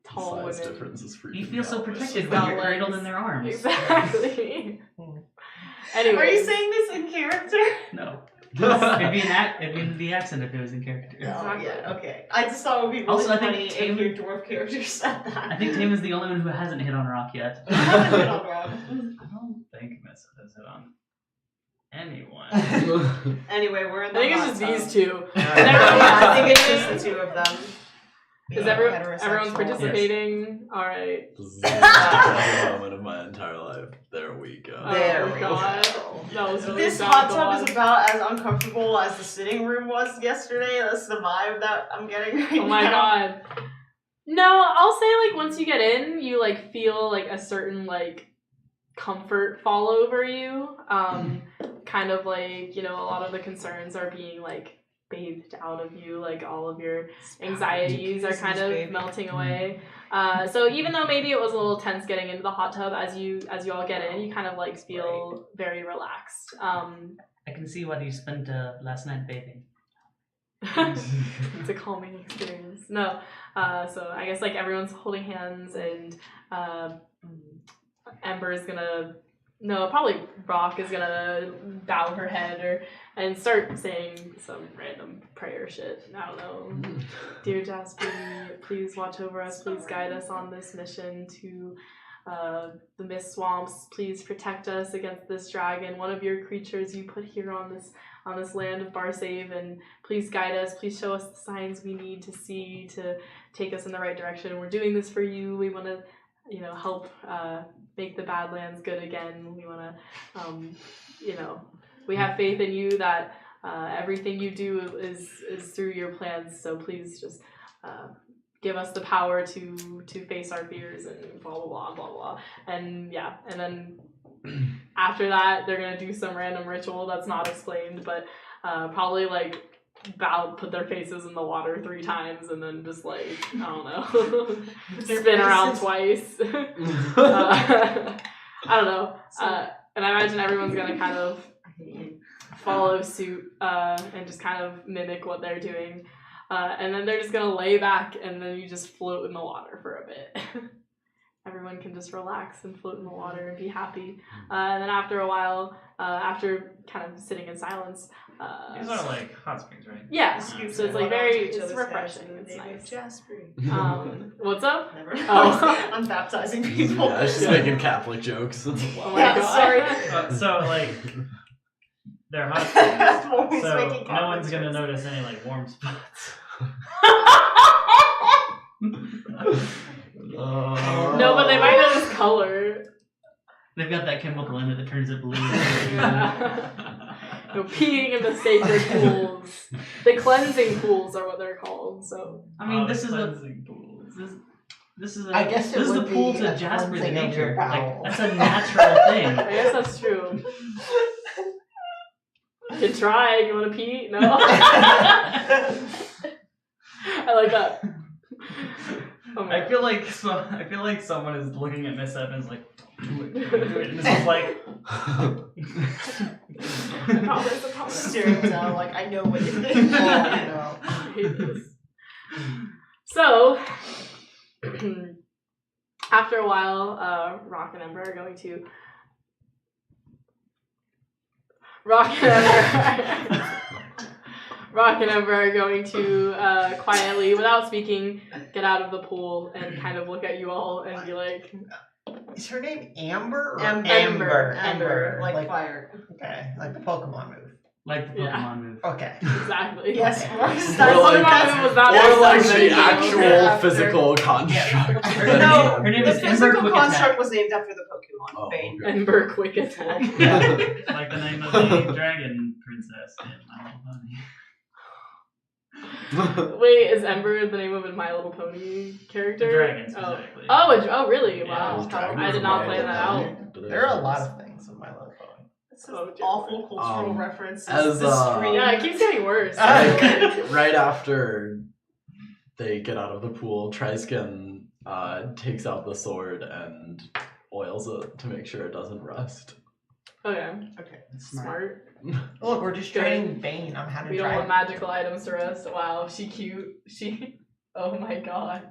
Tall Size women. difference is freaking You feel so out. protected She's when got you're cradled legs. in their arms. Exactly. Anyway. Are you saying this in character? No. It'd be the accent if it was in character. Oh, yeah, okay. I just thought it would be really Also, I think funny if Tame- your dwarf character said that. I think Tame is the only one who hasn't hit on Rock yet. I haven't hit on Rock. I don't think Missa has hit on anyone. Anyway, we're in I the think it's hot just tub. these two. Yeah, I think it's just the two of them. Is Being everyone's heterosexual. participating? Alright. This is the best moment of my entire life. There we go. There Oh we god. go. That was really This bad hot tub going. is about as uncomfortable as the sitting room was yesterday. That's the vibe that I'm getting right now. Oh my god. No, I'll say like once you get in, you like feel like a certain like comfort fall over you. Kind of like, you know, a lot of the concerns are being like bathed out of you, like all of your anxieties are kind of melting away. So even though maybe it was a little tense getting into the hot tub, as you all get in, you kind of like feel very relaxed. I can see why you spent last night bathing. It's a calming experience. No, so I guess like everyone's holding hands and Ember is gonna. No, probably Rock is gonna bow her head and start saying some random prayer shit. I don't know. Dear Jaspree, please watch over us. Please guide us on this mission to the mist swamps. Please protect us against this dragon, one of your creatures you put here on this land of Barsave, and please guide us. Please show us the signs we need to see to take us in the right direction. We're doing this for you. We want to, you know, help make the badlands good again. We want to, you know, we have faith in you that everything you do is through your plans. So please just give us the power to face our fears and blah blah blah blah blah. And yeah, and then after that, they're gonna do some random ritual that's not explained, but probably like put their faces in the water 3 times and then just like, I don't know, spin around twice. I don't know. And I imagine everyone's gonna kind of follow suit and just kind of mimic what they're doing. And then they're just gonna lay back and then you just float in the water for a bit. Everyone can just relax and float in the water and be happy. And then after a while, after kind of sitting in silence, These are like hot springs, right? yeah, Scoop so it's their like blood very, onto each it's other's refreshing, heads it's in the name of nice. Jaspree. What's up? Never mind. Oh. I'm baptizing people. Yeah, she's making Catholic jokes. Oh my Yeah, god. sorry. So like they're hot That's springs, always so making no one's comments. gonna notice any like warm spots. No, but they might notice color. They've got that chemical in it that turns it blue. No, peeing in the sacred pools. The cleansing pools are what they're called, so. I mean, this is a cleansing pools. this is a I guess it this is the would pool be to a Jasper the cleansing of your nature. Like bowels. that's a natural thing. I guess that's true. You can try. You want to pee? No? I like that. Oh my I feel like someone is looking at Miss Evans like, do it, and this is like, I promise, I promise. Staring down like I know what you're thinking. Oh, no. I hate this. So, after a while, Rock and Ember are going to Rock and Ember are going to quietly, without speaking, get out of the pool and kind of look at you all and be like, Is her name Amber? Or Ember. Like fire. Okay, like the Pokemon move. Like the Pokemon Yeah. move. Okay. exactly. Yes, Okay. Pokemon was not Or like necessary. the actual physical construct. No, Her name the is Ember physical Quick construct Attack. was named after the Pokemon. Oh, Bane. okay. Ember Quick Attack. Like the name of the dragon princess in My Little Pony. Wait, is Ember the name of a My Little Pony character? The dragon Oh, specifically. oh, really? Yeah, Wow. Those dragons I did are not My play Little that Pony. out. There are a lot of things in My Little Pony. This is Oh, dear awful Lord. cultural references. as, the stream. Yeah, it keeps getting worse. Like, right after they get out of the pool, Triskin takes out the sword and oils it to make sure it doesn't rust. Okay. Okay. Smart. Look, we're just training Bane on how to We don't want drive. magical items to rest. Wow, she cute. Oh my god.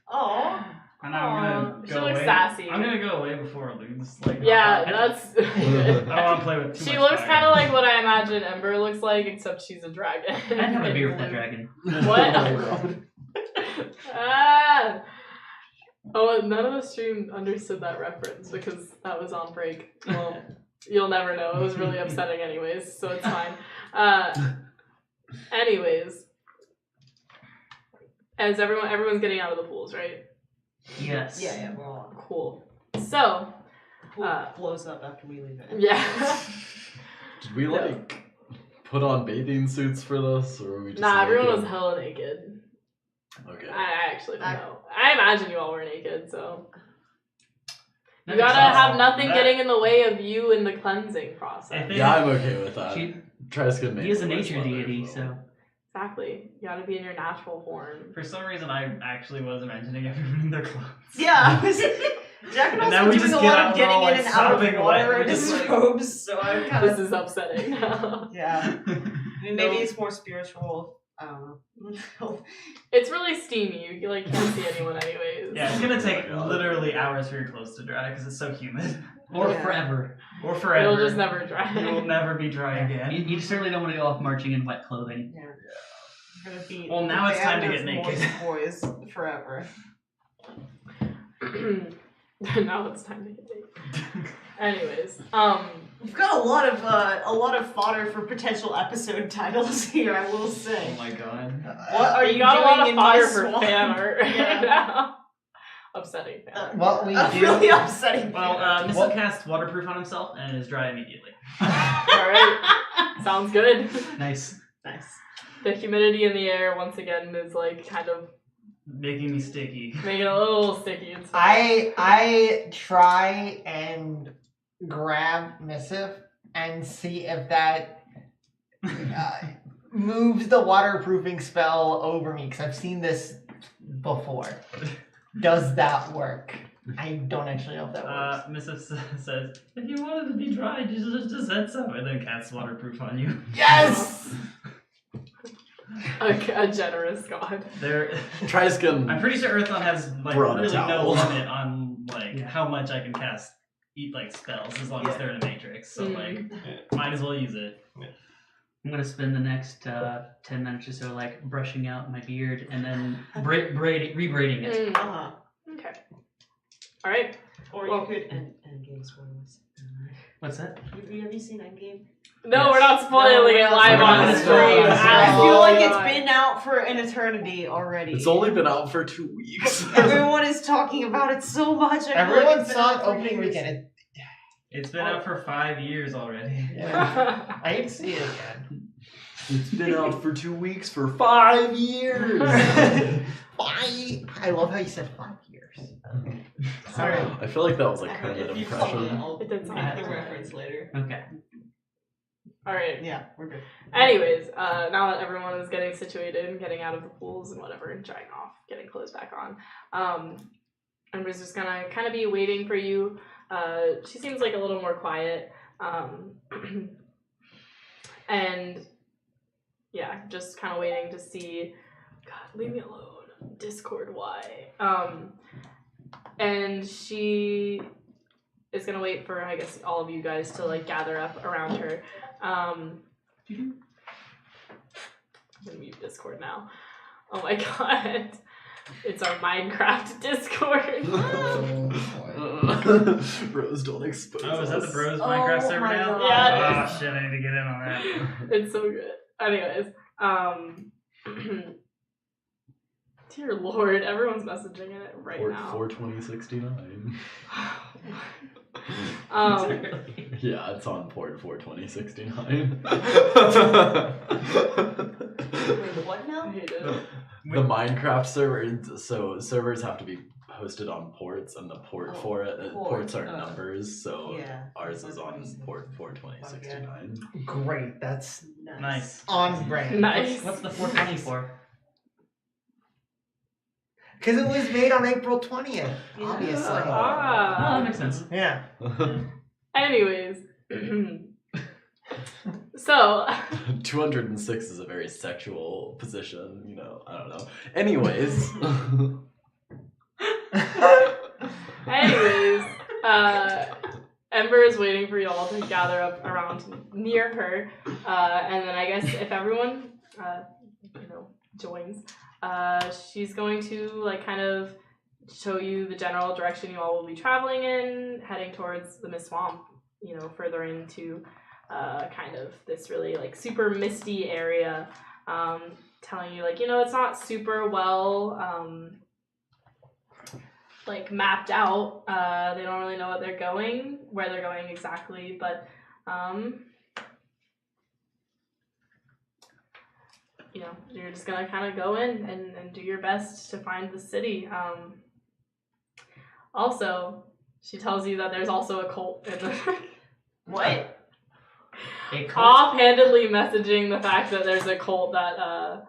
Oh. And I'm gonna She go looks away. sassy. I'm gonna go away before it loses. Like, Yeah, I that's. don't want to play with too She much looks fire. kind of like what I imagine Ember looks like, except she's a dragon. I'd have a beer with that dragon. What? Ah! Oh, none of the stream understood that reference because that was on break. Well, you'll never know. It was really upsetting anyways, so it's fine. Anyways. As everyone's getting out of the pools, right? Yes. Yeah, we're all. Cool. So, Pool blows up after we leave it. yeah. Did we like put on bathing suits for this, or were we just Nah, everyone was naked? hella naked. Okay. I actually don't know. I imagine you all were naked, so. You That gotta makes sense. have nothing That- getting in the way of you in the cleansing process. I think- Yeah, I'm okay with that. She- Triskin made He is a the nature worst deity, weather, so. Exactly. You gotta be in your natural form. For some reason, I actually was imagining everyone in their clothes. Yeah, I was, Jack and And I now was we doing just a get lot out of and getting we're all, in like, and out of sopping water wet. in his Just like- robes, so I'm kind This of is upsetting now. yeah. I mean, maybe it's more spiritual. I don't know. It's really steamy. You like can't see anyone anyways. Yeah, it's gonna take Oh my God. literally hours for your clothes to dry because it's so humid. Or Yeah. forever. Or forever. It'll just never dry. You will never be dry again. You certainly don't want to go off marching in wet clothing. Yeah. We're gonna be Well, now it's time to band get of naked. moist boys forever. Now it's time to get naked. Anyways, We've got a lot of fodder for potential episode titles here. I will say. Oh my god. What are you got a lot doing of in my fodder for swamp? fan art right Yeah. now. Upsetting fan art. What we do. Really upsetting. Well, Missile What- casts waterproof on himself and is dry immediately. Alright. Sounds good. Nice. nice. The humidity in the air once again is like kind of Making me sticky. making it a little sticky and stuff. I try and grab Missive and see if that moves the waterproofing spell over me, because I've seen this before. Does that work? I don't actually know if that works. Missive says, if you wanted to be dry, just said so, and then casts waterproof on you. Yes! A generous god. There, Triskin. I'm pretty sure Earthdawn has like Brought a really no towel. limit on like Yeah. how much I can cast like spells as long as they're in a matrix. So like, might as well use it. I'm gonna spend the next 10 minutes or so like brushing out my beard and then rebraiding it. Uh-huh. Okay. Alright. Or Well- you could Endgame spoilers. What's that? Have you seen Endgame? No, Yes. we're not spoiling No, it live we're on not the spoiling stream. it. I feel like it's Absolutely been out for an eternity already. It's only been out for 2 weeks. Everyone is talking about it so much. I feel like Everyone it's been saw out it for opening years. weekend. It's been out for 5 years already. Yeah. I need to see it again. It's been out for 2 weeks for 5 years. I love how you said 5 years. Sorry. I feel like that was like If Kermit you tell me, impression. I'll It did sound make like the that. reference later. Okay. Alright. Yeah, we're good. Anyways, now that everyone is getting situated and getting out of the pools and whatever and drying off, getting clothes back on, Ember's just gonna kind of be waiting for you. She seems like a little more quiet. And yeah, just kind of waiting to see. God, leave me alone. Discord, why? And she is gonna wait for, I guess, all of you guys to like gather up around her. I'm gonna mute Discord now. Oh my god. It's our Minecraft Discord. Bros, don't expose Oh, is that the us. Bros Oh Minecraft server my now? God. Yeah, it Oh shit, I need to get in on that. It's so good. Anyways, dear lord, everyone's messaging it right Port now. 42069. Yeah, it's on port 42069. Wait, what I now? hate it. The Minecraft server, so servers have to be hosted on ports, and the port Oh, for it, port, ports are numbers, so Yeah. ours is on port 42069. Great, that's Nice. on brand. Nice. What's the 420 for? Because it was made on April 20th, obviously. Oh, Ah. that makes sense. Yeah. Anyways. So 206 is a very sexual position, you know, I don't know. Anyways. Anyways, Ember is waiting for y'all to gather up around near her, and then I guess if everyone, joins, she's going to like kind of show you the general direction you all will be traveling in, heading towards the Mist Swamp. You know, further into kind of this really like super misty area, telling you like it's not super well. Like mapped out. They don't really know where they're going exactly, but you're just gonna kind of go in and do your best to find the city. Also, she tells you that there's also a cult in the What? A cult? offhandedly messaging the fact that there's a cult that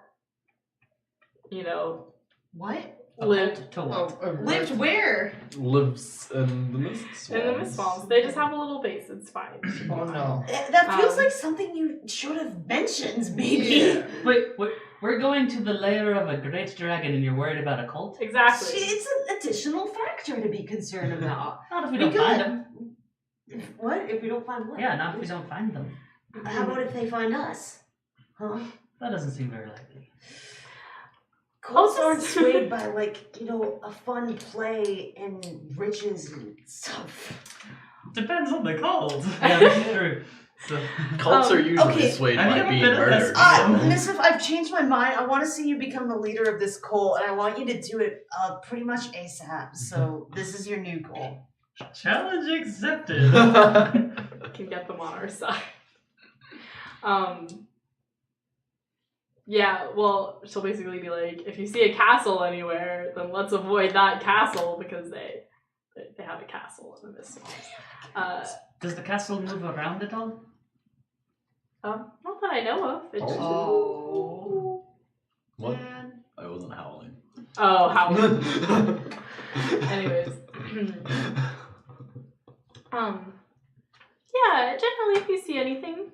What? A lived cult to what? Lived where? Lives in the mist swamps. in the Mist Swamps. They just have a little base. It's fine. Oh no. That feels Um, like something you should have mentioned, maybe. Wait, we're going to the lair of a great dragon and you're worried about a cult? Exactly. It's an additional factor to be concerned about. Not if we We don't find could. them. What? If we don't find what? Yeah, not if we don't find them. How about if they find us? Huh? That doesn't seem very likely. Cults Also- aren't swayed by, a fun play and riches and stuff. Depends on the cult. Yeah, that's true. So, Cults are usually okay. swayed Have you by ever being been at murdered. this- Missive, I've changed my mind. I want to see you become the leader of this cult, and I want you to do it pretty much ASAP. So this is your new goal. challenge accepted. Can get them on our side. Yeah, well, she'll basically be like, if you see a castle anywhere, then let's avoid that castle because they have a castle in the Mist Swamps. Does the castle move around at all? Not that I know of. It just What? I wasn't howling. Oh, how? Anyways. Yeah, generally if you see anything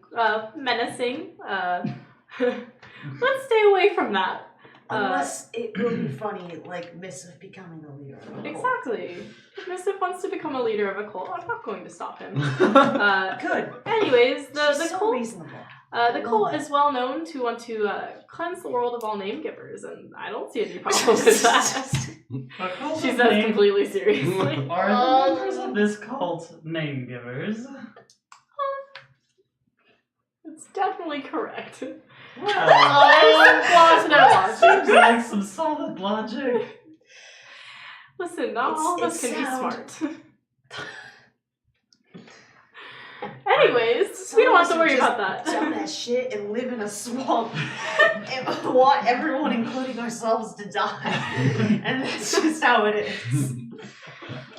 menacing, let's stay away from that. Unless it will be funny, like Missive becoming the leader of a cult. Exactly. If Missive wants to become a leader of a cult, I'm not going to stop him. Good. Anyways, the She's so cult reasonable. the cult is well known to want to cleanse the world of all name givers, and I don't see any problem with that. She says completely seriously. Are the members of this cult name givers? It's definitely correct. Well, There's some flaws in our logic. seems like some solid logic. Listen, not all of us It's can be sound. smart. Anyways, we don't have to worry about that. Dumb as shit and live in a swamp and want everyone, including ourselves, to die. And that's just how it is.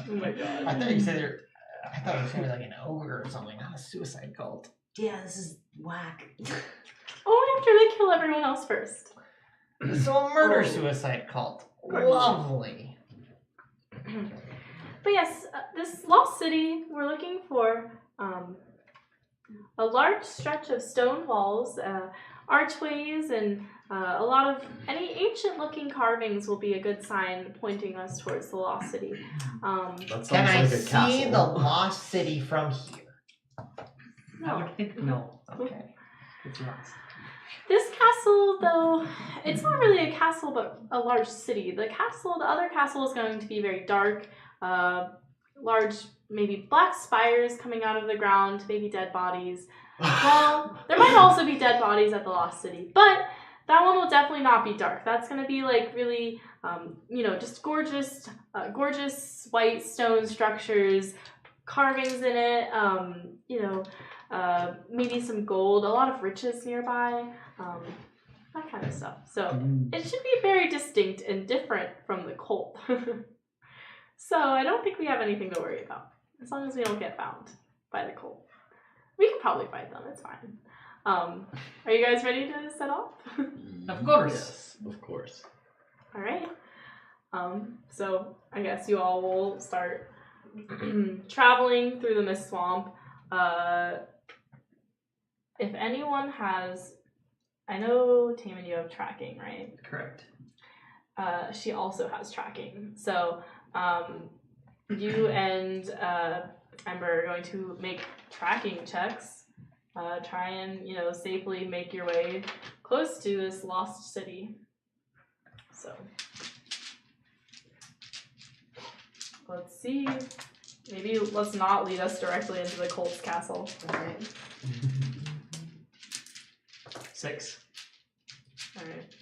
Oh my god. I thought you said I thought it was gonna be like an ogre or something, not a suicide cult. Yeah, this is whack. Only after they kill everyone else first. So a murder Oh. suicide cult. Lovely. But yes, this lost city, we're looking for a large stretch of stone walls, archways, and a lot of any ancient-looking carvings will be a good sign pointing us towards the lost city. That sounds Can I like a see castle. the lost city from here? I would think no. Okay. It's lost. This castle, though, it's not really a castle, but a large city. The other castle is going to be very dark. Large, maybe black spires coming out of the ground, maybe dead bodies. Well, there might also be dead bodies at the Lost City, but that one will definitely not be dark. That's going to be like really, just gorgeous white stone structures, carvings in it, maybe some gold, a lot of riches nearby, that kind of stuff. So it should be very distinct and different from the cult. So I don't think we have anything to worry about, as long as we don't get found by the cult. We can probably fight them, it's fine. Are you guys ready to set off? Of course. Yes, of course. All right. So I guess you all will start traveling through the mist swamp. If anyone has, I know Taman, you have tracking, right? Correct. She also has tracking. So you and Ember are going to make tracking checks. Try and, safely make your way close to this lost city. So, let's see. Maybe let's not lead us directly into the cult's castle. Alright. 6. Alright.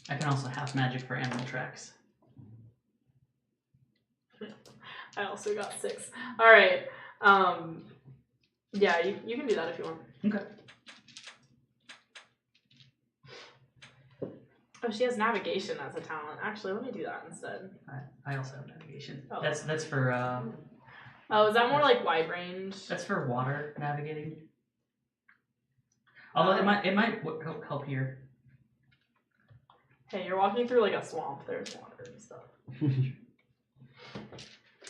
I can also have magic for animal tracks. I also got 6. Alright. Yeah, you can do that if you want. Okay. Oh, she has navigation as a talent. Actually, let me do that instead. I also have navigation. Oh. That's for Oh, is that more like wide range? that's for water navigating. Although it might help here. Hey, you're walking through like a swamp. There's water and stuff.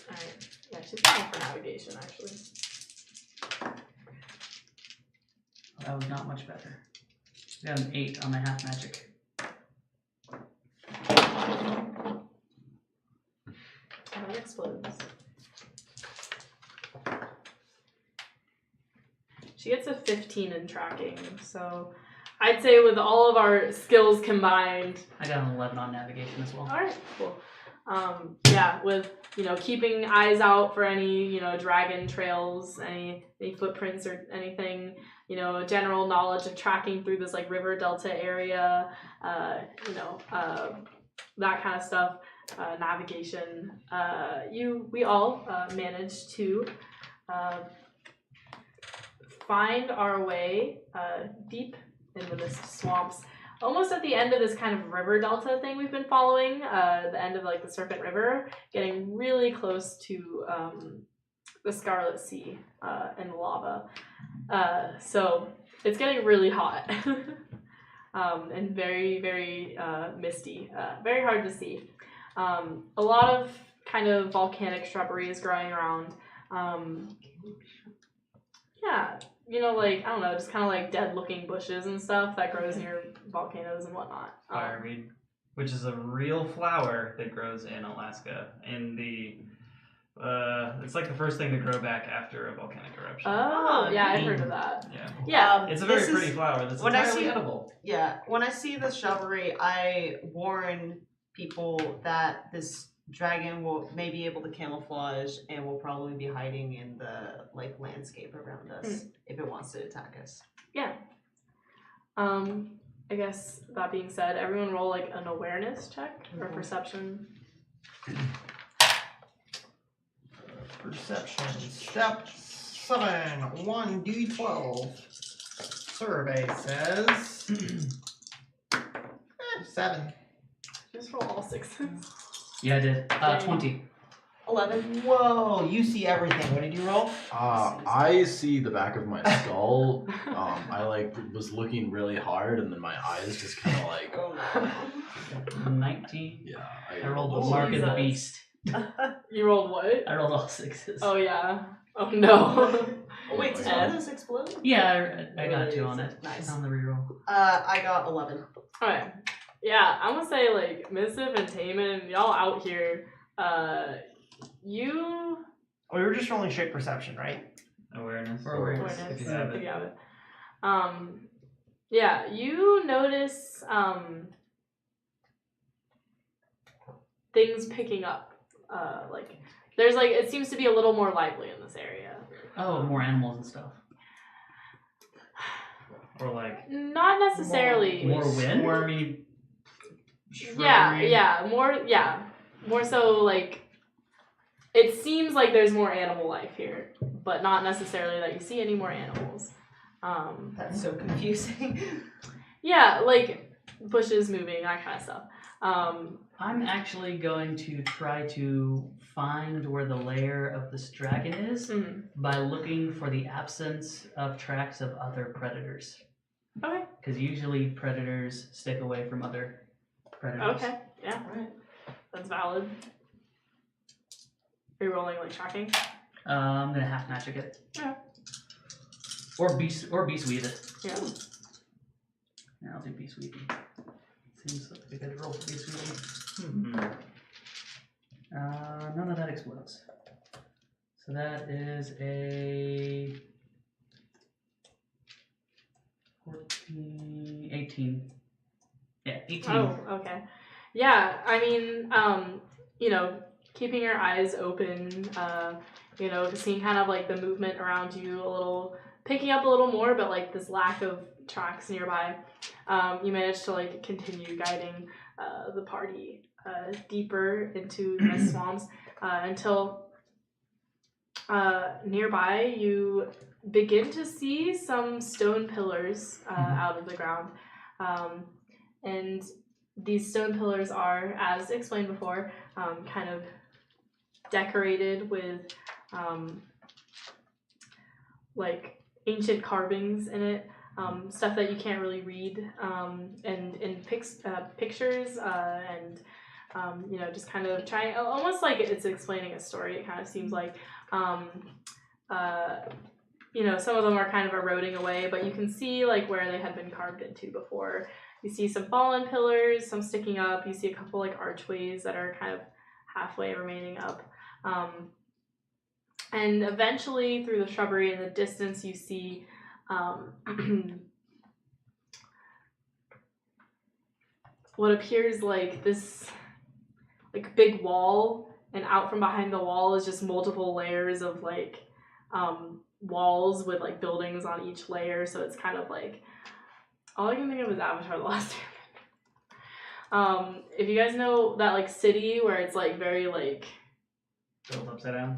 Alright. Yeah, she's going for navigation, actually. That was not much better. I got an 8 on my half magic. Oh, it explodes. She gets a 15 in tracking, so I'd say with all of our skills combined. I got an 11 on navigation as well. Alright, cool. With, keeping eyes out for any, dragon trails, any footprints or anything, general knowledge of tracking through this, like, river delta area, that kind of stuff, navigation. We all managed to find our way deep in the mist swamps. Almost at the end of this kind of river delta thing we've been following, the end of like the Serpent River, getting really close to the Scarlet Sea and the lava. So it's getting really hot and very, very misty, very hard to see. A lot of kind of volcanic shrubbery is growing around. I don't know, just kind of like dead looking bushes and stuff that grows near volcanoes and whatnot. Fireweed, which is a real flower that grows in Alaska. In the, it's like the first thing to grow back after a volcanic eruption. Oh, yeah, I've heard of that. Yeah. Yeah. It's a very pretty flower that's when I entirely see- edible. Yeah, when I see the shrubbery, I warn people that this dragon may be able to camouflage and will probably be hiding in the landscape around us if it wants to attack us. Yeah. I guess that being said, everyone roll like an awareness check or perception. Perception. Step 7. 1d12. Survey says 7. Just roll all 6s. Yeah, I did. 20. 11. Whoa, you see everything. What did you roll? I see the back of my skull. I was looking really hard, and then my eyes just kind of like. Oh no. 19. Yeah. I rolled the mark of the Jesus. beast. You rolled what? I rolled all 6s. Oh, yeah. Oh, no. Wait, did one of those explode? Yeah, I got 2 on it. Nice. On the reroll. I got 11. Alright. Yeah, I'm gonna say like Missive and Taman, y'all out here. You We were just rolling straight perception, right? Awareness. Or awareness. awareness, If you have if it. you have it. Yeah, you notice things picking up. Like there's like it seems to be a little more lively in this area. Oh, more animals and stuff. Or like Not necessarily. More wind? squirmy. Yeah, shrubbery. more so like it seems like there's more animal life here, but not necessarily that you see any more animals. That's so confusing. Yeah, like bushes moving, that kind of stuff. I'm actually going to try to find where the lair of this dragon is by looking for the absence of tracks of other predators. Okay. Because usually predators stick away from other predators. Okay. Yeah. Alright. That's valid. Are you rolling like tracking? I'm gonna half magic it. Yeah. Or beast weave it. Yeah. Yeah, I'll do beast weaving. Seems like a good roll for beast weaving. None of that explodes. So that is a 14, 18. Yeah, 18. Oh, okay. Yeah, I mean, you know, keeping your eyes open, you know, seeing kind of like the movement around you a little, picking up a little more, but like this lack of tracks nearby, you manage to like continue guiding the party deeper into the swamps until nearby you begin to see some stone pillars out of the ground. And these stone pillars are, as explained before, kind of decorated with like ancient carvings in it, stuff that you can't really read, and in pictures, and you know, just kind of trying, almost like it's explaining a story. It kind of seems like, you know, some of them are kind of eroding away, but you can see like where they had been carved into before. You see some fallen pillars, some sticking up. You see a couple like archways that are kind of halfway remaining up. And eventually through the shrubbery in the distance you see what appears like this like big wall, and out from behind the wall is just multiple layers of like walls with like buildings on each layer, so it's kind of like all I can think of is Avatar: The Last Airbender. If you guys know that like city where it's like very like Built upside down.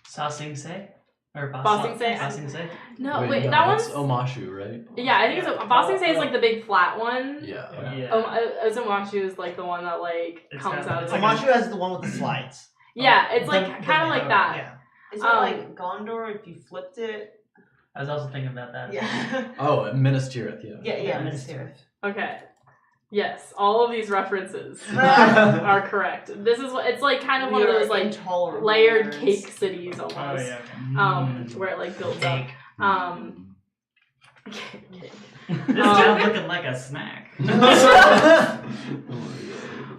Sa Sing Se? Or Ba Sing Se? Sa Sing Se? no Wait, wait no, that that's one's Omashu, right? yeah, I think so. Ba Sing Se is like the big flat one. Yeah. Yeah. Ozumashu is like the one that like It's comes got- out it's of like Amashu has the one with the slides. yeah, it's The- like the kind of man- like that. Yeah. Is it like Gondor if you flipped it? I was also thinking about that. Yeah. Oh, Minas Tirith, yeah. yeah, Minas Minas Tirith. Okay. Yes, all of these references are correct. This is what it's like, kind of one of those like layered cake cities Oh almost. yeah. Where it like builds up. Cake. Cake. This sounds looking like a snack.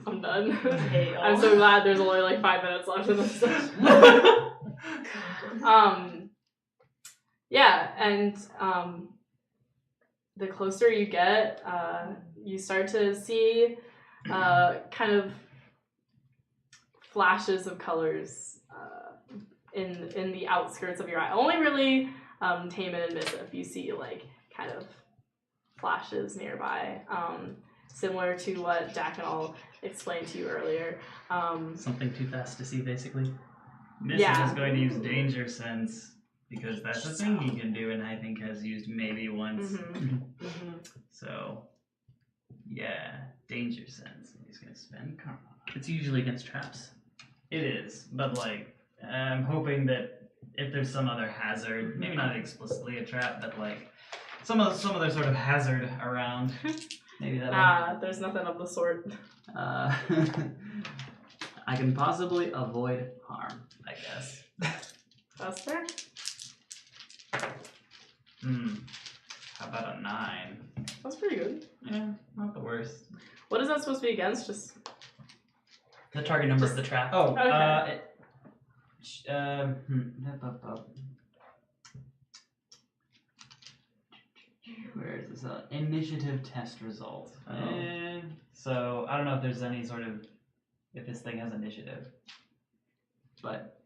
I'm done. Hey, I'm so glad there's only like 5 minutes left in this session. Yeah, and the closer you get, you start to see kind of flashes of colors in the outskirts of your eye. Only really Taman and Missive you see like kind of flashes nearby, similar to what Jack and all explained to you earlier. Something too fast to see, basically. Missive Yeah. is going to use danger sense because that's a thing he can do, and I think has used maybe once. So, yeah, danger sense. He's going to spend karma. It's usually against traps. It is, but like, I'm hoping that if there's some other hazard, maybe not explicitly a trap, but like some other sort of hazard around, maybe that'll. There's nothing of the sort. I can possibly avoid harm, I guess. That's fair. How about a 9? That's pretty good. Yeah, not the worst. What is that supposed to be against? Just The target number of the trap. Oh, Okay. Where is this? Initiative test result. Oh. So I don't know if there's any sort of if this thing has initiative, but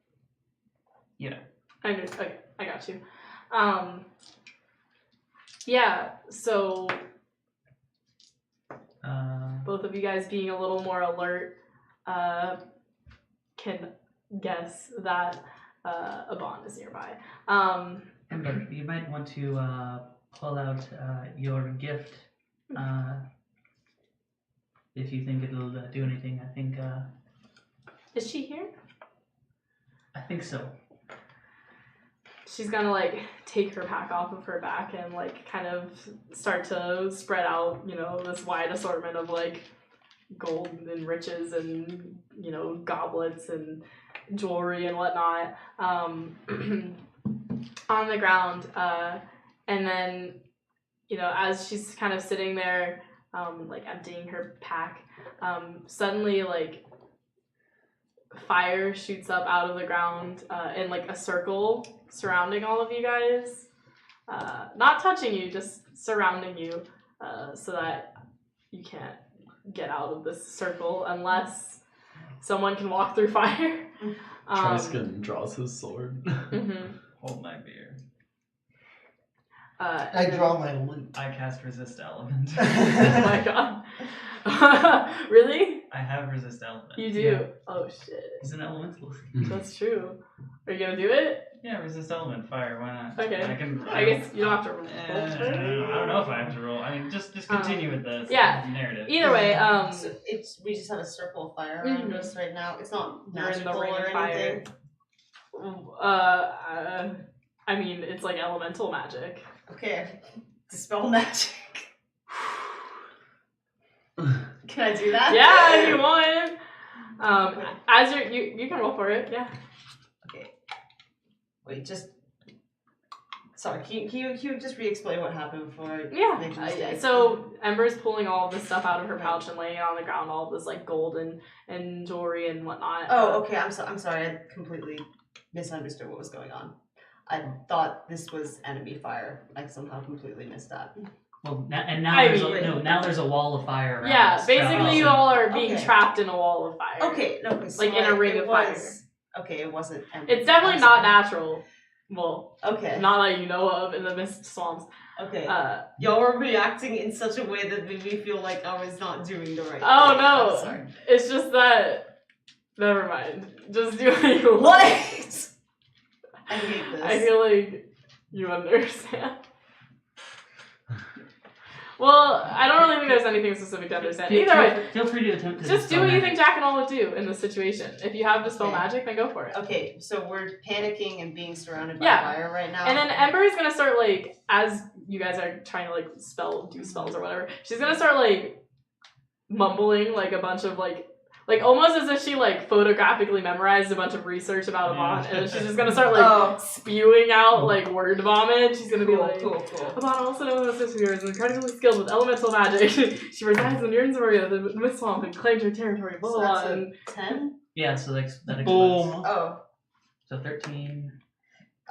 you know. okay, I got you. Yeah. So both of you guys being a little more alert, can guess that a bond is nearby. Ember, you might want to pull out your gift if you think it'll do anything. I think. Is she here? I think so. She's gonna like take her pack off of her back and like kind of start to spread out, you know, this wide assortment of like gold and riches and, you know, goblets and jewelry and whatnot on the ground. And then, you know, as she's kind of sitting there, like emptying her pack, suddenly like fire shoots up out of the ground in like a circle surrounding all of you guys. Not touching you, just surrounding you, so that you can't get out of this circle unless someone can walk through fire. Trosk draws his sword. Mhm. Hold my beer. I draw my loot. I cast resist element. Oh my god. Really? I have resist element. You do? Yeah. Oh shit. He's an elemental. That's true. Are you gonna do it? Yeah, resist element, fire. Why not? Okay. I guess you don't have to roll I for it. don't know if I have to roll. I mean, just continue with this. yeah. Narrative. Either way, So we just have a circle of fire around Mhm. us right now. It's not you're in the magical ring or of fire. anything. I mean, it's like elemental magic. Okay, dispel magic. Can I do that? Yeah, if you want. As you can roll for it. Yeah. Okay. Wait, just. Sorry, can you just re-explain what happened before I make a mistake? So Ember's pulling all of this stuff out of her pouch and laying it on the ground, all of this like gold and jewelry and whatnot. Oh, okay. I'm sorry. I completely misunderstood what was going on. I thought this was enemy fire. I somehow completely missed that. Well, now I there's a wall of fire around Yeah, us. basically you all are being Okay. trapped in a wall of fire. Okay, no, okay, so Like in a ring it of was, okay, it wasn't. Empty. It's definitely I'm not sorry. natural. Well, Okay. not that you know of in the mist swamps. Okay. Uh, Y'all were reacting in such a way that made me feel like I was not doing the right Oh, thing. no. I'm sorry. it's just that. Never mind. Just do what you want. What? I hate this. I feel like you understand. Well, I don't really think there's anything specific to understand. Either way, Feel free to attempt to just do dispel what you magic. think Jack and all would do in this situation. If you have dispel Okay. magic, then go for it. Okay, so we're panicking and being surrounded by Yeah. fire right now. And then Ember is gonna start like, as you guys are trying to like do spells or whatever, she's gonna start like mumbling like a bunch of like almost as if she like photographically memorized a bunch of research about Avant, and she's just gonna start like Oh. spewing out like word vomit. She's gonna be like, cool. Avant, also known as Sister is incredibly skilled with elemental magic. She resides in Yurnzaria, the Mist Swamp, and claimed her territory. Blah So blah that's blah. a And 10? Yeah, so that explodes. Boom. Oh. So 13.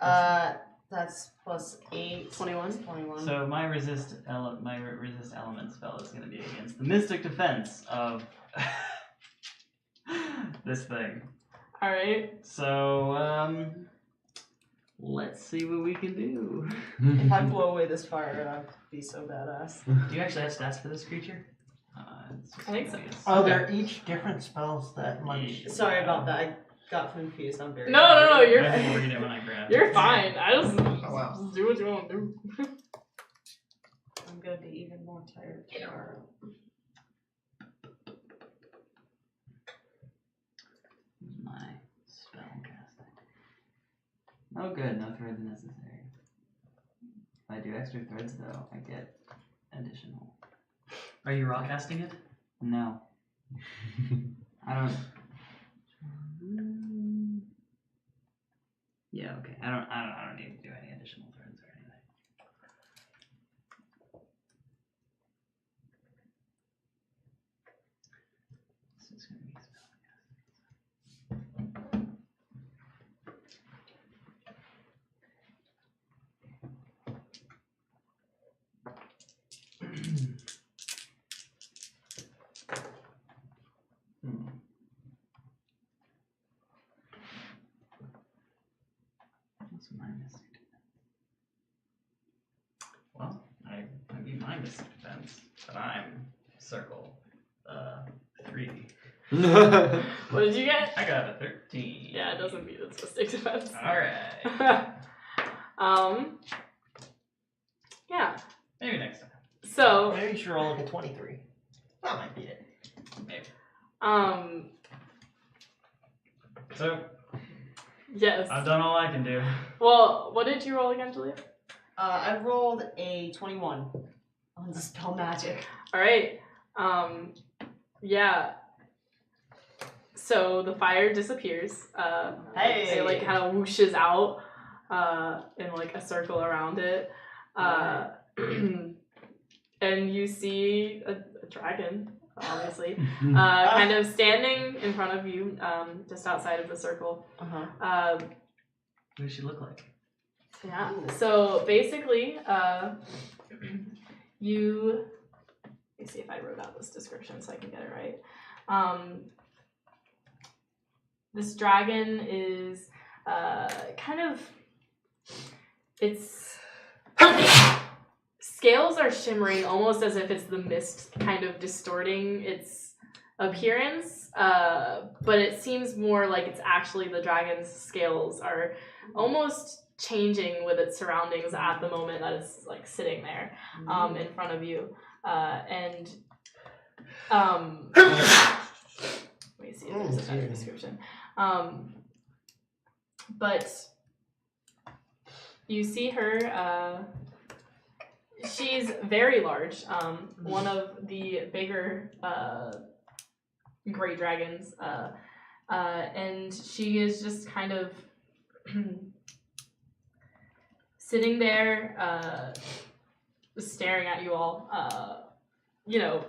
That's plus 8. 21. 21. So my resist element spell is going to be against the mystic defense of this thing. All right. So let's see what we can do. If I blow away this fire, I'd be so badass. Do you actually have stats for this creature? I think so. Oh, they're each different spells that much. Sorry about that. I got confused. I'm very No, no, no, you're I didn't read it when I grabbed You're it. fine. I just, wow. just do what you want to do. I'm gonna be even more tired tomorrow. My spell casting. Oh good, no threads necessary. If I do extra threads though, I get additional. Are you raw casting it? No. I don't. Yeah, okay. I don't need to do any additional threads or anything. it's gonna be What's my missing defense? Well, I beat my missing defense, but I'm circle 3. What did you get? I got a 13. Yeah, it doesn't beat its mystic defense. Alright. Yeah. Maybe next time. So, Maybe you should roll like a 23. That might beat it. Maybe. So, yes. I've done all I can do. Well, what did you roll again, Julia? I rolled a 21 on Dispel Magic. Alright. Yeah. So the fire disappears. Hey! It like kind of whooshes out in like a circle around it. And you see a dragon, obviously, kind of standing in front of you, just outside of the circle. Uh-huh. What does she look like? Yeah. So basically, you. Let me see if I wrote out this description so I can get it right. This dragon is kind of. Its scales are shimmering, almost as if it's the mist kind of distorting its appearance. But it seems more like it's actually the dragon's scales are almost changing with its surroundings at the moment that it's like sitting there in front of you. And let me see if there's a better description. But you see her, she's very large, one of the bigger gray dragons, and she is just kind of sitting there, staring at you all,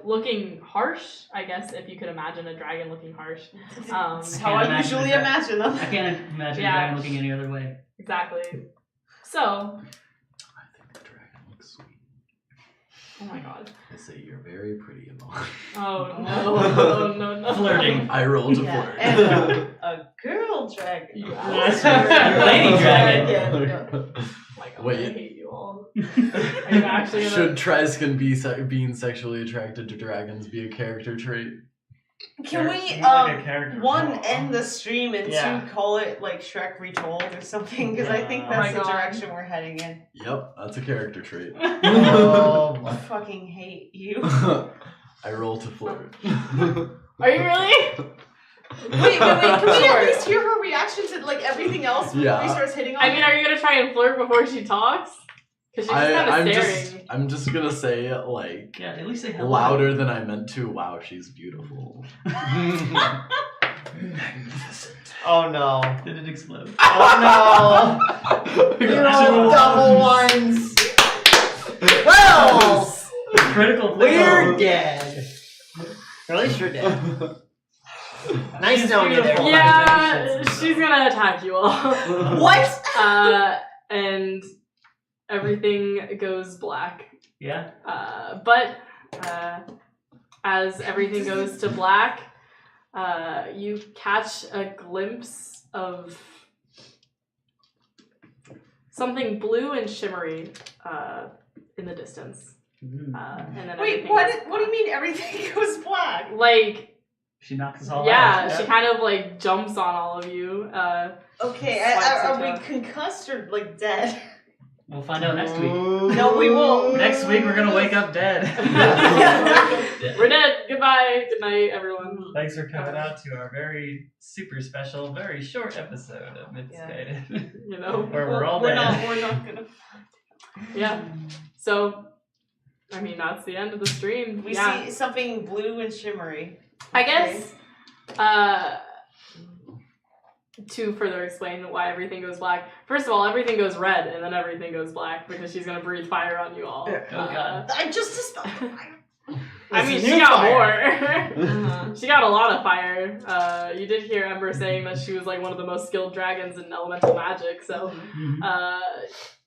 looking harsh, I guess, if you could imagine a dragon looking harsh. That's how I usually imagine them. I can't imagine a dragon looking any other way. Exactly. So. I think the dragon looks sweet. Oh my god. I say you're very pretty, Amon. Oh no. Flirting. I rolled a Yeah, flirt. and a girl dragon. Lady dragon. Oh my god, Wait. I hate you all. Are you actually gonna... Should Trosk being sexually attracted to dragons be a character trait? Can we, Seems like a character one, flaw. end the stream and Yeah. two, call it like Shrek Retold or something? Because I think Yeah. that's Oh my the God. direction we're heading in. Yep, that's a character trait. Oh, I my. fucking hate you. I roll to flirt. Are you really? Wait, can we Sure. at least hear her reaction to like everything else before Yeah. he starts hitting on I mean, are you gonna try and flirt before she talks? Because she's just kind of staring. I'm just gonna say like Yeah, at least say hello. louder than I meant to. Wow, she's beautiful. Oh no. Did it explode? Oh no. You're all double ones. Well, Critical we're fail. dead. Or at least you're dead. Nice She's knowing you there. beautiful. Yeah, she's gonna attack you all. What? And everything goes black. Yeah. But as everything goes to black, you catch a glimpse of something blue and shimmery in the distance. And then Wait, everything what? goes What do you mean everything goes black? Like, She knocks us all yeah, out. she kind of like jumps on all of you. Okay, Swipes are each we other. concussed or like dead? We'll find out next week. No, we won't. Next week we're gonna wake up dead. We're dead. Goodbye. Good night, everyone. Thanks for coming out to our very super special, very short episode of Myths Yeah. Guided. You know. Where we're all we're dead. We're not gonna. Yeah. So, I mean, that's the end of the stream. We yeah. see something blue and shimmery. I guess. To further explain why everything goes black. First of all, everything goes red, and then everything goes black because she's gonna breathe fire on you all. Oh god. I just dispelled the fire. I I mean, It's she new got fire. more. She got a lot of fire. You did hear Ember saying that she was like one of the most skilled dragons in elemental magic, so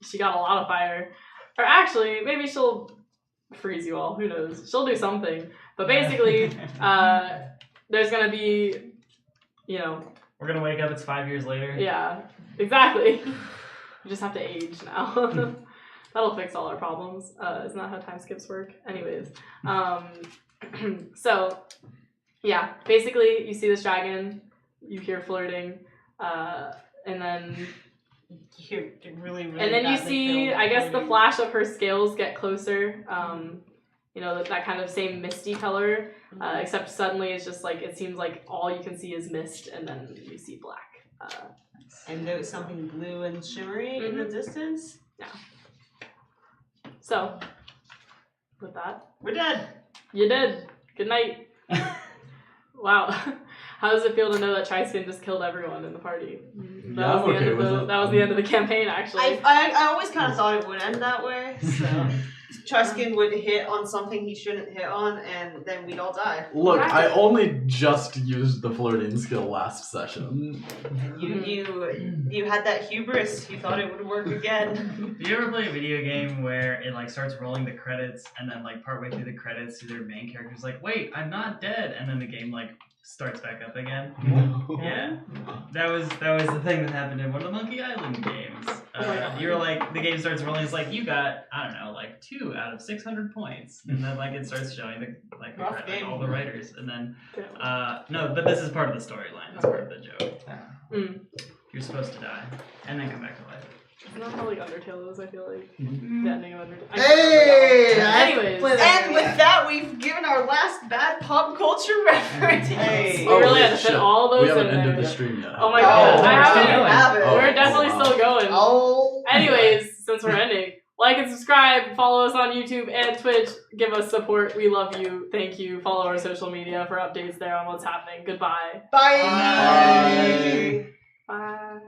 she got a lot of fire. Or actually, maybe she'll freeze you all. Who knows? She'll do something. But basically, there's gonna be, you know. We're gonna wake up. It's 5 years later. Yeah, exactly. You just have to age now. That'll fix all our problems. Isn't that how time skips work? Anyways, so yeah, basically you see this dragon, you hear flirting, and then You're really, really and then you badly see, filmed I guess, the flirting. flash of her scales get closer. You know, that kind of same misty color, except suddenly it's just like, it seems like all you can see is mist, and then you see black. And there's something blue and shimmery in the distance. Yeah. So, with that, We're dead. you did. Good night. Wow. How does it feel to know that Triskin just killed everyone in the party? That was the end of the, that was the end of the campaign, actually. I always kind of thought it would end that way. So Triskin would hit on something he shouldn't hit on, and then we'd all die. Look, I only just used the flirting skill last session. You had that hubris. You thought it would work again. Do you ever play a video game where it like starts rolling the credits, and then like partway through the credits, their main character's like, "Wait, I'm not dead," and then the game like starts back up again? Yeah, that was the thing that happened in one of the Monkey Island games. You were like, the game starts rolling. It's like you got, I don't know, like 2 out of 600 points, and then like it starts showing the all the writers, and then no, but this is part of the storyline. It's part of the joke. You're supposed to die and then come back to life. Isn't that how like Undertale is, I feel like? The ending of Undertale. Hey! Anyways. And with that, we've given our last bad pop culture reference. Hey. We really had to fit all those We haven't in ended there. the stream yet. Oh my Oh, god. we're I still haven't. going. We're definitely wow. still going. Oh. Anyways, since we're ending, like and subscribe, follow us on YouTube and Twitch, give us support. We love you. Thank you. Follow our social media for updates there on what's happening. Goodbye. Bye. Bye.